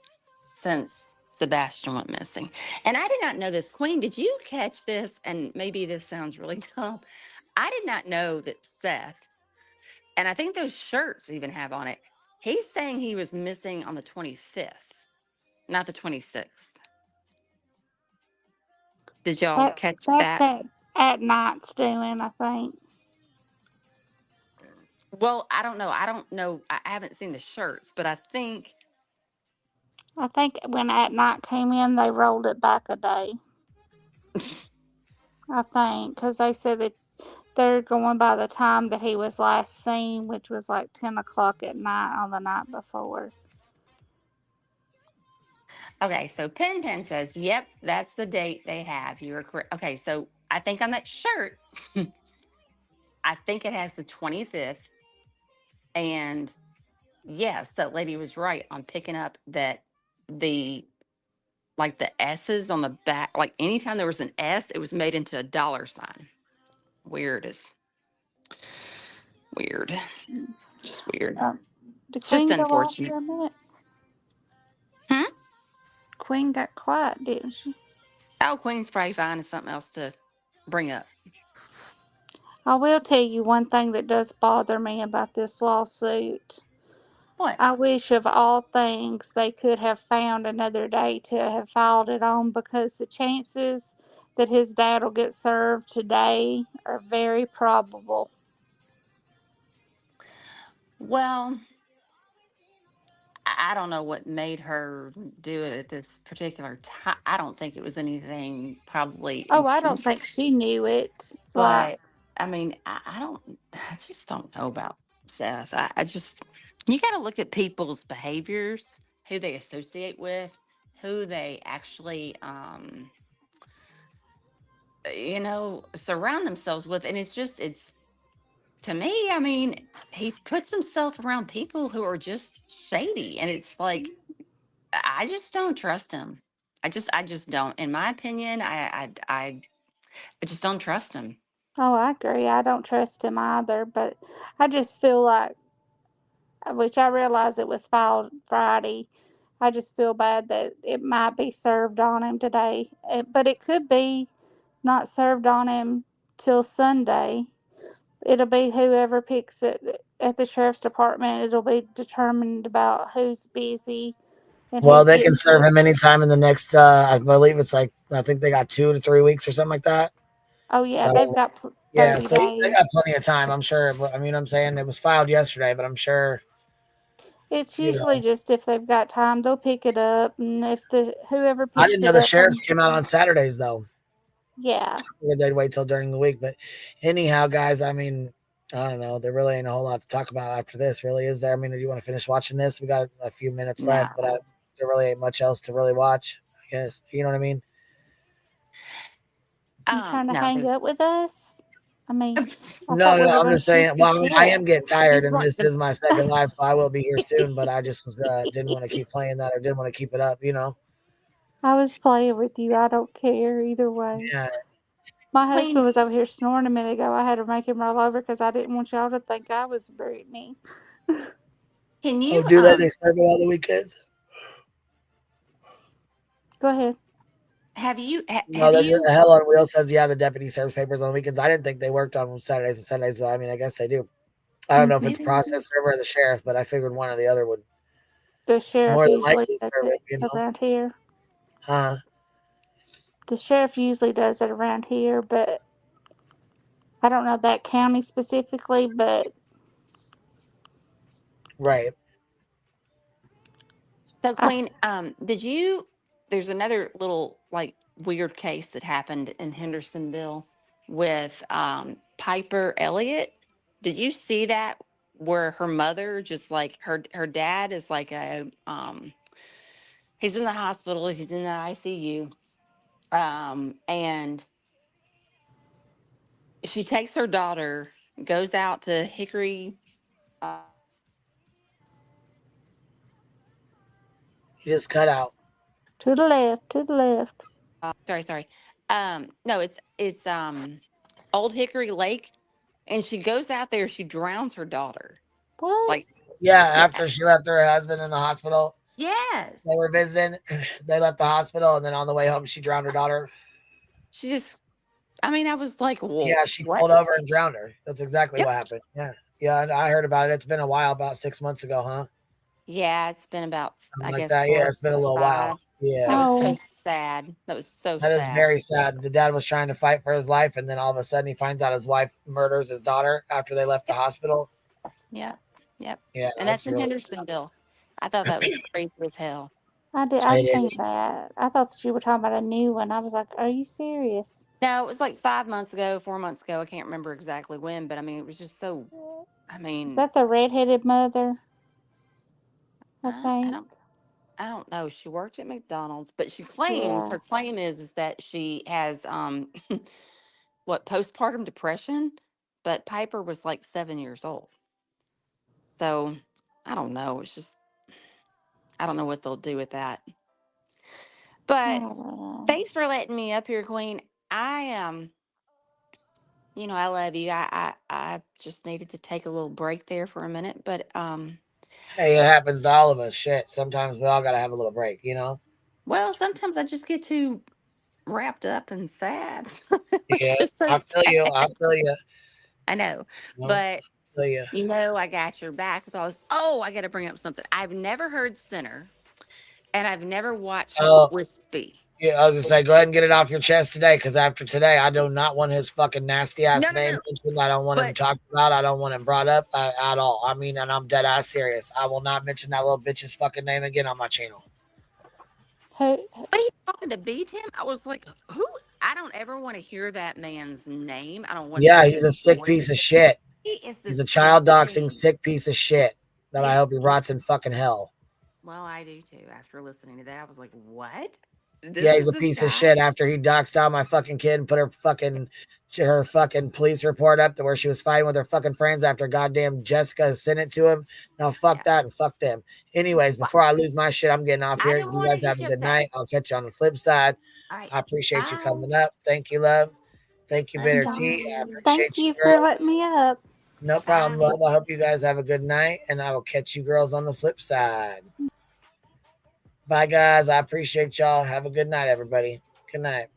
since Sebastian went missing. And I did not know this. Queen, did you catch this? And maybe this sounds really dumb. I did not know that Seth, and I think those shirts even have on it, he's saying he was missing on the 25th, not the 26th. Did y'all catch That's that? at night's doing, I think. Well, I don't know. I don't know. I haven't seen the shirts, but I think I think when at night came in, they rolled it back a day. I think because they said that they're going by the time that he was last seen, which was like 10 o'clock at night on the night before. Okay, so Pen says, yep, that's the date they have. You were correct. Okay, so I think on that shirt, I think it has the 25th. And yes, that lady was right on picking up that the S's on the back, like anytime there was an S, it was made into a dollar sign. Weird. Just weird. Did It's just Queen go off unfortunate. for a minute? Hmm? Queen got quiet, didn't she? Oh, Queen's probably finding something else to bring up. I will tell you one thing that does bother me about this lawsuit. What? I wish of all things they could have found another day to have filed it on, because the chances that his dad will get served today are very probable. Well, I don't know what made her do it at this particular time. I don't think it was anything probably Oh, I don't intentional. think she knew it. Like, But I mean, I just don't know about Seth. I just, you got to look at people's behaviors, who they associate with, who they actually, surround themselves with. And it's to me, I mean, he puts himself around people who are just shady. And it's like, I just don't trust him. I just don't. In my opinion, I just don't trust him. oh, I agree. I don't trust him either, but I just feel like, which I realize it was filed Friday. I just feel bad that it might be served on him today, but it could be not served on him till Sunday. It'll be whoever picks it at the sheriff's department. It'll be determined about who's busy and who Well, they can gets serve it. him anytime in the next, I believe it's like, I think they got 2 to 3 weeks or something like that. Oh yeah, they've So, got yeah, 30 so they got days. plenty of time, I'm sure. I mean, I'm saying it was filed yesterday, but I'm sure, It's you usually know. just if they've got time, they'll pick it up, and if the whoever I picks didn't know it the up, sheriffs and came out on Saturdays, though. yeah, I figured they'd wait till during the week. But anyhow, guys, I mean, I don't know. There really ain't a whole lot to talk about after this, really, is there? I mean, do you want to finish watching this? We got a few minutes left, but No. there really ain't much else to really watch, I guess. You know what I mean? you trying to No. hang up with us? I mean, I thought No, we no, were I'm going to just shoot saying. the Well, I mean, I sheriff. am getting tired, Just and want this is my second live, so I will be here soon. But I just was didn't want to keep playing that, or didn't want to keep it up. You know? I was playing with you. I don't care either way. Yeah. My Queen, husband was over here snoring a minute ago. I had to make him roll over because I didn't want y'all to think I was Brittany. can Oh, you do they serve it all the weekends? Go ahead. have you No, have there's you a Hell on Wheels says, yeah, the deputy serves papers on weekends. I didn't think they worked on Saturdays and Sundays, but I mean, I guess they do. I don't know if it's maybe process server or the sheriff, but I figured one or the other would The sheriff more than usually likely does serve it it, you know? around here. Huh? The sheriff usually does it around here, but I don't know that county specifically, but Right. so I, Queen, did you there's another little like weird case that happened in Hendersonville with Piper Elliott. Did you see that where her mother just like her dad is like a he's in the hospital, he's in the ICU. And she takes her daughter, goes out to Hickory. You just cut out. to the left, to the left. Sorry. No, it's Old Hickory Lake, and she goes out there. She drowns her daughter. What? Like, Yeah, yeah, after she left her husband in the hospital, yes. they were visiting. They left the hospital, and then on the way home, she drowned her daughter. She just, I mean, I was like, well, Yeah, she what? pulled over and drowned her. That's exactly Yep. what happened. Yeah. Yeah, I heard about it. It's been a while, about 6 months ago, huh? Yeah, it's been about, Something I like guess, that. Yeah, it's been a little 4 or 5. while. That was Yeah. so Oh, sad. That was so That is sad. very sad. The dad was trying to fight for his life, and then all of a sudden he finds out his wife murders his daughter after they left the hospital. Yep. Yeah, And that's that's in really Hendersonville. I thought that was crazy as hell. I It seen is. that. I thought that you were talking about a new one. I was like, are you serious? No, it was like 5 months ago, 4 months ago. I can't remember exactly when, but I mean, it was just so. I Is mean, that the redheaded mother? I I think. don't. I don't know. She worked at McDonald's, but she claims Yeah. her claim is that she has what, postpartum depression, but Piper was like 7 years old. So I don't know. It's just I don't know what they'll do with that. I But don't know. thanks for letting me up here, Queen. I I love you. I just needed to take a little break there for a minute, but Hey, it happens to all of us. Shit. Sometimes we all gotta have a little break, you know? well, sometimes I just get too wrapped up and sad. Yeah, It's just so I feel sad. you. I feel you. I know, No, but I feel you. I got your back with all this. Oh, I got to bring up something. I've never heard Sinner, and I've never watched Oh, Wispy. yeah, I was gonna say, go ahead and get it off your chest today, because after today, I do not want his fucking nasty No, ass no, name no. mentioned. I don't want him But talked about. I don't want him brought up at all. I mean, and I'm dead ass serious. I will not mention that little bitch's fucking name again on my channel. Who? But he talking to beat him. I was like, who? I don't ever want to hear that man's name. I don't want to Yeah, hear he's a his sick voice. piece of shit. He is He's a child doxing disgusting. sick piece of shit that I hope he rots in fucking hell. Well, I do too. After listening to that, I was like, what? Yeah, This he's is a this piece of guy? shit after he doxed out my fucking kid and put her fucking police report up to where she was fighting with her fucking friends after goddamn Jessica sent it to him. No, fuck that and fuck them. Anyways, before I lose my shit, I'm getting off I here. didn't You want to guys get have a you good upset. night. I'll catch you on the flip side. All right. I appreciate you Bye. coming up. Thank you, love. Thank you, Bitter Love T. I you. Thank appreciate you, you for girl. letting me up. No problem, love. I hope you guys have a good night, and I will catch you girls on the flip side. Bye, guys. I appreciate y'all. Have a good night, everybody. Good night.